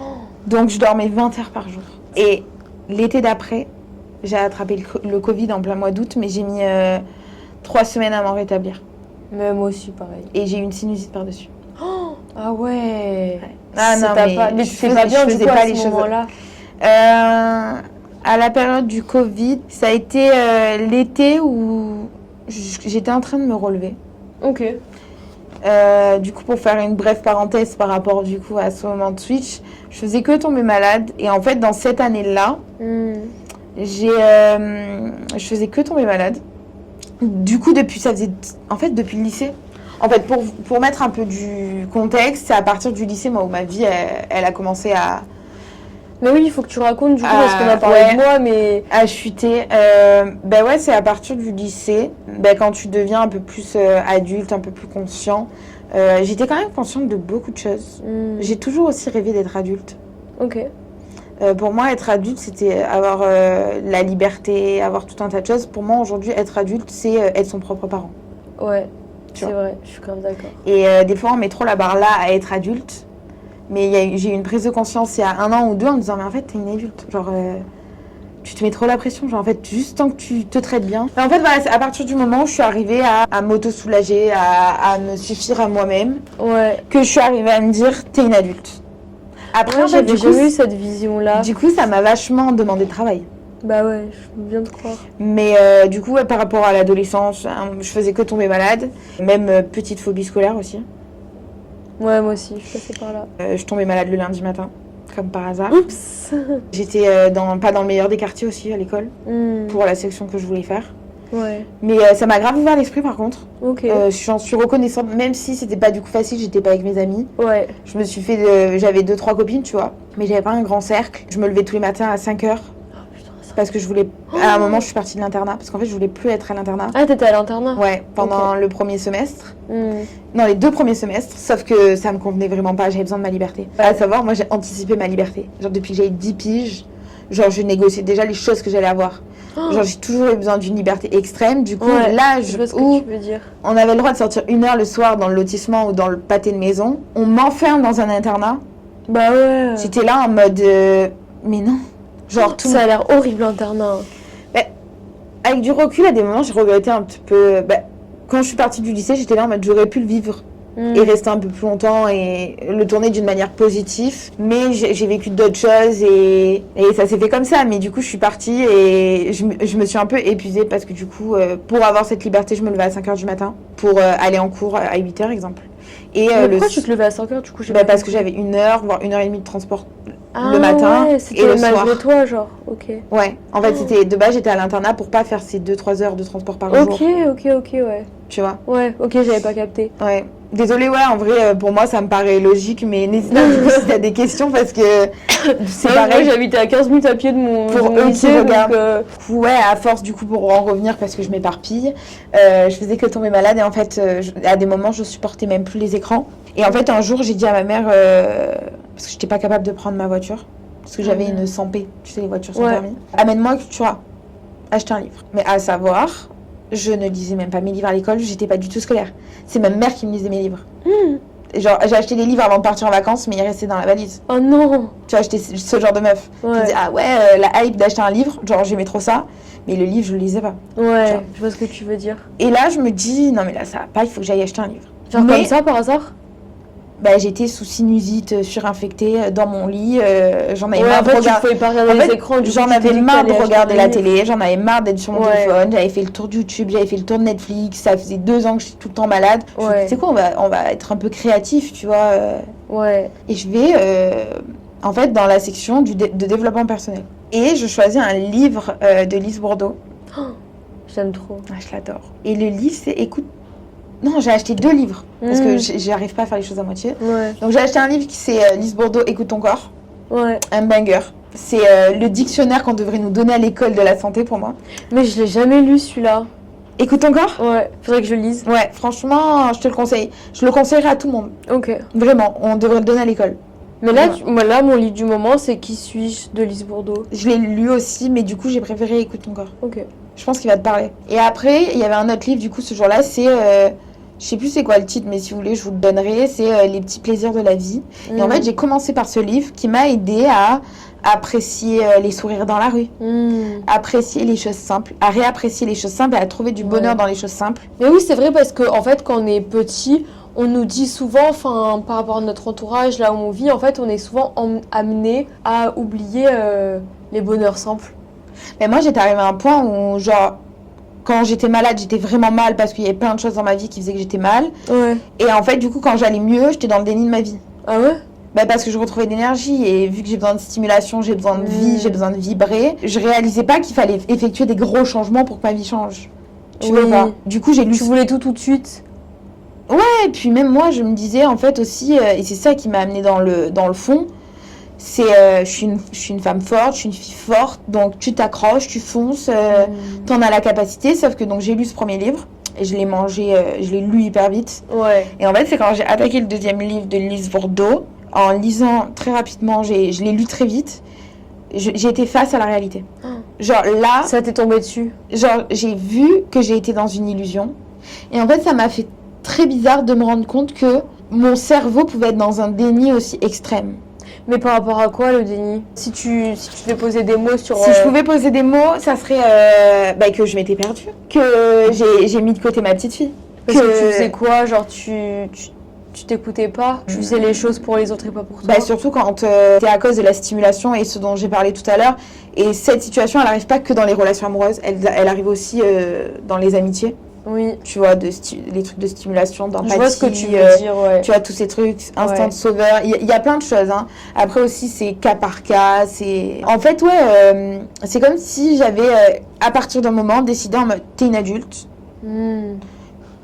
Speaker 2: Oh.
Speaker 1: donc je dormais 20 heures par jour. Et l'été d'après, j'ai attrapé le Covid en plein mois d'août, mais j'ai mis 3 semaines à m'en rétablir.
Speaker 2: Mais moi aussi, pareil.
Speaker 1: Et j'ai eu une sinusite par-dessus.
Speaker 2: Oh, ah ouais.
Speaker 1: Ah
Speaker 2: C'est
Speaker 1: non,
Speaker 2: t'as
Speaker 1: mais
Speaker 2: pas... mais
Speaker 1: je
Speaker 2: tu fais
Speaker 1: faisais-
Speaker 2: pas bien
Speaker 1: je
Speaker 2: du
Speaker 1: faisais
Speaker 2: coup
Speaker 1: pas
Speaker 2: à
Speaker 1: les
Speaker 2: ce
Speaker 1: choses.
Speaker 2: moment-là.
Speaker 1: À la période du Covid, ça a été l'été où j'étais en train de me relever.
Speaker 2: Ok.
Speaker 1: Du coup, pour faire une brève parenthèse par rapport du coup à ce moment de switch, je faisais que tomber malade. Et en fait, dans cette année-là, je faisais que tomber malade. Du coup, depuis le lycée. En fait, pour mettre un peu du contexte, c'est à partir du lycée, moi, où ma vie, elle a commencé à
Speaker 2: Mais oui, il faut que tu racontes du coup
Speaker 1: Ah,
Speaker 2: parce qu'on a parlé
Speaker 1: ouais.
Speaker 2: de moi, mais
Speaker 1: chuter. Ouais, c'est à partir du lycée, quand tu deviens un peu plus adulte, un peu plus conscient. J'étais quand même consciente de beaucoup de choses. J'ai toujours aussi rêvé d'être adulte.
Speaker 2: ok.
Speaker 1: Pour moi, être adulte, c'était avoir la liberté, avoir tout un tas de choses. Pour moi, aujourd'hui, être adulte, c'est être son propre parent.
Speaker 2: Ouais,
Speaker 1: Tu
Speaker 2: c'est
Speaker 1: vois.
Speaker 2: vrai, je suis quand même d'accord.
Speaker 1: Et des fois, on met trop la barre là à être adulte. Mais j'ai eu une prise de conscience il y a 1 an ou 2 en me disant, mais en fait, t'es une adulte. Genre, tu te mets trop la pression. Genre, en fait, juste tant que tu te traites bien. Et en fait, voilà, c'est à partir du moment où je suis arrivée à m'auto-soulager, à me suffire à moi-même,
Speaker 2: Ouais.
Speaker 1: que je suis arrivée à me dire, t'es une adulte. Après,
Speaker 2: Ouais,
Speaker 1: en fait,
Speaker 2: j'avais
Speaker 1: du coup,
Speaker 2: jamais eu cette vision-là.
Speaker 1: du coup, ça m'a vachement demandé de travail.
Speaker 2: Bah ouais, je veux bien te croire.
Speaker 1: Mais du coup, par rapport à l'adolescence, je faisais que tomber malade. Même petite phobie scolaire aussi.
Speaker 2: Ouais, moi aussi, je suis passée par là.
Speaker 1: Je tombais malade le lundi matin. comme par hasard.
Speaker 2: Oups.
Speaker 1: J'étais pas dans le meilleur des quartiers aussi à l'école, pour la section que je voulais faire.
Speaker 2: Ouais.
Speaker 1: Mais ça m'a grave ouvert l'esprit par contre.
Speaker 2: Ok.
Speaker 1: J'en suis reconnaissante, même si c'était pas du coup facile, j'étais pas avec mes amis.
Speaker 2: Ouais.
Speaker 1: Je me suis fait, j'avais 2-3 copines, tu vois, mais j'avais pas un grand cercle. Je me levais tous les matins à 5h. Parce que je voulais. À un moment, je suis partie de l'internat. Parce qu'en fait, je voulais plus être à l'internat.
Speaker 2: Ah, t'étais à l'internat?
Speaker 1: Ouais, pendant le premier semestre.
Speaker 2: Mm.
Speaker 1: Non, les 2 premiers semestres. Sauf que ça me convenait vraiment pas. J'avais besoin de ma liberté.
Speaker 2: Ouais.
Speaker 1: À savoir, moi, j'ai anticipé ma liberté. Genre, depuis que j'avais 10 piges, genre, je négociais déjà les choses que j'allais avoir.
Speaker 2: Oh.
Speaker 1: Genre, j'ai toujours eu besoin d'une liberté extrême. Du coup,
Speaker 2: Ouais,
Speaker 1: l'âge
Speaker 2: je vois ce
Speaker 1: où
Speaker 2: que tu veux dire.
Speaker 1: on avait le droit de sortir 1 heure le soir dans le lotissement ou dans le pâté de maison, on m'enferme dans un internat.
Speaker 2: Bah ouais.
Speaker 1: J'étais là en mode. Mais non. Genre, tout.
Speaker 2: Ça a l'air horrible, l'internat.
Speaker 1: Avec du recul, à des moments, j'ai regretté un petit peu. Quand je suis partie du lycée, j'étais là en mode j'aurais pu le vivre et rester un peu plus longtemps et le tourner d'une manière positive. Mais j'ai vécu d'autres choses et ça s'est fait comme ça. Mais du coup, je suis partie et je me suis un peu épuisée parce que du coup, pour avoir cette liberté, je me levais à 5h du matin pour aller en cours à 8h, exemple. Et
Speaker 2: Mais pourquoi tu te levais à 5h du coup?
Speaker 1: Parce que j'avais 1 heure, voire 1h30 de transport
Speaker 2: Ah,
Speaker 1: le matin
Speaker 2: ouais,
Speaker 1: et
Speaker 2: c'était
Speaker 1: le soir.
Speaker 2: malgré toi, genre. Ok.
Speaker 1: Ouais, en fait, c'était de base, j'étais à l'internat pour pas faire ces 2-3 heures de transport par
Speaker 2: Ok,
Speaker 1: jour.
Speaker 2: ok, ouais.
Speaker 1: Tu vois?
Speaker 2: Ouais, ok, j'avais pas capté.
Speaker 1: Ouais. Désolée, ouais, en vrai, pour moi, ça me paraît logique, mais n'hésite pas du coup si t'as des questions parce que c'est
Speaker 2: Ouais,
Speaker 1: pareil.
Speaker 2: moi, j'habitais à 15 minutes à pied de mon,
Speaker 1: Pour
Speaker 2: de mon
Speaker 1: eux qui
Speaker 2: lycée, donc,
Speaker 1: regardent. Ouais, à force, du coup, pour en revenir, parce que je m'éparpille, je faisais que tomber malade et en fait, à des moments, je supportais même plus les écrans. Et en fait, un jour, j'ai dit à ma mère, parce que j'étais pas capable de prendre ma voiture, parce que j'avais une 100p, tu sais, les voitures sans
Speaker 2: Ouais.
Speaker 1: permis. Amène-moi, tu vois, acheter un livre. Mais à savoir, je ne lisais même pas mes livres à l'école, j'étais pas du tout scolaire. C'est ma mère qui me lisait mes livres. Genre, j'ai acheté des livres avant de partir en vacances, mais ils restaient dans la valise.
Speaker 2: Oh non.
Speaker 1: Tu vois, j'étais ce genre de meuf. Je me
Speaker 2: Ouais.
Speaker 1: disais, ah ouais, la hype d'acheter un livre, genre j'aimais trop ça, mais le livre, je le lisais pas.
Speaker 2: Ouais,
Speaker 1: Genre.
Speaker 2: je vois ce que tu veux dire.
Speaker 1: Et là, je me dis, non mais là, ça va pas, il faut que j'aille acheter un livre.
Speaker 2: Genre
Speaker 1: Mais-
Speaker 2: comme ça, par hasard?
Speaker 1: J'étais sous sinusite, surinfectée, dans mon lit, j'en avais
Speaker 2: Ouais,
Speaker 1: marre
Speaker 2: en
Speaker 1: de
Speaker 2: fait, tu
Speaker 1: regarder.
Speaker 2: pouvais pas regarder
Speaker 1: En
Speaker 2: les
Speaker 1: fait,
Speaker 2: écrans, du coup,
Speaker 1: j'en
Speaker 2: tu t'es
Speaker 1: avais
Speaker 2: dit que
Speaker 1: marre de
Speaker 2: t'allais
Speaker 1: regarder
Speaker 2: acheter
Speaker 1: la
Speaker 2: un livre.
Speaker 1: télé, j'en avais marre d'être sur mon
Speaker 2: Ouais.
Speaker 1: téléphone, j'avais fait le tour de YouTube, j'avais fait le tour de Netflix, ça faisait 2 ans que j'étais tout le temps malade. Je me
Speaker 2: Ouais.
Speaker 1: dis, tu sais quoi, on va être un peu créatif, tu vois.
Speaker 2: Ouais.
Speaker 1: Et je vais, en fait, dans la section de développement personnel. Et je choisis un livre de Lise Bourdeau.
Speaker 2: J'aime trop.
Speaker 1: Ah, je l'adore. Et le livre, c'est Écoute. Non, j'ai acheté 2 livres, parce que j'arrive pas à faire les choses à moitié.
Speaker 2: Ouais.
Speaker 1: Donc j'ai acheté un livre qui c'est Lise Bourdeau, Écoute ton corps.
Speaker 2: Ouais.
Speaker 1: Un banger. C'est le dictionnaire qu'on devrait nous donner à l'école de la santé pour moi.
Speaker 2: Mais je l'ai jamais lu celui-là.
Speaker 1: Écoute ton corps?
Speaker 2: Ouais. Faudrait que je le lise.
Speaker 1: Ouais, franchement, je te le conseille. Je le conseillerais à tout le monde.
Speaker 2: Ok.
Speaker 1: Vraiment, on devrait le donner à l'école.
Speaker 2: Mais là,
Speaker 1: Ouais.
Speaker 2: moi, là, mon livre du moment, c'est Qui suis-je de Lise Bourdeau.
Speaker 1: Je l'ai lu aussi, mais du coup, j'ai préféré Écoute ton corps.
Speaker 2: Ok.
Speaker 1: Je pense qu'il va te parler. Et après, il y avait un autre livre, du coup, ce jour-là, c'est... je sais plus c'est quoi le titre, mais si vous voulez, je vous le donnerai. C'est Les petits plaisirs de la vie. Et en fait, j'ai commencé par ce livre qui m'a aidé à apprécier les sourires dans la rue, apprécier les choses simples, à réapprécier les choses simples et à trouver du bonheur
Speaker 2: Ouais.
Speaker 1: dans les choses simples.
Speaker 2: Mais oui, c'est vrai parce que en fait, quand on est petit, on nous dit souvent, enfin, par rapport à notre entourage, là où on vit, en fait, on est souvent amené à oublier les bonheurs simples.
Speaker 1: Mais moi, j'étais arrivée à un point où, genre, quand j'étais malade, j'étais vraiment mal parce qu'il y avait plein de choses dans ma vie qui faisaient que j'étais mal.
Speaker 2: Ouais.
Speaker 1: Et en fait, du coup, quand j'allais mieux, j'étais dans le déni de ma vie.
Speaker 2: Ah ouais?
Speaker 1: Parce que je retrouvais de l'énergie et vu que j'ai besoin de stimulation, j'ai besoin de vie, j'ai besoin de vibrer, je réalisais pas qu'il fallait effectuer des gros changements pour que ma vie change. Tu vois
Speaker 2: Oui.
Speaker 1: pas? Du coup, j'ai lu.
Speaker 2: Tu voulais tout de suite.
Speaker 1: Et puis même moi, je me disais en fait aussi, et c'est ça qui m'a amené dans le fond, c'est je suis une femme forte, je suis une fille forte, donc tu t'accroches, tu fonces, t'en as la capacité. Sauf que donc j'ai lu ce premier livre et je l'ai mangé, je l'ai lu hyper vite.
Speaker 2: Ouais.
Speaker 1: Et en fait, c'est quand j'ai attaqué le deuxième livre de Lise Bourdeau, en lisant très rapidement, je l'ai lu très vite, j'ai été face à la réalité. Genre là,
Speaker 2: Ça t'est tombé dessus.
Speaker 1: genre j'ai vu que j'ai été dans une illusion. Et en fait, ça m'a fait très bizarre de me rendre compte que mon cerveau pouvait être dans un déni aussi extrême.
Speaker 2: Mais par rapport à quoi le déni? Si tu devais poser des mots sur.
Speaker 1: Si je pouvais poser des mots, ça serait que je m'étais perdue, que j'ai mis de côté ma petite fille.
Speaker 2: Parce que tu faisais quoi? Genre tu t'écoutais pas? Tu faisais les choses pour les autres et pas pour toi?
Speaker 1: Surtout quand c'est à cause de la stimulation et ce dont j'ai parlé tout à l'heure. Et cette situation, elle n'arrive pas que dans les relations amoureuses, elle arrive aussi dans les amitiés.
Speaker 2: Oui.
Speaker 1: Tu vois, les trucs de stimulation, d'empathie.
Speaker 2: Je vois ce que tu veux dire, ouais.
Speaker 1: Tu vois, tous ces trucs, instant de sauveur. Il y a plein de choses. Hein. Après aussi, c'est cas par cas. En fait, ouais, c'est comme si j'avais, à partir d'un moment, décidé en mode, t'es une adulte.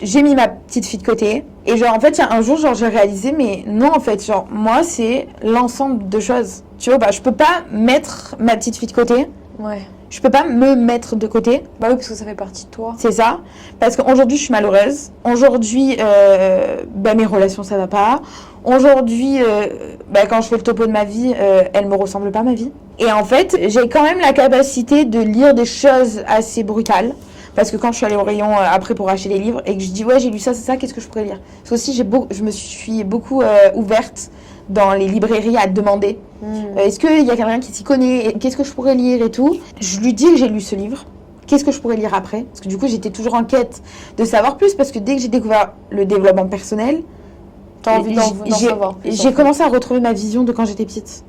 Speaker 1: J'ai mis ma petite fille de côté. Et genre, en fait, il y a un jour, genre, j'ai réalisé, mais non, en fait, genre, moi, c'est l'ensemble de choses. Tu vois, bah, je peux pas mettre ma petite fille de côté.
Speaker 2: Ouais.
Speaker 1: Je peux pas me mettre de côté.
Speaker 2: Bah oui, parce que ça fait partie de toi.
Speaker 1: C'est ça. Parce qu'aujourd'hui, je suis malheureuse. Aujourd'hui, mes relations, ça va pas. Aujourd'hui, quand je fais le topo de ma vie, elle me ressemble pas, ma vie. Et en fait, j'ai quand même la capacité de lire des choses assez brutales. Parce que quand je suis allée au rayon après pour acheter des livres et que je dis ouais, j'ai lu ça, c'est ça, qu'est-ce que je pourrais lire? Parce que aussi, je me suis beaucoup ouverte dans les librairies à demander est-ce qu'il y a quelqu'un qui s'y connaît, qu'est-ce que je pourrais lire et tout. Je lui dis que j'ai lu ce livre, qu'est-ce que je pourrais lire après, parce que du coup j'étais toujours en quête de savoir plus, parce que dès que j'ai découvert le développement personnel,
Speaker 2: t'as envie d'en savoir plus.
Speaker 1: J'ai commencé à retrouver ma vision de quand j'étais petite.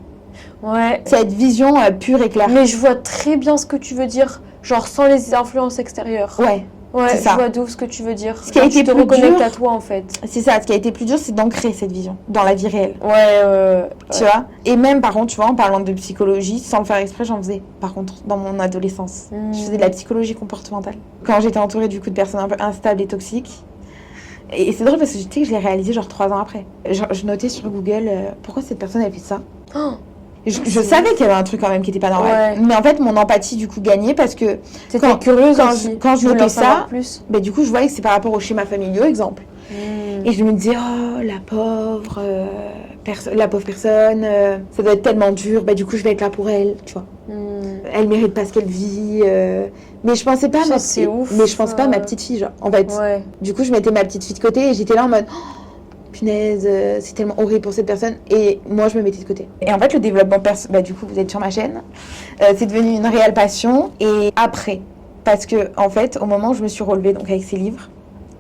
Speaker 2: Ouais.
Speaker 1: Cette vision pure et claire.
Speaker 2: Mais je vois très bien ce que tu veux dire, genre sans les influences extérieures. Ouais, je vois d'où ce que tu veux dire.
Speaker 1: Ce qui a été
Speaker 2: tu te reconnectes à toi, en fait.
Speaker 1: C'est ça, ce qui a été plus dur, c'est d'ancrer cette vision dans la vie réelle.
Speaker 2: Ouais.
Speaker 1: Tu vois. Et même, par contre, tu vois, en parlant de psychologie, sans le faire exprès, j'en faisais, par contre, dans mon adolescence. Je faisais de la psychologie comportementale. Quand j'étais entourée, du coup, de personnes un peu instables et toxiques. Et c'est drôle parce que tu sais que je l'ai réalisé genre 3 ans après. Je notais sur Google, pourquoi cette personne a fait ça. Je savais qu'il y avait un truc quand même qui était pas normal. Ouais. Mais en fait, mon empathie, du coup, gagnait parce que
Speaker 2: t'étais curieuse
Speaker 1: quand je notais ça,
Speaker 2: plus.
Speaker 1: Du coup, je voyais que c'est par rapport au schéma familial, exemple. Et je me disais, oh, la pauvre personne, ça doit être tellement dur, du coup, je vais être là pour elle, tu vois. Elle mérite pas ce qu'elle vit. Mais je pensais pas pas à ma petite fille, genre, en fait.
Speaker 2: Ouais.
Speaker 1: Du coup, je mettais ma petite fille de côté et j'étais là en mode... punaise, c'est tellement horrible pour cette personne. Et moi, je me mettais de côté. Et en fait, le développement personnel, du coup, vous êtes sur ma chaîne, c'est devenu une réelle passion. Et après, parce que, en fait, au moment où je me suis relevée donc, avec ces livres,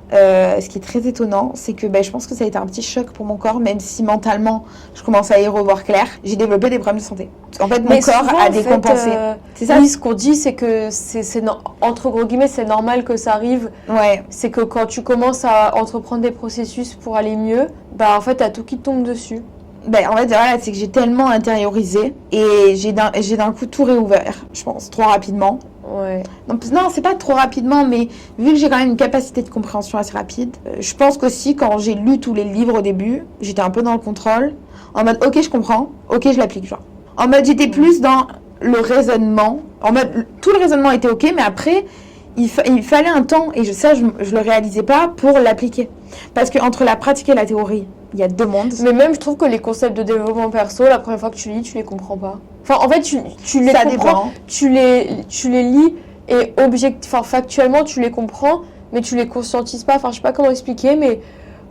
Speaker 1: ce qui est très étonnant, c'est que je pense que ça a été un petit choc pour mon corps, même si mentalement, je commence à y revoir clair. J'ai développé des problèmes de santé. En fait, mon corps a décompensé.
Speaker 2: C'est ça. Oui, ce qu'on dit, c'est que entre gros guillemets, c'est normal que ça arrive.
Speaker 1: Ouais.
Speaker 2: C'est que quand tu commences à entreprendre des processus pour aller mieux, en fait, t'as tout qui te tombe dessus.
Speaker 1: En fait, voilà, c'est que j'ai tellement intériorisé et j'ai d'un coup tout réouvert, je pense, trop rapidement.
Speaker 2: Ouais.
Speaker 1: Non, c'est pas trop rapidement, mais vu que j'ai quand même une capacité de compréhension assez rapide, je pense qu'aussi quand j'ai lu tous les livres au début, j'étais un peu dans le contrôle, en mode ok, je comprends, ok, je l'applique, genre. En mode j'étais plus dans le raisonnement, en mode tout le raisonnement était ok, mais après il fallait un temps, et je le réalisais pas pour l'appliquer. Parce qu'entre la pratique et la théorie, il y a 2 mondes.
Speaker 2: Mais même, je trouve que les concepts de développement perso, la première fois que tu lis, tu les comprends pas. Enfin, en fait, tu les
Speaker 1: ça
Speaker 2: comprends, tu les lis, et factuellement, tu les comprends, mais tu les conscientises pas. Enfin, je sais pas comment expliquer, mais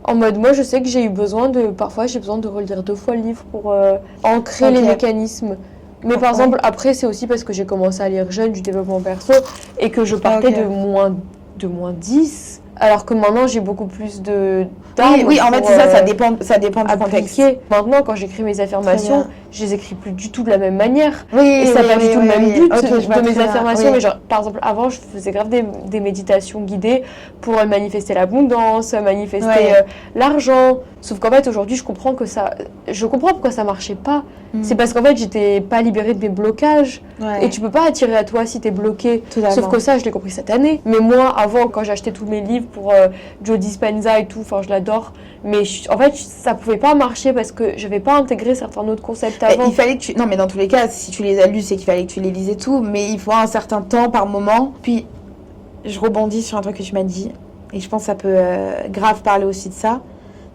Speaker 2: en mode, moi, je sais que parfois, j'ai besoin de relire 2 fois le livre pour ancrer les mécanismes. Mais par exemple, après, c'est aussi parce que j'ai commencé à lire jeune du développement perso et que je partais de moins 10, alors que maintenant j'ai beaucoup plus de temps.
Speaker 1: Oui, en fait, c'est ça dépend du contexte.
Speaker 2: Maintenant, quand j'écris mes affirmations, je les écris plus du tout de la même manière.
Speaker 1: Et
Speaker 2: ça n'a pas du tout le même but de mes affirmations.
Speaker 1: Oui.
Speaker 2: Mais genre, par exemple, avant, je faisais grave des méditations guidées pour manifester l'abondance, manifester l'argent. Sauf qu'en fait, aujourd'hui, je comprends pourquoi ça marchait pas. C'est parce qu'en fait, j'étais pas libérée de mes blocages. Et tu peux pas attirer à toi si t'es bloqué.
Speaker 1: Totalement.
Speaker 2: Sauf que ça, je l'ai compris cette année. Mais moi, avant, quand j'achetais tous mes livres pour Joe Dispenza et tout, je l'adore. Mais en fait, ça pouvait pas marcher parce que j'avais pas intégré certains autres concepts avant.
Speaker 1: Il fallait que non, mais dans tous les cas, si tu les as lus, c'est qu'il fallait que tu les lises et tout. Mais il faut un certain temps par moment. Puis, je rebondis sur un truc que tu m'as dit. Et je pense que ça peut grave parler aussi de ça.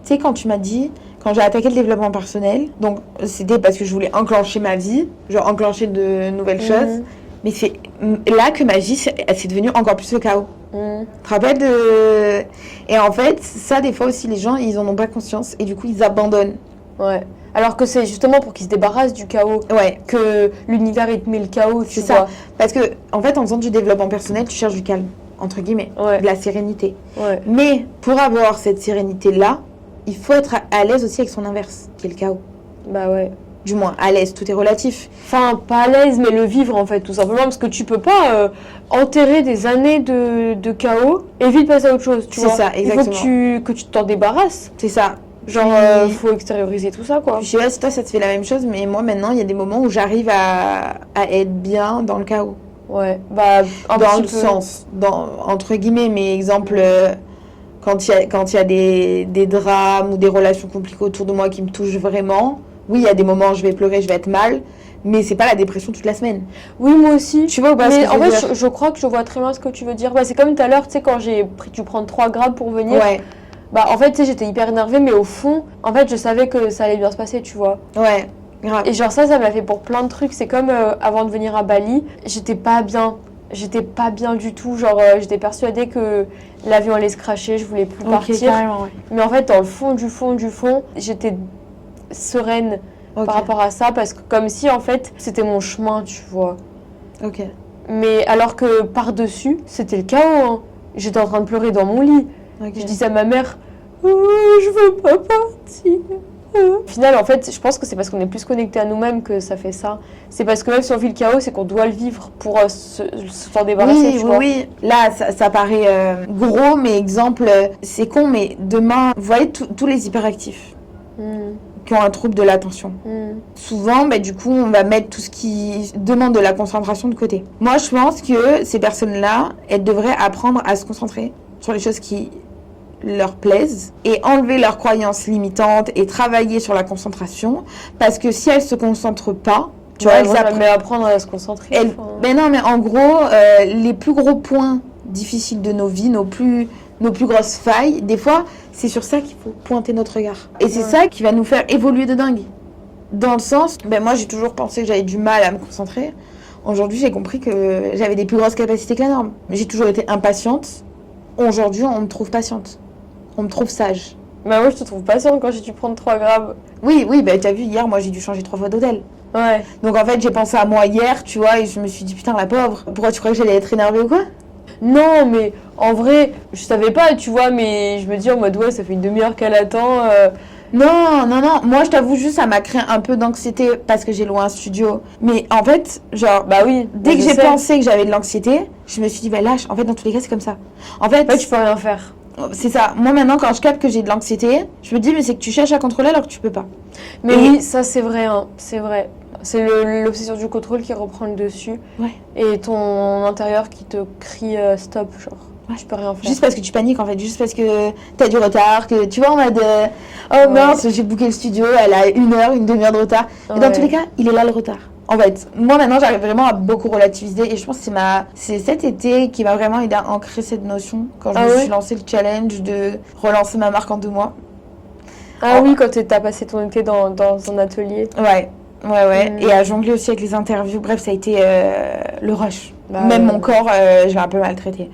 Speaker 1: Tu sais, quand tu m'as dit, quand j'ai attaqué le développement personnel, donc c'était parce que je voulais enclencher ma vie, genre enclencher de nouvelles choses. Mais c'est là que ma vie, c'est devenu encore plus le chaos. Tu te rappelles de... Et en fait, ça, des fois aussi, les gens, ils en ont pas conscience et du coup, ils abandonnent.
Speaker 2: Ouais. Alors que c'est justement pour qu'ils se débarrassent du chaos que l'univers, il te met le chaos, tu vois.
Speaker 1: Ça. Parce que, en fait, en faisant du développement personnel, tu cherches du calme, entre guillemets, de la sérénité. Mais pour avoir cette sérénité-là, il faut être à l'aise aussi avec son inverse, qui est le chaos.
Speaker 2: Bah ouais.
Speaker 1: Du moins, à l'aise, tout est relatif.
Speaker 2: Enfin, pas à l'aise, mais le vivre en fait, tout simplement, parce que tu peux pas enterrer des années de chaos et vite passer à autre chose, tu
Speaker 1: C'est
Speaker 2: vois.
Speaker 1: ça,
Speaker 2: Il faut
Speaker 1: exactement.
Speaker 2: que tu t'en débarrasses.
Speaker 1: C'est ça.
Speaker 2: Genre,
Speaker 1: Puis-
Speaker 2: faut extérioriser tout ça, quoi.
Speaker 1: Je sais pas si toi ça te fait la même chose, mais moi maintenant il y a des moments où j'arrive à être bien dans le chaos.
Speaker 2: Ouais, bah, un
Speaker 1: Dans
Speaker 2: petit
Speaker 1: le
Speaker 2: peu.
Speaker 1: sens, entre guillemets, mais exemple, quand il y a des drames ou des relations compliquées autour de moi qui me touchent vraiment, oui, il y a des moments où je vais pleurer, je vais être mal, mais c'est pas la dépression toute la semaine.
Speaker 2: Oui, moi aussi.
Speaker 1: Tu vois ou pas ce
Speaker 2: Mais
Speaker 1: que je
Speaker 2: en
Speaker 1: veux
Speaker 2: fait,
Speaker 1: dire?
Speaker 2: je crois que je vois très bien ce que tu veux dire. Bah, c'est comme tout à l'heure, tu sais, quand j'ai pris dû prendre 3 grammes pour venir.
Speaker 1: Ouais,
Speaker 2: Bah, en fait, tu sais, j'étais hyper énervée, mais au fond, en fait, je savais que ça allait bien se passer, tu vois.
Speaker 1: ouais, grave.
Speaker 2: Et genre, ça m'a fait pour plein de trucs. C'est comme avant de venir à Bali, j'étais pas bien. J'étais pas bien du tout. Genre, j'étais persuadée que l'avion allait se crasher, je voulais plus partir.
Speaker 1: carrément, ouais.
Speaker 2: Mais en fait, dans le fond du fond, j'étais sereine
Speaker 1: Ok,
Speaker 2: par rapport à ça, parce que comme si, en fait, c'était mon chemin, tu vois.
Speaker 1: ok.
Speaker 2: Mais alors que par-dessus, c'était le chaos, hein. J'étais en train de pleurer dans mon lit.
Speaker 1: Ok.
Speaker 2: Je disais à ma mère, oh, je veux pas partir. Au final, en fait, je pense que c'est parce qu'on est plus connecté à nous-mêmes que ça fait ça. C'est parce que même si on vit le chaos, c'est qu'on doit le vivre pour s'en débarrasser,
Speaker 1: Oui,
Speaker 2: tu
Speaker 1: oui,
Speaker 2: vois.
Speaker 1: oui. Là, ça paraît gros, mais exemple, c'est con, mais demain, vous voyez tous les hyperactifs
Speaker 2: Mm,
Speaker 1: qui ont un trouble de l'attention.
Speaker 2: mm.
Speaker 1: Souvent, bah, du coup, on va mettre tout ce qui demande de la concentration de côté. Moi, je pense que ces personnes-là, elles devraient apprendre à se concentrer sur les choses qui leur plaisent et enlever leurs croyances limitantes et travailler sur la concentration, parce que si elles se concentrent pas, tu vois,
Speaker 2: Ouais,
Speaker 1: elles
Speaker 2: moi,
Speaker 1: apprennent.
Speaker 2: mais apprendre à se concentrer.
Speaker 1: Elles-
Speaker 2: enfin.
Speaker 1: Mais non, mais en gros, les plus gros points difficiles de nos vies, nos plus grosses failles, des fois, c'est sur ça qu'il faut pointer notre regard. Et c'est
Speaker 2: Ouais.
Speaker 1: ça qui va nous faire évoluer de dingue. Dans le sens, ben moi j'ai toujours pensé que j'avais du mal à me concentrer. Aujourd'hui, j'ai compris que j'avais des plus grosses capacités que la norme. J'ai toujours été impatiente. Aujourd'hui, on me trouve patiente. On me trouve sage.
Speaker 2: Bah, moi, je te trouve patiente quand j'ai dû prendre 3 grammes.
Speaker 1: Oui, oui, ben t'as vu, hier, moi j'ai dû changer 3 fois d'hôtel.
Speaker 2: Ouais.
Speaker 1: Donc en fait, j'ai pensé à moi hier, tu vois, et je me suis dit, putain, la pauvre, pourquoi tu croyais que j'allais être énervée ou quoi?
Speaker 2: Non, mais en vrai, je savais pas, tu vois, mais je me dis en mode, ouais, ça fait une demi-heure qu'elle attend.
Speaker 1: Non, non, non. Moi, je t'avoue juste, ça m'a créé un peu d'anxiété parce que j'ai loué un studio. Mais en fait, genre,
Speaker 2: Bah oui,
Speaker 1: dès que
Speaker 2: je
Speaker 1: j'ai
Speaker 2: sais.
Speaker 1: pensé que j'avais de l'anxiété, je me suis dit, bah lâche. En fait, dans tous les cas, c'est comme ça. En fait,
Speaker 2: Ouais, tu peux rien faire.
Speaker 1: c'est ça. Moi, maintenant, quand je capte que j'ai de l'anxiété, je me dis, mais c'est que tu cherches à contrôler alors que tu peux pas.
Speaker 2: Mais
Speaker 1: Et-
Speaker 2: oui, ça c'est vrai, hein, c'est vrai. C'est l'obsession du contrôle qui reprend le dessus.
Speaker 1: Ouais.
Speaker 2: Et ton intérieur qui te crie stop, genre.
Speaker 1: Ouais.
Speaker 2: Tu peux rien faire.
Speaker 1: Juste parce que tu paniques, en fait. Juste parce que t'as du retard, que tu vois, en mode, oh
Speaker 2: Ouais.
Speaker 1: mince, j'ai booké le studio, elle a une demi-heure de retard. Et dans
Speaker 2: Ouais.
Speaker 1: tous les cas, il est là le retard. En fait, moi maintenant j'arrive vraiment à beaucoup relativiser et je pense que c'est cet été qui m'a vraiment aidé à ancrer cette notion quand je
Speaker 2: Ah
Speaker 1: me
Speaker 2: ouais
Speaker 1: suis lancé le challenge de relancer ma marque en 2 mois.
Speaker 2: Ah
Speaker 1: Oh.
Speaker 2: oui, quand t'as passé ton été dans un atelier.
Speaker 1: Ouais, ouais.
Speaker 2: Mm.
Speaker 1: Et à jongler aussi avec les interviews. Bref, ça a été le rush.
Speaker 2: Bah,
Speaker 1: Même
Speaker 2: ouais.
Speaker 1: mon corps, je l'ai un peu maltraité.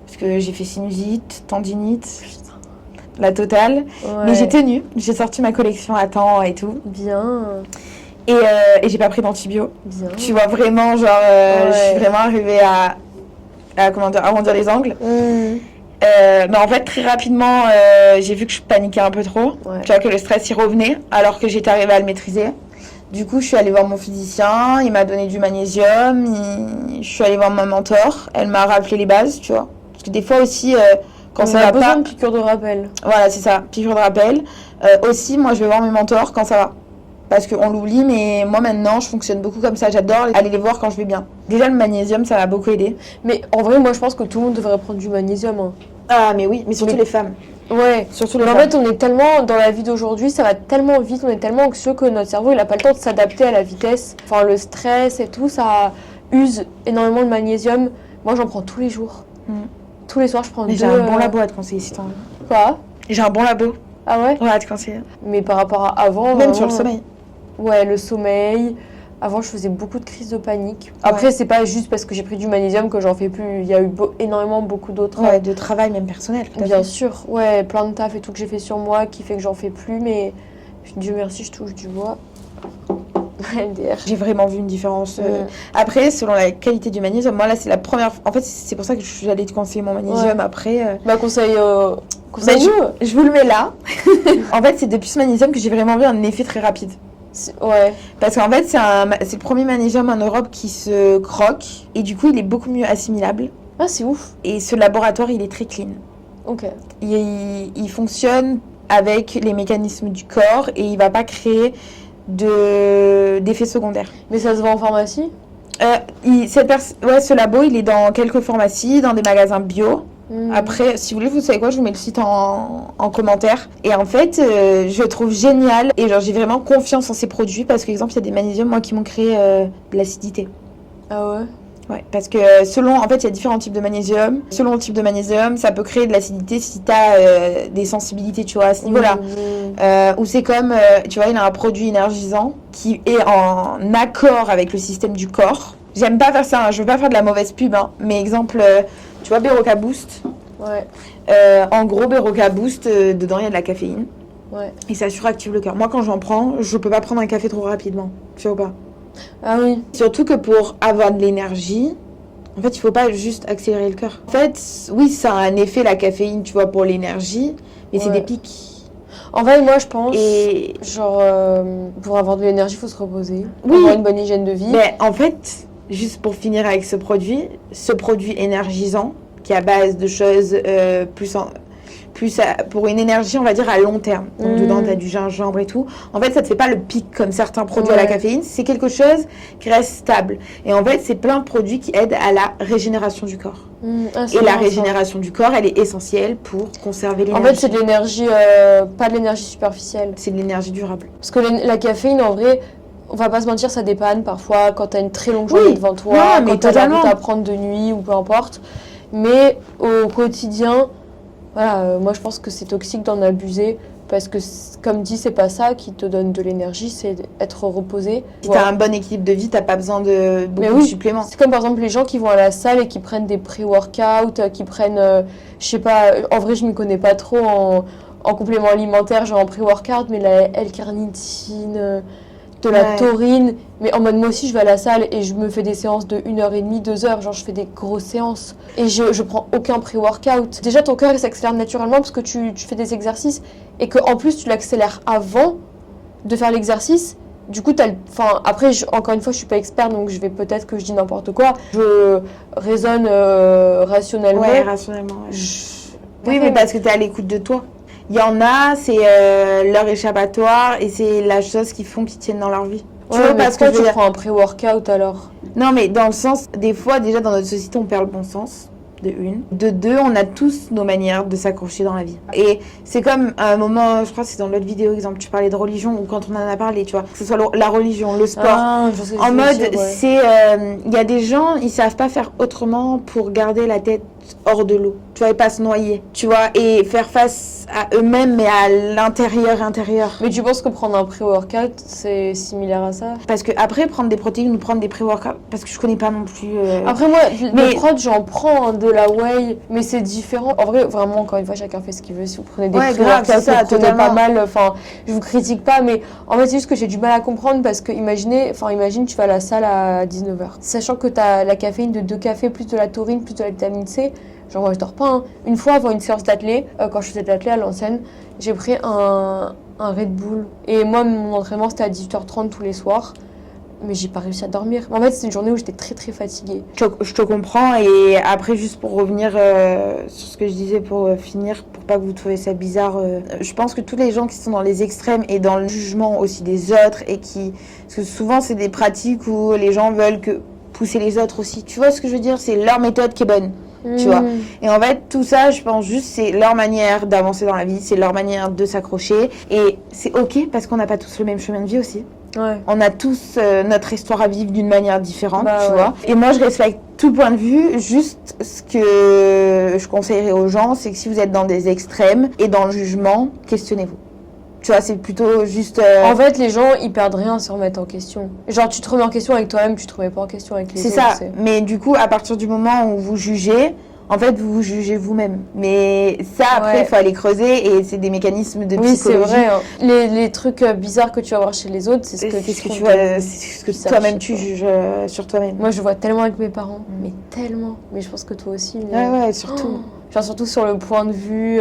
Speaker 1: Parce que j'ai fait sinusite, tendinite,
Speaker 2: Putain.
Speaker 1: la totale.
Speaker 2: Ouais.
Speaker 1: Mais j'ai tenu, j'ai sorti ma collection à temps et tout.
Speaker 2: Bien,
Speaker 1: Et j'ai pas pris d'antibio.
Speaker 2: bien.
Speaker 1: Tu vois vraiment, genre, je suis
Speaker 2: Ouais.
Speaker 1: vraiment arrivée à comment dire, arrondir les angles.
Speaker 2: Mm.
Speaker 1: Mais en fait, très rapidement, j'ai vu que je paniquais un peu trop.
Speaker 2: Ouais.
Speaker 1: Tu vois, que le stress y revenait, alors que j'étais arrivée à le maîtriser. Du coup, je suis allée voir mon physicien, il m'a donné du magnésium, je suis allée voir ma mentor, elle m'a rappelé les bases, tu vois. Parce que des fois aussi, quand
Speaker 2: On
Speaker 1: ça
Speaker 2: a
Speaker 1: va
Speaker 2: besoin
Speaker 1: pas,
Speaker 2: de piqûres de rappel.
Speaker 1: voilà, c'est ça, piqûre de rappel. Aussi, moi, je vais voir mes mentors quand ça va. Parce qu'on l'oublie, mais moi maintenant, je fonctionne beaucoup comme ça. J'adore aller les voir quand je vais bien. Déjà, le magnésium, ça m'a beaucoup aidé.
Speaker 2: Mais en vrai, moi je pense que tout le monde devrait prendre du magnésium, hein.
Speaker 1: Ah, mais oui, mais surtout
Speaker 2: Mais-
Speaker 1: les femmes.
Speaker 2: Ouais.
Speaker 1: Surtout les
Speaker 2: Mais en
Speaker 1: femmes.
Speaker 2: fait, on est tellement dans la vie d'aujourd'hui, ça va tellement vite, on est tellement anxieux que notre cerveau, il a pas le temps de s'adapter à la vitesse. Enfin, le stress et tout, ça use énormément de magnésium. Moi, j'en prends tous les jours.
Speaker 1: Mm.
Speaker 2: Tous les soirs, je prends
Speaker 1: Mais
Speaker 2: deux.
Speaker 1: j'ai un bon labo à te conseiller si t'en veux.
Speaker 2: Quoi?
Speaker 1: J'ai un bon labo
Speaker 2: Ah ouais?
Speaker 1: à te conseiller.
Speaker 2: Mais par rapport à avant.
Speaker 1: Même sur le
Speaker 2: vraiment,
Speaker 1: sommeil.
Speaker 2: Ouais, le sommeil. Avant, je faisais beaucoup de crises de panique. Après, c'est pas juste parce que j'ai pris du magnésium que j'en fais plus. Il y a eu énormément beaucoup d'autres.
Speaker 1: Ouais, de travail même personnel. Tout à
Speaker 2: Bien
Speaker 1: fait.
Speaker 2: sûr, ouais, plein de taf et tout que j'ai fait sur moi qui fait que j'en fais plus, mais Dieu merci, je touche du bois. LDR.
Speaker 1: J'ai vraiment vu une différence.
Speaker 2: Mm.
Speaker 1: Après, selon la qualité du magnésium, moi là, c'est la première. En fait, c'est pour ça que j'allais te conseiller mon magnésium.
Speaker 2: Ouais.
Speaker 1: Après,
Speaker 2: Bah, conseille-nous.
Speaker 1: je vous le mets là. En fait, c'est depuis ce magnésium que j'ai vraiment vu un effet très rapide.
Speaker 2: Ouais.
Speaker 1: Parce qu'en fait, c'est le premier magnésium en Europe qui se croque. Et du coup, il est beaucoup mieux assimilable.
Speaker 2: Ah, c'est ouf.
Speaker 1: Et ce laboratoire, il est très clean.
Speaker 2: Ok.
Speaker 1: Il fonctionne avec les mécanismes du corps et il va pas créer d'effets secondaires.
Speaker 2: Mais ça se vend en pharmacie?
Speaker 1: Ce labo, il est dans quelques pharmacies, dans des magasins bio.
Speaker 2: Hmm.
Speaker 1: Après, si vous voulez, vous savez quoi, je vous mets le site en commentaire. Et en fait, je le trouve génial. Et genre, j'ai vraiment confiance en ces produits parce que, exemple, il y a des magnésiums, moi, qui m'ont créé de l'acidité.
Speaker 2: Ah ouais?
Speaker 1: Ouais, parce que en fait, il y a différents types de magnésium. Selon le type de magnésium, ça peut créer de l'acidité si tu as des sensibilités, tu vois, à ce niveau-là. Ou c'est comme, tu vois, il a un produit énergisant qui est en accord avec le système du corps. J'aime pas faire ça, hein, je veux pas faire de la mauvaise pub, hein, mais exemple, tu vois, Beroca Boost.
Speaker 2: Ouais.
Speaker 1: En gros, Beroca Boost, dedans, il y a de la caféine.
Speaker 2: Ouais.
Speaker 1: Et ça suractive le cœur. Moi, quand j'en prends, je peux pas prendre un café trop rapidement. Tu vois pas?
Speaker 2: Ah oui.
Speaker 1: Surtout que pour avoir de l'énergie, en fait, il faut pas juste accélérer le cœur. En fait, oui, ça a un effet, la caféine, tu vois, pour l'énergie, mais c'est des pics.
Speaker 2: En fait, moi, je pense,
Speaker 1: Et
Speaker 2: genre, pour avoir de l'énergie, il faut se reposer,
Speaker 1: oui,
Speaker 2: avoir une bonne hygiène de vie.
Speaker 1: mais en fait, juste pour finir avec ce produit énergisant, qui est à base de choses pour une énergie, on va dire, à long terme. Donc dedans, tu as du gingembre et tout. En fait, ça te fait pas le pic comme certains produits à la caféine. C'est quelque chose qui reste stable. Et en fait, c'est plein de produits qui aident à la régénération du corps. Et la régénération du corps, elle est essentielle pour conserver l'énergie.
Speaker 2: En fait, c'est de l'énergie, pas de l'énergie superficielle.
Speaker 1: C'est de l'énergie durable.
Speaker 2: Parce que la caféine, en vrai, on va pas se mentir, ça dépanne parfois quand t'as une très longue journée devant toi, quand t'as la route à prendre de nuit ou peu importe. Mais au quotidien, voilà, moi je pense que c'est toxique d'en abuser parce que, comme dit, c'est pas ça qui te donne de l'énergie, c'est être reposé.
Speaker 1: Si t'as un bon équilibre de vie, t'as pas besoin de beaucoup de suppléments.
Speaker 2: C'est comme par exemple les gens qui vont à la salle et qui prennent des pré-workouts, qui prennent, je sais pas, en vrai je m'y connais pas trop en complément alimentaire, genre en pré-workout, mais la L-carnitine, de la taurine, mais en mode moi aussi je vais à la salle et je me fais des séances de 1h30, 2h, genre je fais des grosses séances et je prends aucun pré-workout. Déjà ton cœur il s'accélère naturellement parce que tu fais des exercices et qu'en plus tu l'accélères avant de faire l'exercice. Du coup, après, encore une fois, je suis pas expert, donc je vais peut-être que je dis n'importe quoi. Je raisonne rationnellement.
Speaker 1: Ouais, rationnellement. Ouais. Oui, mais parce que t'es à l'écoute de toi. Il y en a, c'est leur échappatoire et c'est la chose qu'ils font qui tiennent dans leur vie.
Speaker 2: Tu vois, parce que tu prends un pré-workout alors? Non,
Speaker 1: mais dans le sens, des fois, déjà dans notre société, on perd le bon sens. De une. De deux, on a tous nos manières de s'accrocher dans la vie. Et c'est comme à un moment, je crois que c'est dans l'autre vidéo, exemple, tu parlais de religion ou quand on en a parlé, tu vois, que ce soit la religion, le sport. En mode, il y a des gens, ils savent pas faire autrement pour garder la tête hors de l'eau, tu vois, et pas se noyer, tu vois, et faire face à eux-mêmes, mais à l'intérieur.
Speaker 2: Mais tu penses que prendre un pré-workout, c'est similaire à ça?
Speaker 1: Parce que après, prendre des protéines ou prendre des pré-workouts, parce que je connais pas non plus...
Speaker 2: Après moi, des prod, j'en prends de la whey, mais c'est différent. En vrai, vraiment, encore une fois, chacun fait ce qu'il veut. Si vous prenez des pré-workouts, vous prenez pas mal, enfin, je vous critique pas, mais en fait, c'est juste que j'ai du mal à comprendre parce que imagine, tu vas à la salle à 19h. Sachant que t'as la caféine de 2 cafés, plus de la taurine, plus de la vitamine C. Genre moi je dors pas, hein. Une fois avant une séance d'athlé, quand je faisais de l'athlé à l'ancienne, j'ai pris un Red Bull. Et moi mon entraînement c'était à 18h30 tous les soirs. Mais j'ai pas réussi à dormir. En fait c'est une journée où j'étais très très fatiguée.
Speaker 1: Je te comprends et après juste pour revenir sur ce que je disais pour finir, pour pas que vous trouviez ça bizarre, je pense que tous les gens qui sont dans les extrêmes et dans le jugement aussi des autres et parce que souvent c'est des pratiques où les gens veulent pousser les autres aussi. Tu vois ce que je veux dire? C'est leur méthode qui est bonne. Tu vois. Et en fait, tout ça, je pense juste, c'est leur manière d'avancer dans la vie, c'est leur manière de s'accrocher. Et c'est ok parce qu'on n'a pas tous le même chemin de vie aussi.
Speaker 2: Ouais.
Speaker 1: On a tous notre histoire à vivre d'une manière différente, tu vois. Et moi, je respecte tout point de vue. Juste ce que je conseillerais aux gens, c'est que si vous êtes dans des extrêmes et dans le jugement, questionnez-vous. Tu vois, c'est plutôt juste...
Speaker 2: En fait, les gens, ils perdent rien à se remettre en question. Genre, tu te remets en question avec toi-même, tu te remets pas en question avec les autres.
Speaker 1: C'est ça. Mais du coup, à partir du moment où vous jugez, en fait, vous vous jugez vous-même. Mais ça, après, il faut aller creuser et c'est des mécanismes de psychologie.
Speaker 2: Oui, c'est vrai. Hein. Les trucs bizarres que tu vas voir chez les autres, c'est ce que
Speaker 1: toi-même tu juges sur toi-même.
Speaker 2: Moi, je vois tellement avec mes parents. Mais tellement. Mais je pense que toi aussi.
Speaker 1: Ouais, surtout.
Speaker 2: Genre, surtout sur le point de vue...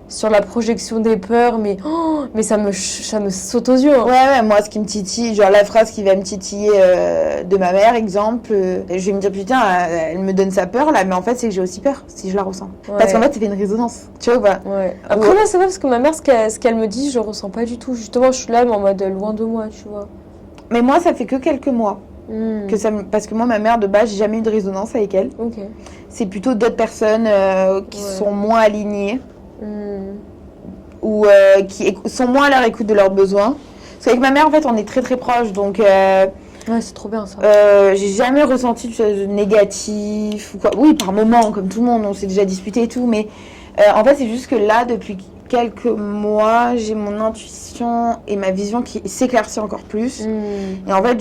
Speaker 2: sur la projection des peurs, mais ça me saute aux yeux. Hein.
Speaker 1: Ouais, moi, ce qui me titille, genre la phrase qui va me titiller de ma mère, exemple, je vais me dire, putain, elle me donne sa peur, là, mais en fait, c'est que j'ai aussi peur, si je la ressens.
Speaker 2: Ouais.
Speaker 1: Parce qu'en fait, ça fait une résonance, tu vois ou pas?
Speaker 2: Ouais. Après, là, c'est vrai, parce que ma mère, ce qu'elle me dit, je ressens pas du tout. Justement, je suis là, mais en mode loin de moi, tu vois.
Speaker 1: Mais moi, ça fait que quelques mois. Parce que moi, ma mère, de base, j'ai jamais eu de résonance avec elle.
Speaker 2: Ok.
Speaker 1: C'est plutôt d'autres personnes qui sont moins alignées. Ou qui sont moins à leur écoute de leurs besoins. Parce qu'avec ma mère, en fait, on est très très proches, donc
Speaker 2: ouais, c'est trop bien ça.
Speaker 1: j'ai jamais ressenti de choses négatives ou quoi. Oui, par moments, comme tout le monde, on s'est déjà disputé et tout, mais en fait, c'est juste que là, depuis quelques mois, j'ai mon intuition et ma vision qui s'éclaircit encore plus. Et en fait,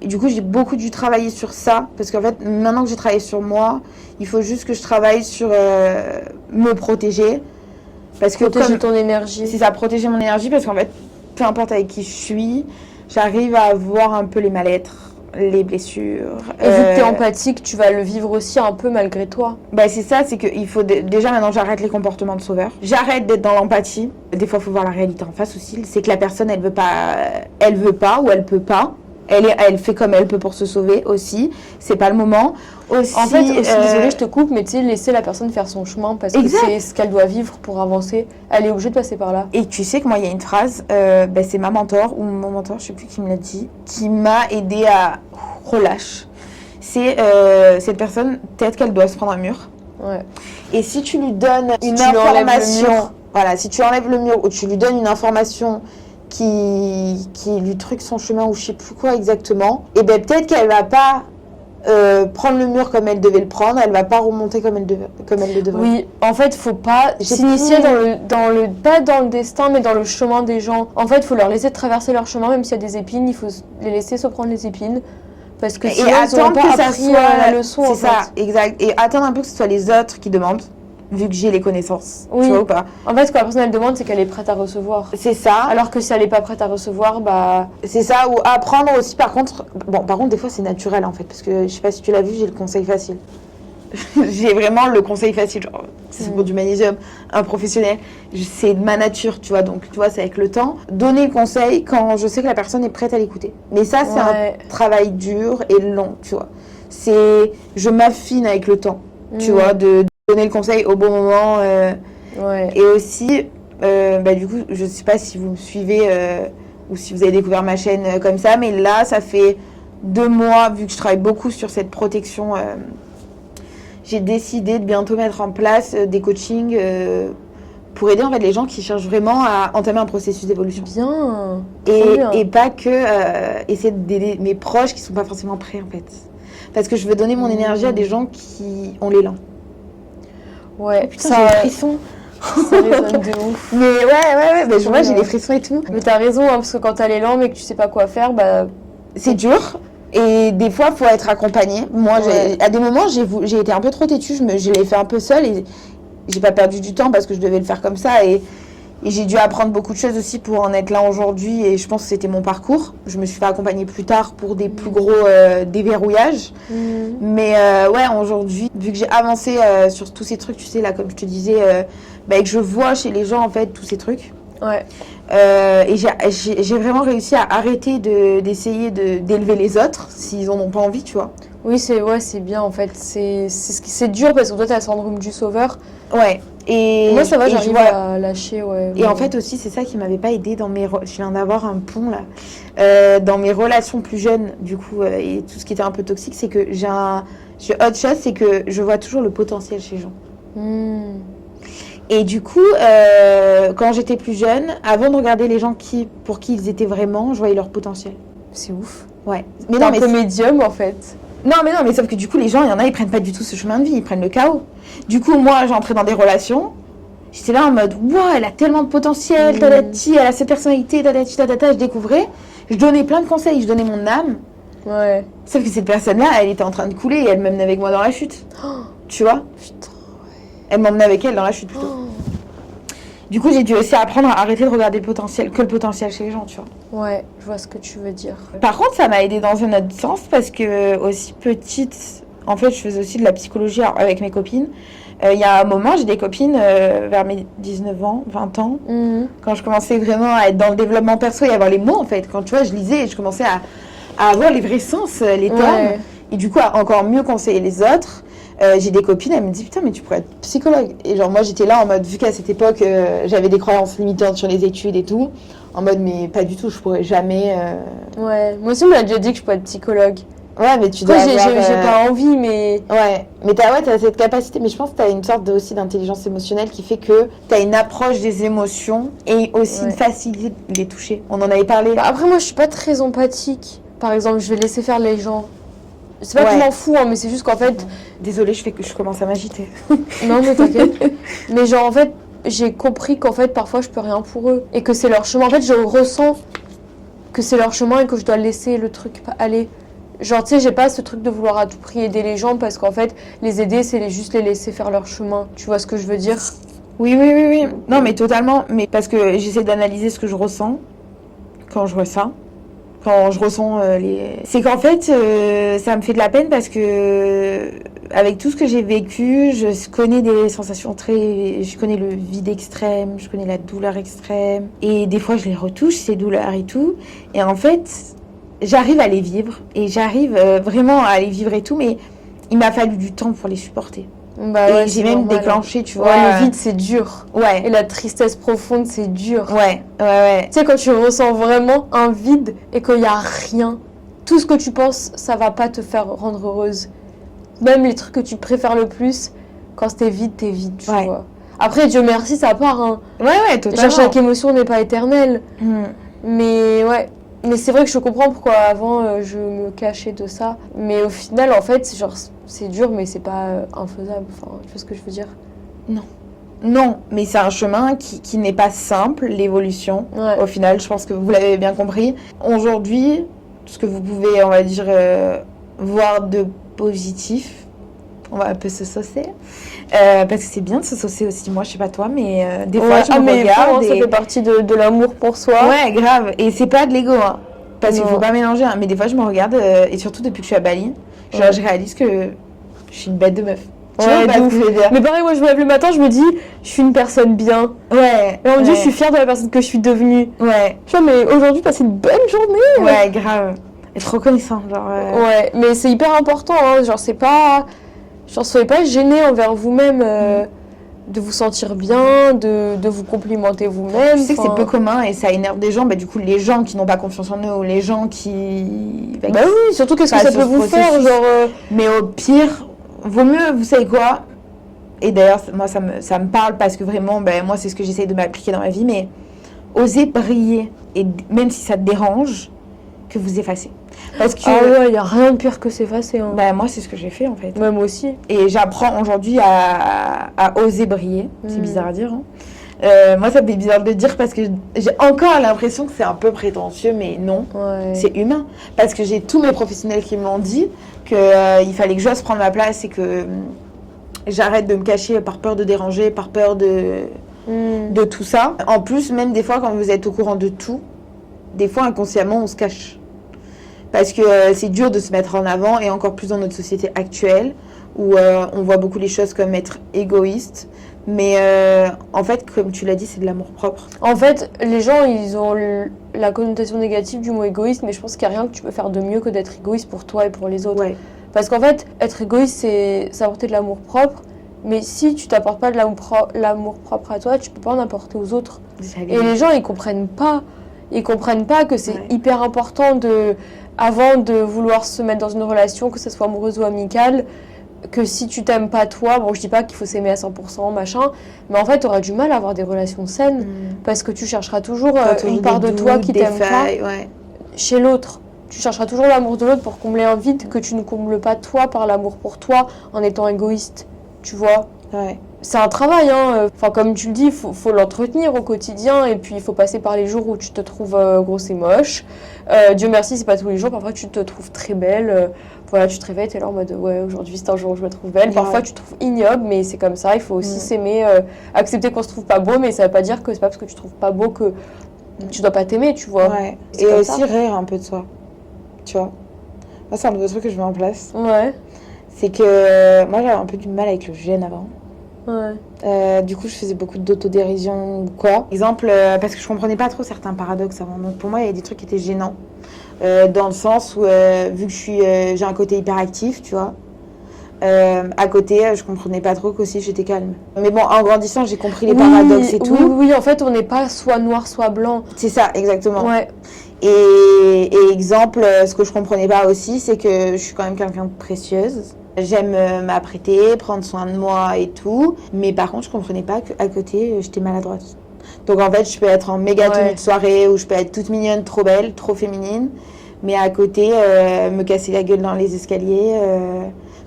Speaker 1: du coup, j'ai beaucoup dû travailler sur ça, parce qu'en fait, maintenant que j'ai travaillé sur moi, il faut juste que je travaille sur me protéger. Parce que
Speaker 2: protéger ton énergie.
Speaker 1: C'est ça, protéger mon énergie, parce qu'en fait, peu importe avec qui je suis, j'arrive à voir un peu les mal-être, les blessures.
Speaker 2: Et vu que t'es empathique, tu vas le vivre aussi un peu malgré toi.
Speaker 1: Bah c'est ça, c'est qu'il faut déjà maintenant j'arrête les comportements de sauveur. J'arrête d'être dans l'empathie. Des fois, il faut voir la réalité en face aussi. C'est que la personne, elle veut pas ou elle peut pas. Elle fait comme elle peut pour se sauver aussi. C'est pas le moment. Aussi,
Speaker 2: en fait, désolée, je te coupe, mais tu sais, laisser la personne faire son chemin parce que c'est ce qu'elle doit vivre pour avancer. Elle est obligée de passer par là.
Speaker 1: Et tu sais que moi, il y a une phrase, c'est ma mentor ou mon mentor, je sais plus qui me l'a dit, qui m'a aidé à relâche. C'est cette personne, peut-être qu'elle doit se prendre un mur.
Speaker 2: Ouais.
Speaker 1: Et si tu lui donnes une information, voilà, si tu enlèves le mur ou tu lui donnes une information qui lui truque son chemin ou je sais plus quoi exactement, et ben peut-être qu'elle va pas prendre le mur comme elle devait le prendre, elle va pas remonter comme elle le devrait.
Speaker 2: Oui, en fait, faut pas s'initier pas dans le destin, mais dans le chemin des gens. En fait, il faut leur laisser traverser leur chemin, même s'il y a des épines, il faut les laisser se prendre les épines. Parce que sinon, ils n'auront pas appris la leçon.
Speaker 1: C'est ça, exact. Et attendre un peu que ce soit les autres qui demandent, vu que j'ai les connaissances.
Speaker 2: Oui.
Speaker 1: Tu vois ou pas?
Speaker 2: En fait, quand la personne elle demande, c'est qu'elle est prête à recevoir.
Speaker 1: C'est ça.
Speaker 2: Alors que si elle n'est pas prête à recevoir, bah.
Speaker 1: C'est ça, ou apprendre aussi, par contre, des fois, c'est naturel, en fait, parce que, je sais pas si tu l'as vu, j'ai le conseil facile. J'ai vraiment le conseil facile, genre, c'est pour du magnésium, un professionnel, c'est de ma nature, tu vois, donc, tu vois, c'est avec le temps. Donner le conseil quand je sais que la personne est prête à l'écouter. Mais ça, c'est un travail dur et long, tu vois. Je m'affine avec le temps, tu vois, de donner le conseil au bon moment. Et aussi, du coup, je sais pas si vous me suivez ou si vous avez découvert ma chaîne comme ça, mais là, ça fait 2 mois, vu que je travaille beaucoup sur cette protection, j'ai décidé de bientôt mettre en place des coachings pour aider en fait les gens qui cherchent vraiment à entamer un processus d'évolution.
Speaker 2: Bien.
Speaker 1: Et pas que essayer d'aider mes proches qui sont pas forcément prêts en fait. Parce que je veux donner mon énergie à des gens qui ont l'élan.
Speaker 2: Ouais,
Speaker 1: putain, j'ai des frissons.
Speaker 2: Ça résonne de ouf.
Speaker 1: Mais ouais, bah, moi j'ai des frissons et tout.
Speaker 2: Mais t'as raison, hein, parce que quand t'as l'élan mais que tu sais pas quoi faire, bah.
Speaker 1: C'est dur. Et des fois, il faut être accompagné. Moi, à des moments, j'ai été un peu trop têtue. Je l'ai fait un peu seule et j'ai pas perdu du temps parce que je devais le faire comme ça. Et j'ai dû apprendre beaucoup de choses aussi pour en être là aujourd'hui. Et je pense que c'était mon parcours. Je me suis fait accompagner plus tard pour des plus gros déverrouillages. Mais aujourd'hui, vu que j'ai avancé sur tous ces trucs, tu sais, là, comme je te disais, et que je vois chez les gens, en fait, tous ces trucs.
Speaker 2: Ouais.
Speaker 1: Et j'ai vraiment réussi à arrêter d'essayer d'élever les autres s'ils en ont pas envie, tu vois.
Speaker 2: Oui, c'est bien en fait. C'est dur parce que toi, t'as le syndrome du sauveur.
Speaker 1: Ouais. Et
Speaker 2: moi, ça va, j'arrive à lâcher, ouais.
Speaker 1: Et en fait aussi, c'est ça qui m'avait pas aidée dans je viens d'avoir un pont là. Dans mes relations plus jeunes, du coup, et tout ce qui était un peu toxique, c'est que j'ai autre chose, c'est que je vois toujours le potentiel chez les gens. Et du coup, quand j'étais plus jeune, avant de regarder les gens pour qui ils étaient vraiment, je voyais leur potentiel.
Speaker 2: C'est ouf.
Speaker 1: Ouais.
Speaker 2: Mais non, un peu médium en fait.
Speaker 1: Non, mais sauf que du coup, les gens, il y en a, ils prennent pas du tout ce chemin de vie, ils prennent le chaos. Du coup, moi, j'entrais dans des relations, j'étais là en mode, waouh, elle a tellement de potentiel, tadati, elle a cette personnalité, tadati, tadata, je découvrais. Je donnais plein de conseils, je donnais mon âme.
Speaker 2: Ouais.
Speaker 1: Sauf que cette personne-là, elle était en train de couler et elle m'emmenait avec moi dans la chute. Tu vois?
Speaker 2: Putain.
Speaker 1: Elle m'emmenait avec elle dans la chute plutôt. Du coup, j'ai dû aussi apprendre à arrêter de regarder le potentiel chez les gens, tu vois.
Speaker 2: Ouais, je vois ce que tu veux dire.
Speaker 1: Par contre, ça m'a aidée dans un autre sens parce que aussi petite, en fait, je faisais aussi de la psychologie avec mes copines. Il y a un moment, j'ai des copines vers mes 19 ans, 20 ans, quand je commençais vraiment à être dans le développement perso et à avoir les mots, en fait. Quand, tu vois, je lisais et je commençais à avoir les vrais sens, les termes. Et du coup, à encore mieux conseiller les autres. J'ai des copines, elles me disent putain, mais tu pourrais être psychologue. Et genre, moi, j'étais là en mode, vu qu'à cette époque, j'avais des croyances limitantes sur les études et tout, en mode, mais pas du tout, je pourrais jamais.
Speaker 2: Ouais, moi aussi, on m'a déjà dit que je pourrais être psychologue.
Speaker 1: Ouais, mais tu dois
Speaker 2: Après,
Speaker 1: avoir...
Speaker 2: j'ai pas envie, mais...
Speaker 1: Ouais, mais t'as cette capacité, mais je pense que t'as une sorte aussi d'intelligence émotionnelle qui fait que t'as une approche des émotions et aussi une facilité de les toucher. On en avait parlé.
Speaker 2: Bah, après, moi, je suis pas très empathique. Par exemple, je vais laisser faire les gens. C'est pas que je m'en fous, hein, mais c'est juste qu'en fait...
Speaker 1: Désolée, je commence à m'agiter.
Speaker 2: Non, mais t'inquiète. Mais genre, en fait, j'ai compris qu'en fait, parfois, je peux rien pour eux. Et que c'est leur chemin. En fait, je ressens que c'est leur chemin et que je dois laisser le truc aller. Genre, tu sais, j'ai pas ce truc de vouloir à tout prix aider les gens parce qu'en fait, les aider, c'est juste les laisser faire leur chemin. Tu vois ce que je veux dire?
Speaker 1: Oui. Non, mais totalement. Mais parce que j'essaie d'analyser ce que je ressens quand je vois ça. Quand je ressens les... C'est qu'en fait, ça me fait de la peine parce que avec tout ce que j'ai vécu, je connais des sensations très... Je connais le vide extrême, je connais la douleur extrême. Et des fois, je les retouche, ces douleurs et tout. Et en fait... J'arrive à les vivre et j'arrive vraiment à les vivre et tout, mais il m'a fallu du temps pour les supporter.
Speaker 2: Bah
Speaker 1: et
Speaker 2: ouais,
Speaker 1: j'ai même déclenché, tu vois.
Speaker 2: Ouais, le vide, c'est dur.
Speaker 1: Ouais.
Speaker 2: Et la tristesse profonde, c'est dur.
Speaker 1: Ouais.
Speaker 2: Tu sais, quand tu ressens vraiment un vide et qu'il n'y a rien, tout ce que tu penses, ça va pas te faire rendre heureuse. Même les trucs que tu préfères le plus, quand t'es vide, tu vois. Après, Dieu merci, ça part. Hein.
Speaker 1: Ouais, totalement.
Speaker 2: Genre, chaque émotion n'est pas éternelle. Mais ouais. Mais c'est vrai que je comprends pourquoi avant je me cachais de ça. Mais au final, en fait, genre, c'est dur, mais c'est pas infaisable. Enfin, tu vois ce que je veux dire?
Speaker 1: Non, mais c'est un chemin qui n'est pas simple, l'évolution.
Speaker 2: Ouais.
Speaker 1: Au final, je pense que vous l'avez bien compris. Aujourd'hui, ce que vous pouvez, on va dire, voir de positif, on va un peu se saucer. Parce que c'est bien de se saucer aussi. Moi, je sais pas toi, mais des fois, je me regarde.
Speaker 2: Ça fait partie de l'amour pour soi.
Speaker 1: Ouais, grave. Et c'est pas de l'ego, hein. Parce qu'il faut pas mélanger. Hein. Mais des fois, je me regarde, et surtout depuis que je suis à Bali, genre, je réalise que je suis une bête de meuf.
Speaker 2: Ouais, mais pareil, moi, je me lève le matin, je me dis, je suis une personne bien.
Speaker 1: Ouais.
Speaker 2: Et on me dit, je suis fière de la personne que je suis devenue.
Speaker 1: Ouais.
Speaker 2: Tu vois, mais aujourd'hui, passer une bonne journée.
Speaker 1: Ouais, grave. Être reconnaissant, genre.
Speaker 2: Ouais, mais c'est hyper important, hein. Genre, c'est pas. Genre, soyez pas gênés envers vous-même de vous sentir bien, de vous complimenter vous-même.
Speaker 1: Je sais que c'est peu commun et ça énerve des gens. Bah, du coup, les gens qui n'ont pas confiance en eux ou les gens qui.
Speaker 2: Bah oui, surtout qu'est-ce que ça peut vous faire, genre.
Speaker 1: Mais au pire, vaut mieux, vous savez quoi? Et d'ailleurs, moi, ça me parle parce que vraiment, moi, c'est ce que j'essaye de m'appliquer dans ma vie. Mais oser briller, et même si ça te dérange, que vous effacez. Parce que,
Speaker 2: ah ouais, il n'y a rien de pire que s'effacer. Hein.
Speaker 1: Moi, c'est ce que j'ai fait en fait.
Speaker 2: Ouais, moi aussi.
Speaker 1: Et j'apprends aujourd'hui à oser briller. C'est bizarre à dire. Hein. Moi, ça me fait bizarre de le dire parce que j'ai encore l'impression que c'est un peu prétentieux, mais non, c'est humain. Parce que j'ai tous mes professionnels qui m'ont dit qu'il fallait que j'ose prendre ma place et que j'arrête de me cacher par peur de déranger, par peur de tout ça. En plus, même des fois, quand vous êtes au courant de tout, des fois, inconsciemment, on se cache. Parce que c'est dur de se mettre en avant, et encore plus dans notre société actuelle, où on voit beaucoup les choses comme être égoïste. Mais en fait, comme tu l'as dit, c'est de l'amour propre.
Speaker 2: En fait, les gens, ils ont la connotation négative du mot égoïste, mais je pense qu'il n'y a rien que tu peux faire de mieux que d'être égoïste pour toi et pour les autres.
Speaker 1: Ouais.
Speaker 2: Parce qu'en fait, être égoïste, c'est apporter de l'amour propre. Mais si tu t'apportes pas de l'amour propre à toi, tu peux pas en apporter aux autres. Et les gens, ils comprennent pas. Ils comprennent pas que c'est hyper important avant de vouloir se mettre dans une relation, que ce soit amoureuse ou amicale, que si tu t'aimes pas toi, bon, je dis pas qu'il faut s'aimer à 100%, machin, mais en fait, tu auras du mal à avoir des relations saines, parce que tu chercheras toujours une part de toi qui t'aime pas chez l'autre. Tu chercheras toujours l'amour de l'autre pour combler un vide que tu ne combles pas toi par l'amour pour toi en étant égoïste, tu vois.
Speaker 1: Ouais.
Speaker 2: C'est un travail, hein. Enfin, comme tu le dis, il faut l'entretenir au quotidien, et puis il faut passer par les jours où tu te trouves grosse et moche. Dieu merci, c'est pas tous les jours, parfois tu te trouves très belle. Voilà, tu te réveilles, t'es là en mode ouais, aujourd'hui c'est un jour où je me trouve belle. Parfois tu te trouves ignoble, mais c'est comme ça, il faut aussi s'aimer, accepter qu'on se trouve pas beau, mais ça veut pas dire que c'est pas parce que tu te trouves pas beau que tu dois pas t'aimer, tu vois.
Speaker 1: Ouais. Et aussi rire un peu de soi, tu vois. Moi, c'est un nouveau truc que je mets en place.
Speaker 2: Ouais.
Speaker 1: C'est que moi j'avais un peu du mal avec le gêne avant.
Speaker 2: Ouais.
Speaker 1: Du coup, je faisais beaucoup d'autodérision ou quoi. Exemple, parce que je comprenais pas trop certains paradoxes avant. Donc, pour moi, il y a des trucs qui étaient gênants. Dans le sens où, vu que j'ai un côté hyperactif, tu vois, à côté, je comprenais pas trop qu'aussi j'étais calme. Mais bon, en grandissant, j'ai compris les paradoxes et tout.
Speaker 2: Oui, en fait, on n'est pas soit noir, soit blanc.
Speaker 1: C'est ça, exactement.
Speaker 2: Ouais.
Speaker 1: Et exemple, ce que je comprenais pas aussi, c'est que je suis quand même quelqu'un de précieuse. J'aime m'apprêter, prendre soin de moi et tout. Mais par contre, je comprenais pas qu'à côté, j'étais maladroite. Donc en fait, je peux être en méga tenue de soirée ou je peux être toute mignonne, trop belle, trop féminine. Mais à côté, me casser la gueule dans les escaliers,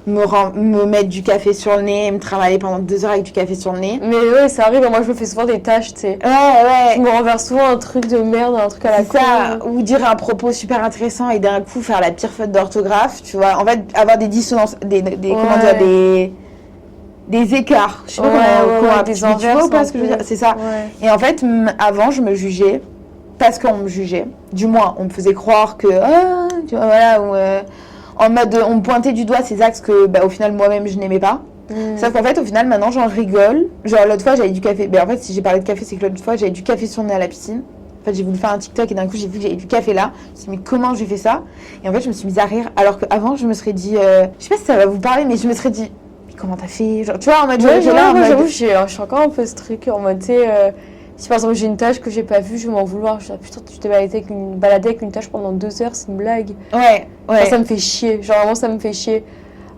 Speaker 1: me mettre du café sur le nez et me travailler pendant 2 heures avec du café sur le nez.
Speaker 2: Mais ouais, ça arrive. Moi, je me fais souvent des tâches, tu sais.
Speaker 1: Ouais.
Speaker 2: Je me renverse souvent un truc de merde, un truc à la
Speaker 1: C'est ça, ou dire un propos super intéressant et d'un coup faire la pire faute d'orthographe, tu vois. En fait, avoir des dissonances, comment dire, des écarts. Je sais pas comment
Speaker 2: des
Speaker 1: tu vois ou pas ce que je veux dire. C'est ça.
Speaker 2: Ouais.
Speaker 1: Et en fait, avant, je me jugeais parce qu'on me jugeait. Du moins, on me faisait croire que, tu vois, voilà, ou, en mode, on me pointait du doigt ces axes que, au final, moi-même, je n'aimais pas. Sauf qu'en fait, au final, maintenant, j'en rigole. Genre, l'autre fois, j'avais du café. En fait, si j'ai parlé de café, c'est que l'autre fois, j'avais du café sur le nez à la piscine. En fait, j'ai voulu faire un TikTok et d'un coup, j'ai vu que j'avais du café là. Je me suis dit, mais comment j'ai fait ça? Et en fait, je me suis mise à rire. Alors qu'avant, je me serais dit, je sais pas si ça va vous parler, mais je me serais dit, mais comment t'as fait? Genre, tu vois, en mode,
Speaker 2: j'avoue, je suis encore un peu ce truc en mode, tu sais, si par exemple j'ai une tâche que j'ai pas vue, je vais m'en vouloir. Je dis, putain, tu t'es baladé avec une tâche pendant 2 heures, c'est une blague.
Speaker 1: Ouais.
Speaker 2: Genre, ça me fait chier. Genre, vraiment, ça me fait chier.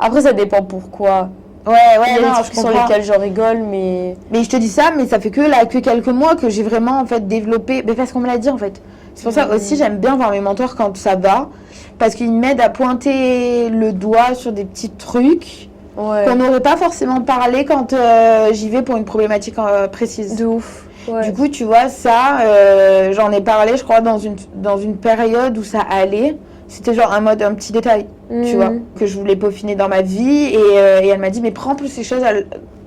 Speaker 2: Après, ça dépend pourquoi.
Speaker 1: Ouais,
Speaker 2: il y a
Speaker 1: non,
Speaker 2: des trucs sur lesquels je rigole, mais...
Speaker 1: Mais je te dis ça, mais ça fait que quelques mois que j'ai vraiment, en fait, développé... Mais parce qu'on me l'a dit, en fait. C'est pour ça aussi, j'aime bien voir mes mentors quand ça va. Parce qu'ils m'aident à pointer le doigt sur des petits trucs qu'on n'aurait pas forcément parlé quand j'y vais pour une problématique précise.
Speaker 2: De ouf. Ouais.
Speaker 1: Du coup, tu vois, ça, j'en ai parlé, je crois, dans une période où ça allait. C'était genre un petit détail, tu vois, que je voulais peaufiner dans ma vie. Et elle m'a dit, mais prends plus ces choses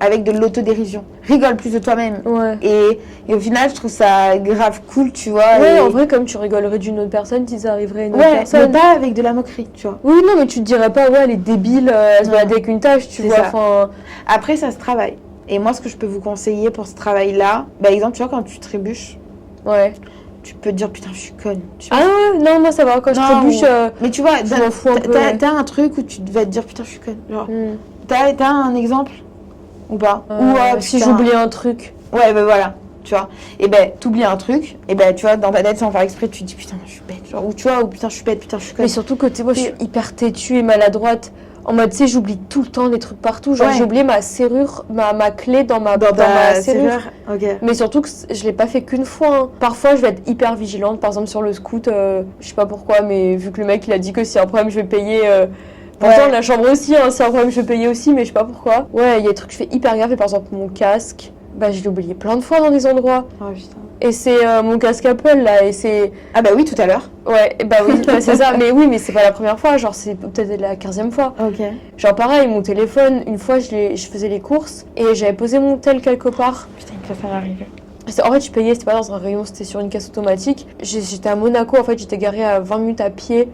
Speaker 1: avec de l'autodérision. Rigole plus de toi-même.
Speaker 2: Ouais.
Speaker 1: Et au final, je trouve ça grave cool, tu vois.
Speaker 2: Ouais, en vrai, comme tu rigolerais d'une autre personne si ça arriverait à une autre personne.
Speaker 1: Ouais, mais pas avec de la moquerie, tu vois.
Speaker 2: Oui, non, mais tu te dirais pas, ouais, elle est débile, elle se balade avec une tâche, tu vois. Enfin...
Speaker 1: Après, ça se travaille. Et moi, ce que je peux vous conseiller pour ce travail-là, par exemple, tu vois, quand tu trébuches, tu peux te dire, putain, je suis conne.
Speaker 2: Ah ouais, non, moi ça va, quand je trébuche,
Speaker 1: mais tu vois,
Speaker 2: je m'en fous un peu.
Speaker 1: T'as un truc où tu vas te dire, putain, je suis conne. Genre, t'as un exemple ou pas?
Speaker 2: Ou si j'oublie un truc.
Speaker 1: Ouais, voilà, tu vois. Et t'oublies un truc, et tu vois, dans ta tête, sans faire exprès, tu te dis, putain, je suis bête. Genre, ou tu vois, ou putain, je suis bête, putain, je suis conne.
Speaker 2: Mais surtout que, moi, je suis hyper têtue et maladroite. En mode, tu sais, j'oublie tout le temps des trucs partout. Genre, j'ai oublié ma serrure, ma clé dans ma serrure.
Speaker 1: Okay.
Speaker 2: Mais surtout que je l'ai pas fait qu'une fois. Hein. Parfois, je vais être hyper vigilante. Par exemple, sur le scoot, je sais pas pourquoi, mais vu que le mec, il a dit que s'il y a un problème, je vais payer. Pourtant, la chambre aussi, hein, s'il y a un problème, je vais payer aussi, mais je sais pas pourquoi. Ouais, il y a des trucs que je fais hyper gaffe. Et par exemple, mon casque, je l'ai oublié plein de fois dans des endroits.
Speaker 1: Oh putain.
Speaker 2: Et c'est mon casque Apple là, et c'est...
Speaker 1: Ah oui, tout à l'heure.
Speaker 2: Ouais, oui, c'est ça. Mais oui, mais c'est pas la première fois, genre c'est peut-être la 15e fois.
Speaker 1: Ok.
Speaker 2: Genre pareil, mon téléphone, une fois je faisais les courses et j'avais posé mon tel quelque part.
Speaker 1: Putain, il préfère arriver.
Speaker 2: En fait, je payais, c'était pas dans un rayon, c'était sur une caisse automatique. J'étais à Monaco, en fait, j'étais garée à 20 minutes à pied.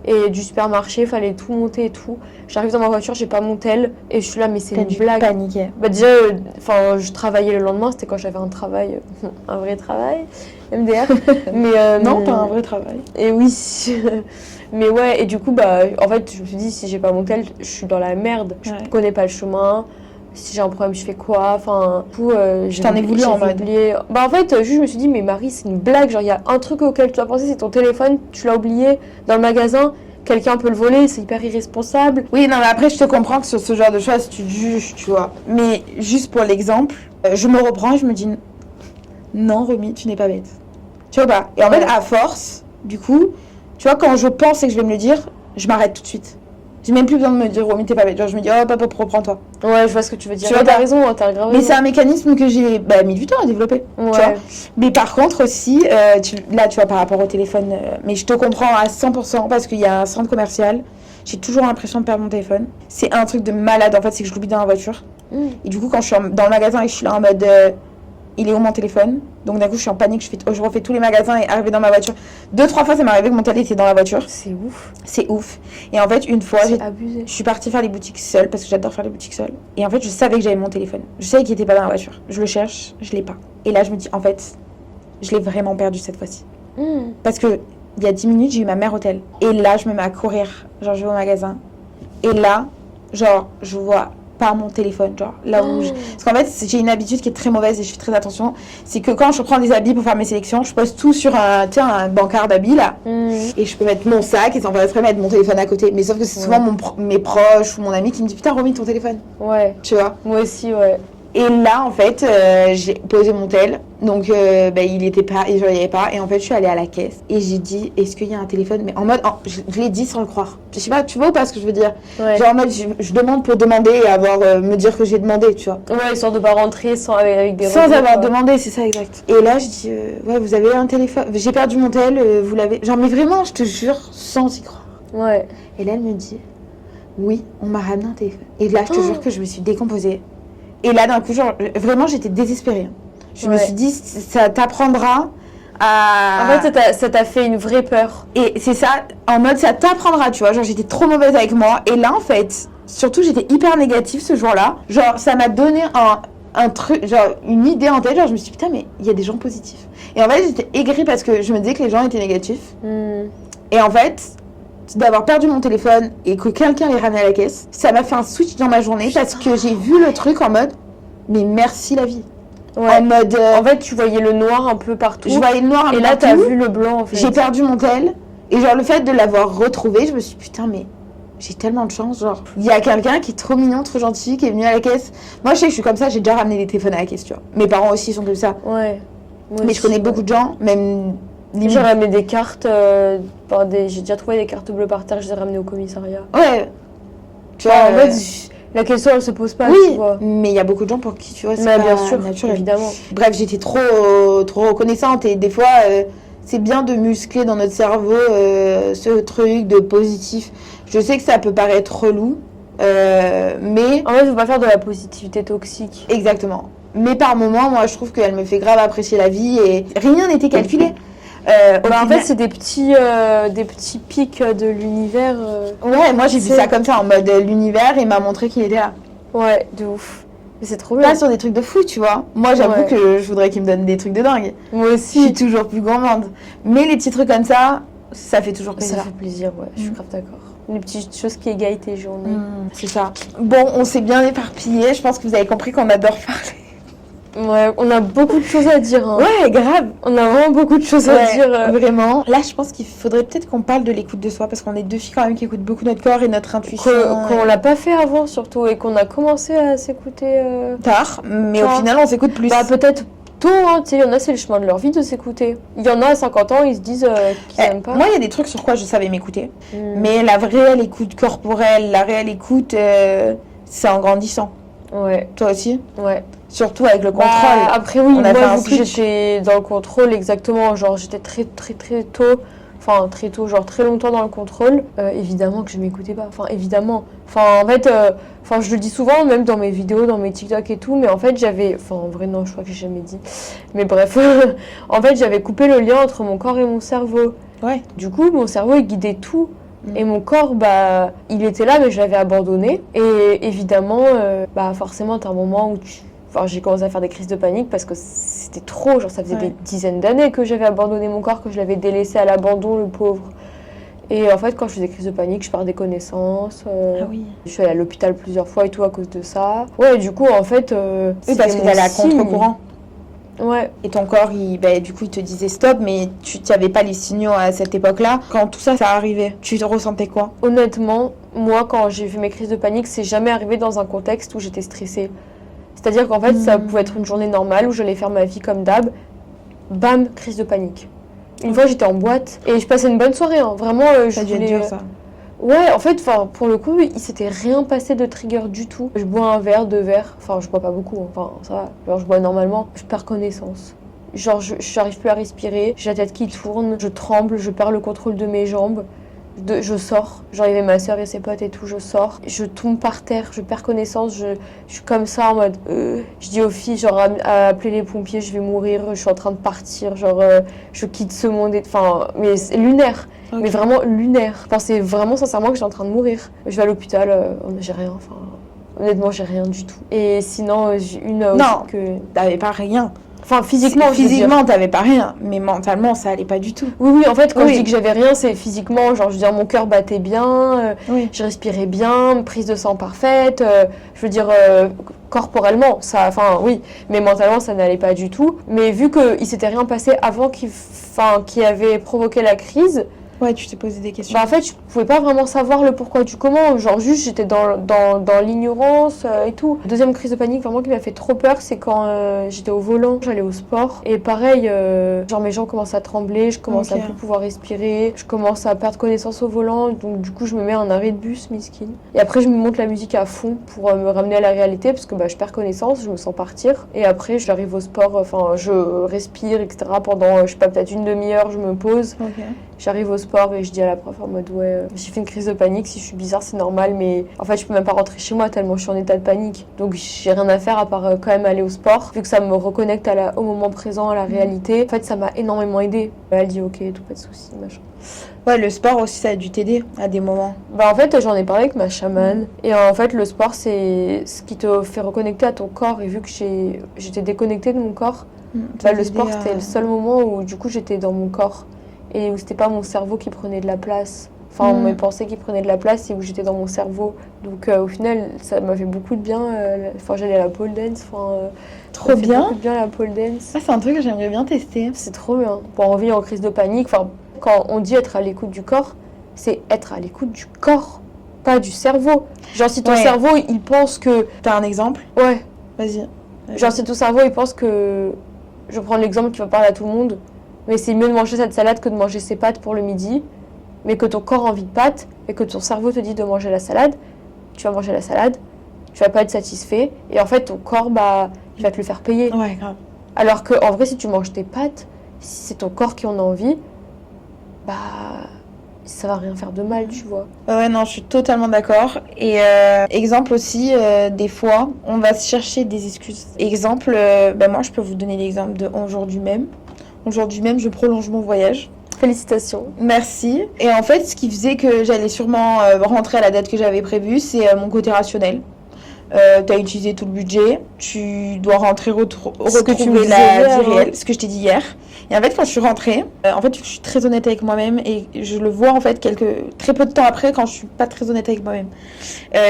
Speaker 2: Et du supermarché, fallait tout monter et tout. J'arrive dans ma voiture, j'ai pas mon tel. Et je suis là, mais c'est une blague.
Speaker 1: Paniqué.
Speaker 2: Déjà, je travaillais le lendemain, c'était quand j'avais un travail, un vrai travail, MDR. Mais
Speaker 1: non, pas un vrai travail.
Speaker 2: Et oui. Mais ouais, et du coup, en fait, je me suis dit, si j'ai pas mon tel, je suis dans la merde. Je connais pas le chemin. Si j'ai un problème, je fais quoi? Enfin, du coup,
Speaker 1: je t'en ai voulu en mode.
Speaker 2: En fait, juste, je me suis dit, mais Marie, c'est une blague. Genre, il y a un truc auquel tu dois penser, c'est ton téléphone, tu l'as oublié dans le magasin. Quelqu'un peut le voler, c'est hyper irresponsable.
Speaker 1: Oui, non, mais après, je te comprends que sur ce genre de choses, tu te juges, tu vois. Mais juste pour l'exemple, je me reprends et je me dis, non, Romy, tu n'es pas bête. Tu vois pas? Et en fait, à force, du coup, tu vois, quand je pense et que je vais me le dire, je m'arrête tout de suite. J'ai même plus besoin de me dire, Romy, t'es pas bête. Genre, je me dis, oh, papa, reprends-toi.
Speaker 2: Ouais, je vois ce que tu veux dire.
Speaker 1: Tu vois,
Speaker 2: t'as raison, t'as grave raison.
Speaker 1: Mais c'est un mécanisme que j'ai mis du temps à développer.
Speaker 2: Ouais.
Speaker 1: Tu vois. Mais par contre aussi, là, tu vois, par rapport au téléphone, mais je te comprends à 100% parce qu'il y a un centre commercial. J'ai toujours l'impression de perdre mon téléphone. C'est un truc de malade, en fait, c'est que je l'oublie dans la voiture. Et du coup, quand je suis dans le magasin et que je suis là en mode, il est où mon téléphone? Donc d'un coup, je suis en panique, je refais tous les magasins et arrivé dans ma voiture. 2-3 fois, ça m'est arrivé que mon téléphone était dans la voiture.
Speaker 2: C'est ouf.
Speaker 1: C'est ouf. Et en fait, une fois,
Speaker 2: C'est abusé.
Speaker 1: je suis partie faire les boutiques seule parce que j'adore faire les boutiques seule. Et en fait, je savais que j'avais mon téléphone. Je savais qu'il était pas dans la voiture. Je le cherche, je l'ai pas. Et là, je me dis, en fait, je l'ai vraiment perdu cette fois-ci. Parce que il y a 10 minutes, j'ai eu ma mère au tel. Et là, je me mets à courir. Genre, je vais au magasin. Et là, genre, je vois pas mon téléphone. Genre, là où parce qu'en fait, j'ai une habitude qui est très mauvaise et je fais très attention. C'est que quand je prends des habits pour faire mes sélections, je pose tout sur un bancard d'habits là. Et je peux mettre mon sac et sans faire exprès mettre mon téléphone à côté. Mais sauf que c'est souvent mes proches ou mon ami qui me dit putain, remis ton téléphone.
Speaker 2: Ouais.
Speaker 1: Tu vois?
Speaker 2: Moi aussi, ouais.
Speaker 1: Et là, en fait, j'ai posé mon tel. Donc, il était pas, et je l'avais pas. Et en fait, je suis allée à la caisse. Et j'ai dit, est-ce qu'il y a un téléphone? Mais en mode, je l'ai dit sans le croire. Je sais pas, tu vois ou pas ce que je veux dire?
Speaker 2: Ouais.
Speaker 1: Genre en mode, je demande pour demander et avoir, me dire que j'ai demandé, tu vois.
Speaker 2: Ouais, histoire de pas rentrer avec des
Speaker 1: Sans
Speaker 2: regrets,
Speaker 1: avoir
Speaker 2: quoi.
Speaker 1: demandé, c'est ça, exact. Et là, je dis, ouais, vous avez un téléphone? J'ai perdu mon tel, vous l'avez. Genre, mais vraiment, je te jure, sans y croire.
Speaker 2: Ouais.
Speaker 1: Et là, elle me dit, oui, on m'a ramené un téléphone. Et là, je te jure que je me suis décomposée. Et là, d'un coup, genre, vraiment, j'étais désespérée. Je me suis dit, ça t'apprendra à...
Speaker 2: En fait, ça t'a fait une vraie peur.
Speaker 1: Et c'est ça, en mode, ça t'apprendra, tu vois. Genre, j'étais trop mauvaise avec moi. Et là, en fait, surtout, j'étais hyper négative ce jour-là. Genre, ça m'a donné un truc, genre, une idée en tête. Genre, je me suis dit, putain, mais il y a des gens positifs. Et en fait, j'étais aigrie parce que je me disais que les gens étaient négatifs. Et en fait... d'avoir perdu mon téléphone et que quelqu'un l'ait ramené à la caisse, ça m'a fait un switch dans ma journée parce que j'ai vu le truc en mode mais merci la vie.
Speaker 2: Ouais.
Speaker 1: En mode
Speaker 2: En fait, tu voyais le noir un peu partout.
Speaker 1: je voyais le noir un peu
Speaker 2: et là,
Speaker 1: partout.
Speaker 2: t'as vu le blanc en fait.
Speaker 1: J'ai perdu mon tel et genre le fait de l'avoir retrouvé, je me suis dit putain mais j'ai tellement de chance, genre il y a quelqu'un qui est trop mignon, trop gentil, qui est venu à la caisse. Moi je sais que je suis comme ça, j'ai déjà ramené des téléphones à la caisse, tu vois. Mes parents aussi sont comme ça.
Speaker 2: Ouais. Moi
Speaker 1: Mais
Speaker 2: aussi,
Speaker 1: je connais beaucoup de gens, même
Speaker 2: J'ai ramené des cartes, j'ai déjà trouvé des cartes bleues par terre, je les ai ramenées au commissariat.
Speaker 1: Ouais. Tu
Speaker 2: Enfin,
Speaker 1: vois,
Speaker 2: en fait, la question elle se pose pas,
Speaker 1: oui,
Speaker 2: tu vois.
Speaker 1: mais il y a beaucoup de gens pour qui tu vois c'est
Speaker 2: Mais
Speaker 1: pas
Speaker 2: bien sûr,
Speaker 1: naturel.
Speaker 2: évidemment.
Speaker 1: Bref, j'étais trop reconnaissante et des fois c'est bien de muscler dans notre cerveau ce truc de positif. Je sais que ça peut paraître relou, mais
Speaker 2: En fait, faut pas faire de la positivité toxique.
Speaker 1: exactement. Mais par moments, moi, je trouve qu'elle me fait grave apprécier la vie et rien n'était calculé.
Speaker 2: En fait, c'est des petits pics de l'univers.
Speaker 1: Ouais, moi j'ai vu
Speaker 2: c'est-
Speaker 1: ça comme ça en mode l'univers et m'a montré qu'il était là.
Speaker 2: Ouais, de ouf. Mais c'est trop bien.
Speaker 1: Pas sur des trucs de fou, tu vois. Moi, j'avoue
Speaker 2: Ouais.
Speaker 1: que je voudrais qu'il me donne des trucs de dingue.
Speaker 2: Moi
Speaker 1: Je suis
Speaker 2: aussi.
Speaker 1: toujours plus gourmande. Mais les petits trucs comme ça fait toujours
Speaker 2: Ça
Speaker 1: plaisir.
Speaker 2: fait plaisir, ouais, je suis grave d'accord. Les petites choses qui égayent tes journées.
Speaker 1: C'est ça. Bon, on s'est bien éparpillé. Je pense que vous avez compris qu'on adore parler.
Speaker 2: Ouais, on a beaucoup de choses à dire. Hein.
Speaker 1: Ouais, grave.
Speaker 2: On a vraiment beaucoup de choses à
Speaker 1: Ouais,
Speaker 2: dire.
Speaker 1: vraiment. Là, je pense qu'il faudrait peut-être qu'on parle de l'écoute de soi parce qu'on est deux filles quand même qui écoutent beaucoup notre corps et notre intuition.
Speaker 2: Qu'on l'a pas fait avant surtout et qu'on a commencé à s'écouter
Speaker 1: Tard, mais au
Speaker 2: tard.
Speaker 1: final, on s'écoute plus.
Speaker 2: Bah peut-être tôt, hein, tu sais, il y en a c'est le chemin de leur vie de s'écouter. Il y en a à 50 ans, ils se disent qu'ils aiment pas.
Speaker 1: Moi, il y a des trucs sur quoi je savais m'écouter.
Speaker 2: Mm.
Speaker 1: Mais la réelle écoute corporelle, la réelle écoute, c'est en grandissant.
Speaker 2: Ouais,
Speaker 1: Toi aussi?
Speaker 2: ouais.
Speaker 1: Surtout avec le
Speaker 2: Bah,
Speaker 1: contrôle.
Speaker 2: après oui,
Speaker 1: On a fait
Speaker 2: moi
Speaker 1: un
Speaker 2: vu que
Speaker 1: switch.
Speaker 2: j'étais dans le contrôle exactement, genre j'étais très tôt, enfin très tôt, genre très longtemps dans le contrôle, évidemment que je m'écoutais pas, enfin évidemment. Enfin en fait, je le dis souvent, même dans mes vidéos, dans mes TikTok et tout, mais en fait en vrai non, je crois que j'ai jamais dit, mais bref, en fait j'avais coupé le lien entre mon corps et mon cerveau.
Speaker 1: Ouais.
Speaker 2: Du coup, mon cerveau il guidait tout.
Speaker 1: Mm.
Speaker 2: Et mon corps, il était là, mais je l'avais abandonné. Et évidemment, forcément, t'as un moment où j'ai commencé à faire des crises de panique parce que c'était trop. Genre, ça faisait des dizaines d'années que j'avais abandonné mon corps, que je l'avais délaissé à l'abandon, le pauvre. Et en fait, quand je faisais des crises de panique, je perdais connaissance.
Speaker 1: Ah oui.
Speaker 2: Je suis allée à l'hôpital plusieurs fois et tout à cause de ça. Ouais, du coup, en fait.
Speaker 1: Oui, parce que t'allais à
Speaker 2: signe.
Speaker 1: contre-courant.
Speaker 2: Ouais.
Speaker 1: Et ton corps, du coup, il te disait stop, mais tu n'avais pas les signaux à cette époque-là. Quand tout ça arrivait, tu te ressentais quoi?
Speaker 2: Honnêtement, moi, quand j'ai fait mes crises de panique, c'est jamais arrivé dans un contexte où j'étais stressée. C'est-à-dire qu'en fait, ça pouvait être une journée normale où j'allais faire ma vie comme d'hab. Bam, crise de panique. Une fois, j'étais en boîte et je passais une bonne soirée. Hein. Vraiment, je
Speaker 1: Ça a dû être
Speaker 2: voulais...
Speaker 1: dur, ça.
Speaker 2: Ouais, en fait, pour le coup, il s'était rien passé de trigger du tout. Je bois un verre, 2 verres. Enfin, je bois pas beaucoup. Enfin, ça va. Genre, je bois normalement. Je perds connaissance. Genre, je n'arrive plus à respirer. J'ai la tête qui tourne. Je tremble. Je perds le contrôle de mes jambes. Je sors, genre il y avait ma soeur et ses potes et tout, je sors, je tombe par terre, je perds connaissance, je suis comme ça en mode je dis aux filles genre à appeler les pompiers, je vais mourir, je suis en train de partir, genre je quitte ce monde, enfin mais c'est lunaire, mais vraiment lunaire, enfin c'est vraiment sincèrement que je suis en train de mourir. Je vais à l'hôpital, j'ai rien, enfin honnêtement j'ai rien du tout. Et sinon j'ai une
Speaker 1: Non,
Speaker 2: que...
Speaker 1: t'avais pas rien.
Speaker 2: Enfin, physiquement, je veux dire.
Speaker 1: Physiquement, t'avais pas rien, mais mentalement, ça allait pas du tout.
Speaker 2: Oui, en fait, quand
Speaker 1: Oui.
Speaker 2: je dis que j'avais rien, c'est physiquement, genre, je veux dire, mon cœur battait bien,
Speaker 1: Oui.
Speaker 2: je respirais bien, prise de sang parfaite, je veux dire, corporellement, ça, enfin, oui, mais mentalement, ça n'allait pas du tout. Mais vu qu'il s'était rien passé avant qui avait provoqué la crise,
Speaker 1: Ouais, tu t'es posé des questions.
Speaker 2: bah en fait, je pouvais pas vraiment savoir le pourquoi du comment. Genre, juste, j'étais dans l'ignorance et tout. Deuxième crise de panique, vraiment, qui m'a fait trop peur, c'est quand j'étais au volant, j'allais au sport. Et pareil, genre, mes jambes commencent à trembler, je commence à plus pouvoir respirer, je commence à perdre connaissance au volant. Donc, du coup, je me mets en arrêt de bus, miskin. Et après, je me monte la musique à fond pour me ramener à la réalité, parce que bah, je perds connaissance, je me sens partir. Et après, j'arrive au sport, enfin, je respire, etc. Pendant, je sais pas, peut-être une demi-heure, je me pose. J'arrive au sport et je dis à la prof en mode ouais, j'ai fait une crise de panique, si je suis bizarre c'est normal, mais en fait je peux même pas rentrer chez moi tellement je suis en état de panique. Donc j'ai rien à faire à part quand même aller au sport, vu que ça me reconnecte au moment présent, à la réalité. En fait ça m'a énormément aidée. Elle dit ok, tout pas de soucis, machin.
Speaker 1: Ouais, le sport aussi, ça a dû t'aider à des moments.
Speaker 2: Bah en fait j'en ai parlé avec ma chamane et en fait le sport c'est ce qui te fait reconnecter à ton corps, et vu que j'étais déconnectée de mon corps, bah, le sport c'était le seul moment où du coup j'étais dans mon corps. Et où c'était pas mon cerveau qui prenait de la place, enfin mes pensées qui prenaient de la place, et où j'étais dans mon cerveau. Donc au final ça m'a fait beaucoup de bien. Enfin j'allais à la pole dance,
Speaker 1: trop bien.
Speaker 2: Beaucoup de bien la pole dance.
Speaker 1: Ah, c'est un truc que j'aimerais bien tester.
Speaker 2: C'est trop bien. Pour en revenir en crise de panique, enfin quand on dit être à l'écoute du corps, c'est être à l'écoute du corps, pas du cerveau. Genre si ton cerveau il pense que...
Speaker 1: T'as un exemple?
Speaker 2: Ouais.
Speaker 1: Vas-y.
Speaker 2: Genre si ton cerveau il pense que... Je vais prendre l'exemple qui va parler à tout le monde. Mais c'est mieux de manger cette salade que de manger ces pâtes pour le midi. Mais que ton corps a envie de pâtes et que ton cerveau te dit de manger la salade, tu vas manger la salade, tu vas pas être satisfait. Et en fait, ton corps, bah, il va te le faire payer.
Speaker 1: Ouais, grave.
Speaker 2: Alors qu'en vrai, si tu manges tes pâtes, si c'est ton corps qui en a envie, bah, ça va rien faire de mal, tu vois.
Speaker 1: Ouais, non, je suis totalement d'accord. Et exemple aussi, des fois, on va se chercher des excuses. Exemple, bah, moi, je peux vous donner l'exemple de aujourd'hui même. Aujourd'hui même, je prolonge mon voyage.
Speaker 2: Félicitations.
Speaker 1: Merci. Et en fait, ce qui faisait que j'allais sûrement rentrer à la date que j'avais prévue, c'est mon côté rationnel. T'as utilisé tout le budget, tu dois rentrer retrouver la vie réelle, ce que je t'ai dit hier. Et en fait, quand je suis rentrée, en fait, je suis très honnête avec moi-même, et je le vois en fait très peu de temps après, quand je suis pas très honnête avec moi-même.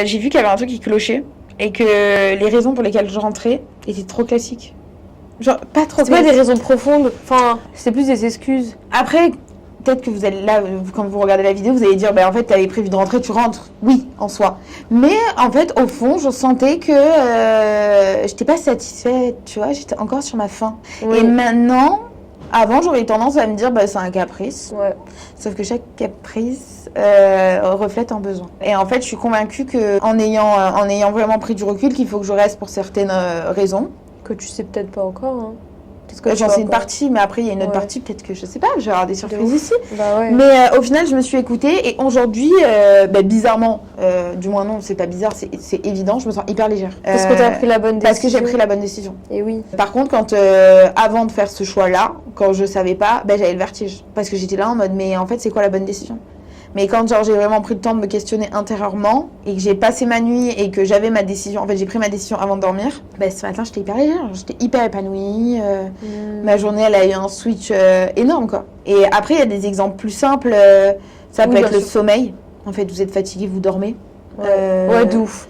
Speaker 1: J'ai vu qu'il y avait un truc qui clochait, et que les raisons pour lesquelles je rentrais étaient trop classiques. Genre, pas trop.
Speaker 2: C'est pas des raisons profondes, enfin, c'est plus des excuses.
Speaker 1: Après, peut-être que vous allez là, quand vous regardez la vidéo, vous allez dire, bah en fait, t'avais prévu de rentrer, tu rentres. Oui, en soi. Mais en fait, au fond, je sentais que j'étais pas satisfaite, tu vois, j'étais encore sur ma faim.
Speaker 2: Oui.
Speaker 1: Et maintenant, avant, j'aurais tendance à me dire, bah c'est un caprice.
Speaker 2: Ouais.
Speaker 1: Sauf que chaque caprice reflète un besoin. Et en fait, je suis convaincue que en ayant vraiment pris du recul, qu'il faut que je reste pour certaines raisons.
Speaker 2: Que tu sais peut-être pas encore, hein.
Speaker 1: J'en sais une partie, mais après il y a une autre partie, peut-être que je sais pas, je vais avoir des surprises ici.
Speaker 2: Bah ouais.
Speaker 1: Mais au final, je me suis écoutée, et aujourd'hui, bizarrement, du moins non, c'est pas bizarre, c'est évident, je me sens hyper légère.
Speaker 2: Parce que t'as pris la bonne décision.
Speaker 1: Parce que j'ai pris la bonne décision.
Speaker 2: Et oui.
Speaker 1: Par contre, quand avant de faire ce choix-là, quand je savais pas, j'avais le vertige. Parce que j'étais là en mode, mais en fait, c'est quoi la bonne décision? Mais quand genre j'ai vraiment pris le temps de me questionner intérieurement, et que j'ai passé ma nuit, et que j'avais ma décision, en fait j'ai pris ma décision avant de dormir, ce matin j'étais hyper légère, j'étais hyper épanouie, ma journée elle a eu un switch énorme quoi. Et après il y a des exemples plus simples, ça peut être le sommeil, en fait vous êtes fatigué, vous dormez.
Speaker 2: Ouais, de ouf.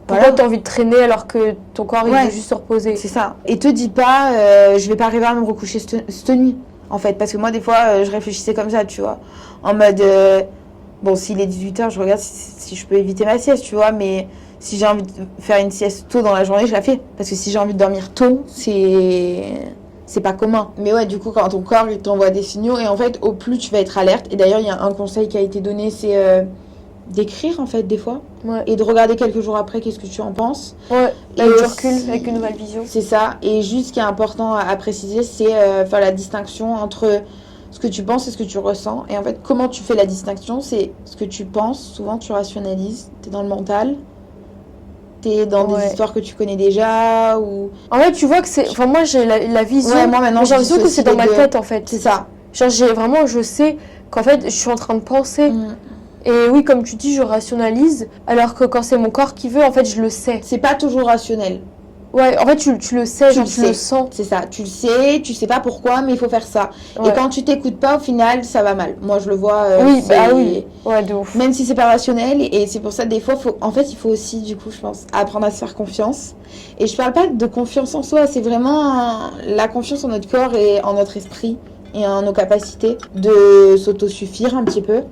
Speaker 2: Pourquoi t'as envie de traîner alors que ton corps il veut juste se reposer? C'est
Speaker 1: ça. Et te dis pas, je vais pas arriver à me recoucher cette nuit, en fait, parce que moi des fois je réfléchissais comme ça, tu vois, en mode... Bon, s'il est 18h, je regarde si je peux éviter ma sieste, tu vois, mais si j'ai envie de faire une sieste tôt dans la journée, je la fais. Parce que si j'ai envie de dormir tôt, c'est pas commun. Mais ouais, du coup, quand ton corps, il t'envoie des signaux, et en fait, au plus tu vas être alerte, et d'ailleurs, il y a un conseil qui a été donné, c'est d'écrire, en fait, des fois, et de regarder quelques jours après, qu'est-ce que tu en penses.
Speaker 2: Ouais, avec du recul, avec une nouvelle vision.
Speaker 1: C'est ça, et juste ce qui est important à préciser, c'est faire la distinction entre Ce que tu penses, c'est ce que tu ressens. Et en fait, comment tu fais la distinction, c'est ce que tu penses. Souvent, tu rationalises. T'es dans le mental. T'es dans des histoires que tu connais déjà ou...
Speaker 2: En fait, tu vois que c'est... Enfin, moi, j'ai la vision.
Speaker 1: Ouais, moi, maintenant,
Speaker 2: mais j'ai l'impression que c'est dans ma tête, en fait.
Speaker 1: C'est ça.
Speaker 2: Genre, je sais qu'en fait, je suis en train de penser.
Speaker 1: Mm.
Speaker 2: Et oui, comme tu dis, je rationalise. Alors que quand c'est mon corps qui veut, en fait, je le sais.
Speaker 1: C'est pas toujours rationnel.
Speaker 2: Ouais, en fait, tu le sais, genre, tu le sens.
Speaker 1: C'est ça, tu le sais pas pourquoi, mais il faut faire ça.
Speaker 2: Ouais.
Speaker 1: Et quand tu t'écoutes pas, au final, ça va mal. Moi, je le vois.
Speaker 2: Oui, bah oui. Ouais, de ouf.
Speaker 1: Même si c'est pas rationnel, et c'est pour ça, des fois, il faut aussi, du coup, je pense, apprendre à se faire confiance. Et je parle pas de confiance en soi, c'est vraiment la confiance en notre corps et en notre esprit et en nos capacités de s'autosuffire un petit peu.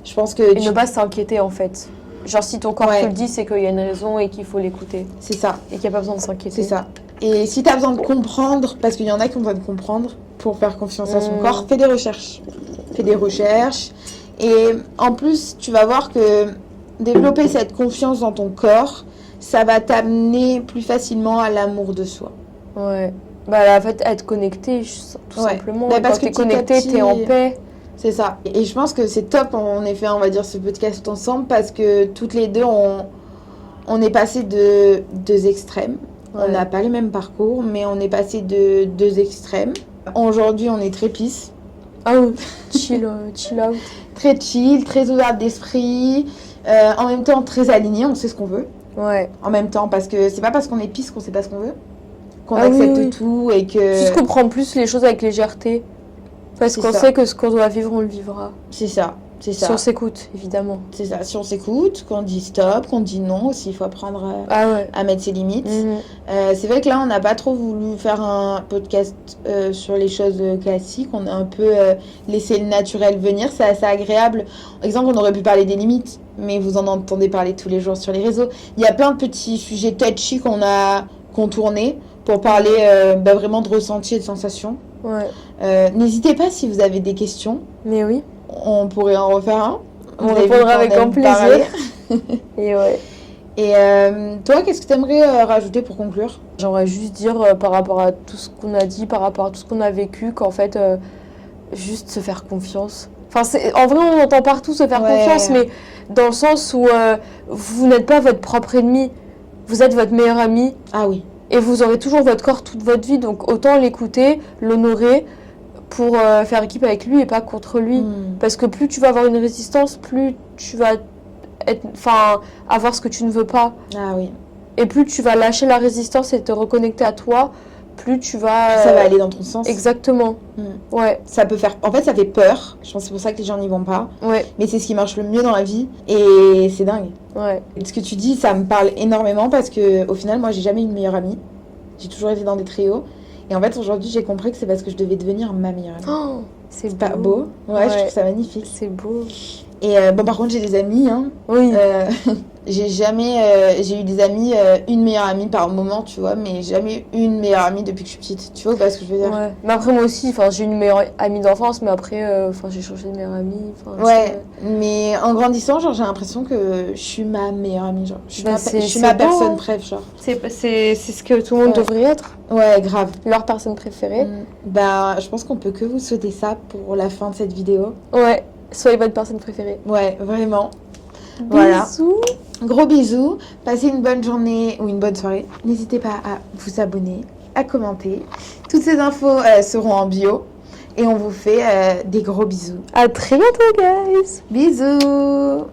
Speaker 1: Je pense que.
Speaker 2: Et ne pas s'inquiéter, en fait. Genre, si ton corps te le dit, c'est qu'il y a une raison et qu'il faut l'écouter.
Speaker 1: C'est ça.
Speaker 2: Et qu'il n'y a pas besoin de s'inquiéter.
Speaker 1: C'est ça. Et si tu as besoin de comprendre, parce qu'il y en a qui ont besoin de comprendre pour faire confiance à son corps, fais des recherches. Fais des recherches. Et en plus, tu vas voir que développer cette confiance dans ton corps, ça va t'amener plus facilement à l'amour de soi.
Speaker 2: Ouais. Bah, en fait, être connecté, tout simplement.
Speaker 1: Bah, parce
Speaker 2: quand
Speaker 1: que
Speaker 2: t'es connecté, t'es en paix.
Speaker 1: C'est ça. Et je pense que c'est top, en effet, on va dire, ce podcast ensemble, parce que toutes les deux, on est passé de deux extrêmes. Ouais. On n'a pas le même parcours, mais on est passé de deux extrêmes. Aujourd'hui, on est très peace.
Speaker 2: Ah oui, chill out.
Speaker 1: Très chill, très ouvert d'esprit. En même temps, très aligné, on sait ce qu'on veut.
Speaker 2: Ouais.
Speaker 1: En même temps, parce que c'est pas parce qu'on est peace qu'on sait pas ce qu'on veut. Qu'on accepte tout et que...
Speaker 2: Juste qu'on prend plus les choses avec légèreté. Parce qu'on sait que ce qu'on doit vivre, on le vivra.
Speaker 1: C'est ça.
Speaker 2: Si on s'écoute, évidemment.
Speaker 1: C'est ça, si on s'écoute, qu'on dit stop, qu'on dit non aussi, il faut apprendre à mettre ses limites. C'est vrai que là, on n'a pas trop voulu faire un podcast sur les choses classiques. On a un peu laissé le naturel venir, c'est assez agréable. Par exemple, on aurait pu parler des limites, mais vous en entendez parler tous les jours sur les réseaux. Il y a plein de petits sujets touchy qu'on a contournés pour parler vraiment de ressenti et de sensations.
Speaker 2: Ouais.
Speaker 1: N'hésitez pas si vous avez des questions.
Speaker 2: Mais oui.
Speaker 1: On pourrait en refaire un.
Speaker 2: On répondra avec grand plaisir. Et ouais.
Speaker 1: Et toi, qu'est-ce que tu aimerais rajouter pour conclure ?
Speaker 2: J'aimerais juste dire par rapport à tout ce qu'on a dit, par rapport à tout ce qu'on a vécu, qu'en fait, juste se faire confiance. Enfin, en vrai, on entend partout se faire confiance, mais dans le sens où vous n'êtes pas votre propre ennemi, vous êtes votre meilleur ami.
Speaker 1: Ah oui.
Speaker 2: Et vous aurez toujours votre corps toute votre vie, donc autant l'écouter, l'honorer pour faire équipe avec lui et pas contre lui. Parce que plus tu vas avoir une résistance, plus tu vas avoir ce que tu ne veux pas.
Speaker 1: Ah oui.
Speaker 2: Et plus tu vas lâcher la résistance et te reconnecter à toi, plus tu vas...
Speaker 1: Ça va aller dans ton sens.
Speaker 2: Exactement. Ouais.
Speaker 1: Ça peut faire... En fait, ça fait peur. Je pense que c'est pour ça que les gens n'y vont pas.
Speaker 2: Ouais.
Speaker 1: Mais c'est ce qui marche le mieux dans la vie. Et c'est dingue.
Speaker 2: Ouais.
Speaker 1: Ce que tu dis, ça me parle énormément parce que au final, moi, j'ai jamais eu une meilleure amie. J'ai toujours été dans des trios. Et en fait, aujourd'hui, j'ai compris que c'est parce que je devais devenir ma meilleure amie.
Speaker 2: Oh, c'est
Speaker 1: pas beau. Ouais, je trouve ça magnifique.
Speaker 2: C'est beau.
Speaker 1: Et bon, par contre, j'ai des amis. Hein.
Speaker 2: Oui.
Speaker 1: J'ai eu des amis, une meilleure amie par moment, tu vois, mais jamais eu une meilleure amie depuis que je suis petite. Tu vois pas ce que je veux dire ?
Speaker 2: Ouais. Mais après, moi aussi, j'ai une meilleure amie d'enfance, mais après, j'ai changé de meilleure amie.
Speaker 1: Ouais, mais en grandissant, genre, j'ai l'impression que je suis ma meilleure amie. Genre, je suis ma personne préf, genre.
Speaker 2: C'est ce que tout le monde devrait être.
Speaker 1: Ouais, grave.
Speaker 2: Leur personne préférée.
Speaker 1: Bah, je pense qu'on peut que vous souhaiter ça pour la fin de cette vidéo.
Speaker 2: Ouais, soyez votre personne préférée.
Speaker 1: Ouais, vraiment.
Speaker 2: Bisous.
Speaker 1: Voilà. Gros bisous. Passez une bonne journée ou une bonne soirée. N'hésitez pas à vous abonner, à commenter. Toutes ces infos seront en bio. Et on vous fait des gros bisous.
Speaker 2: À très bientôt, guys.
Speaker 1: Bisous.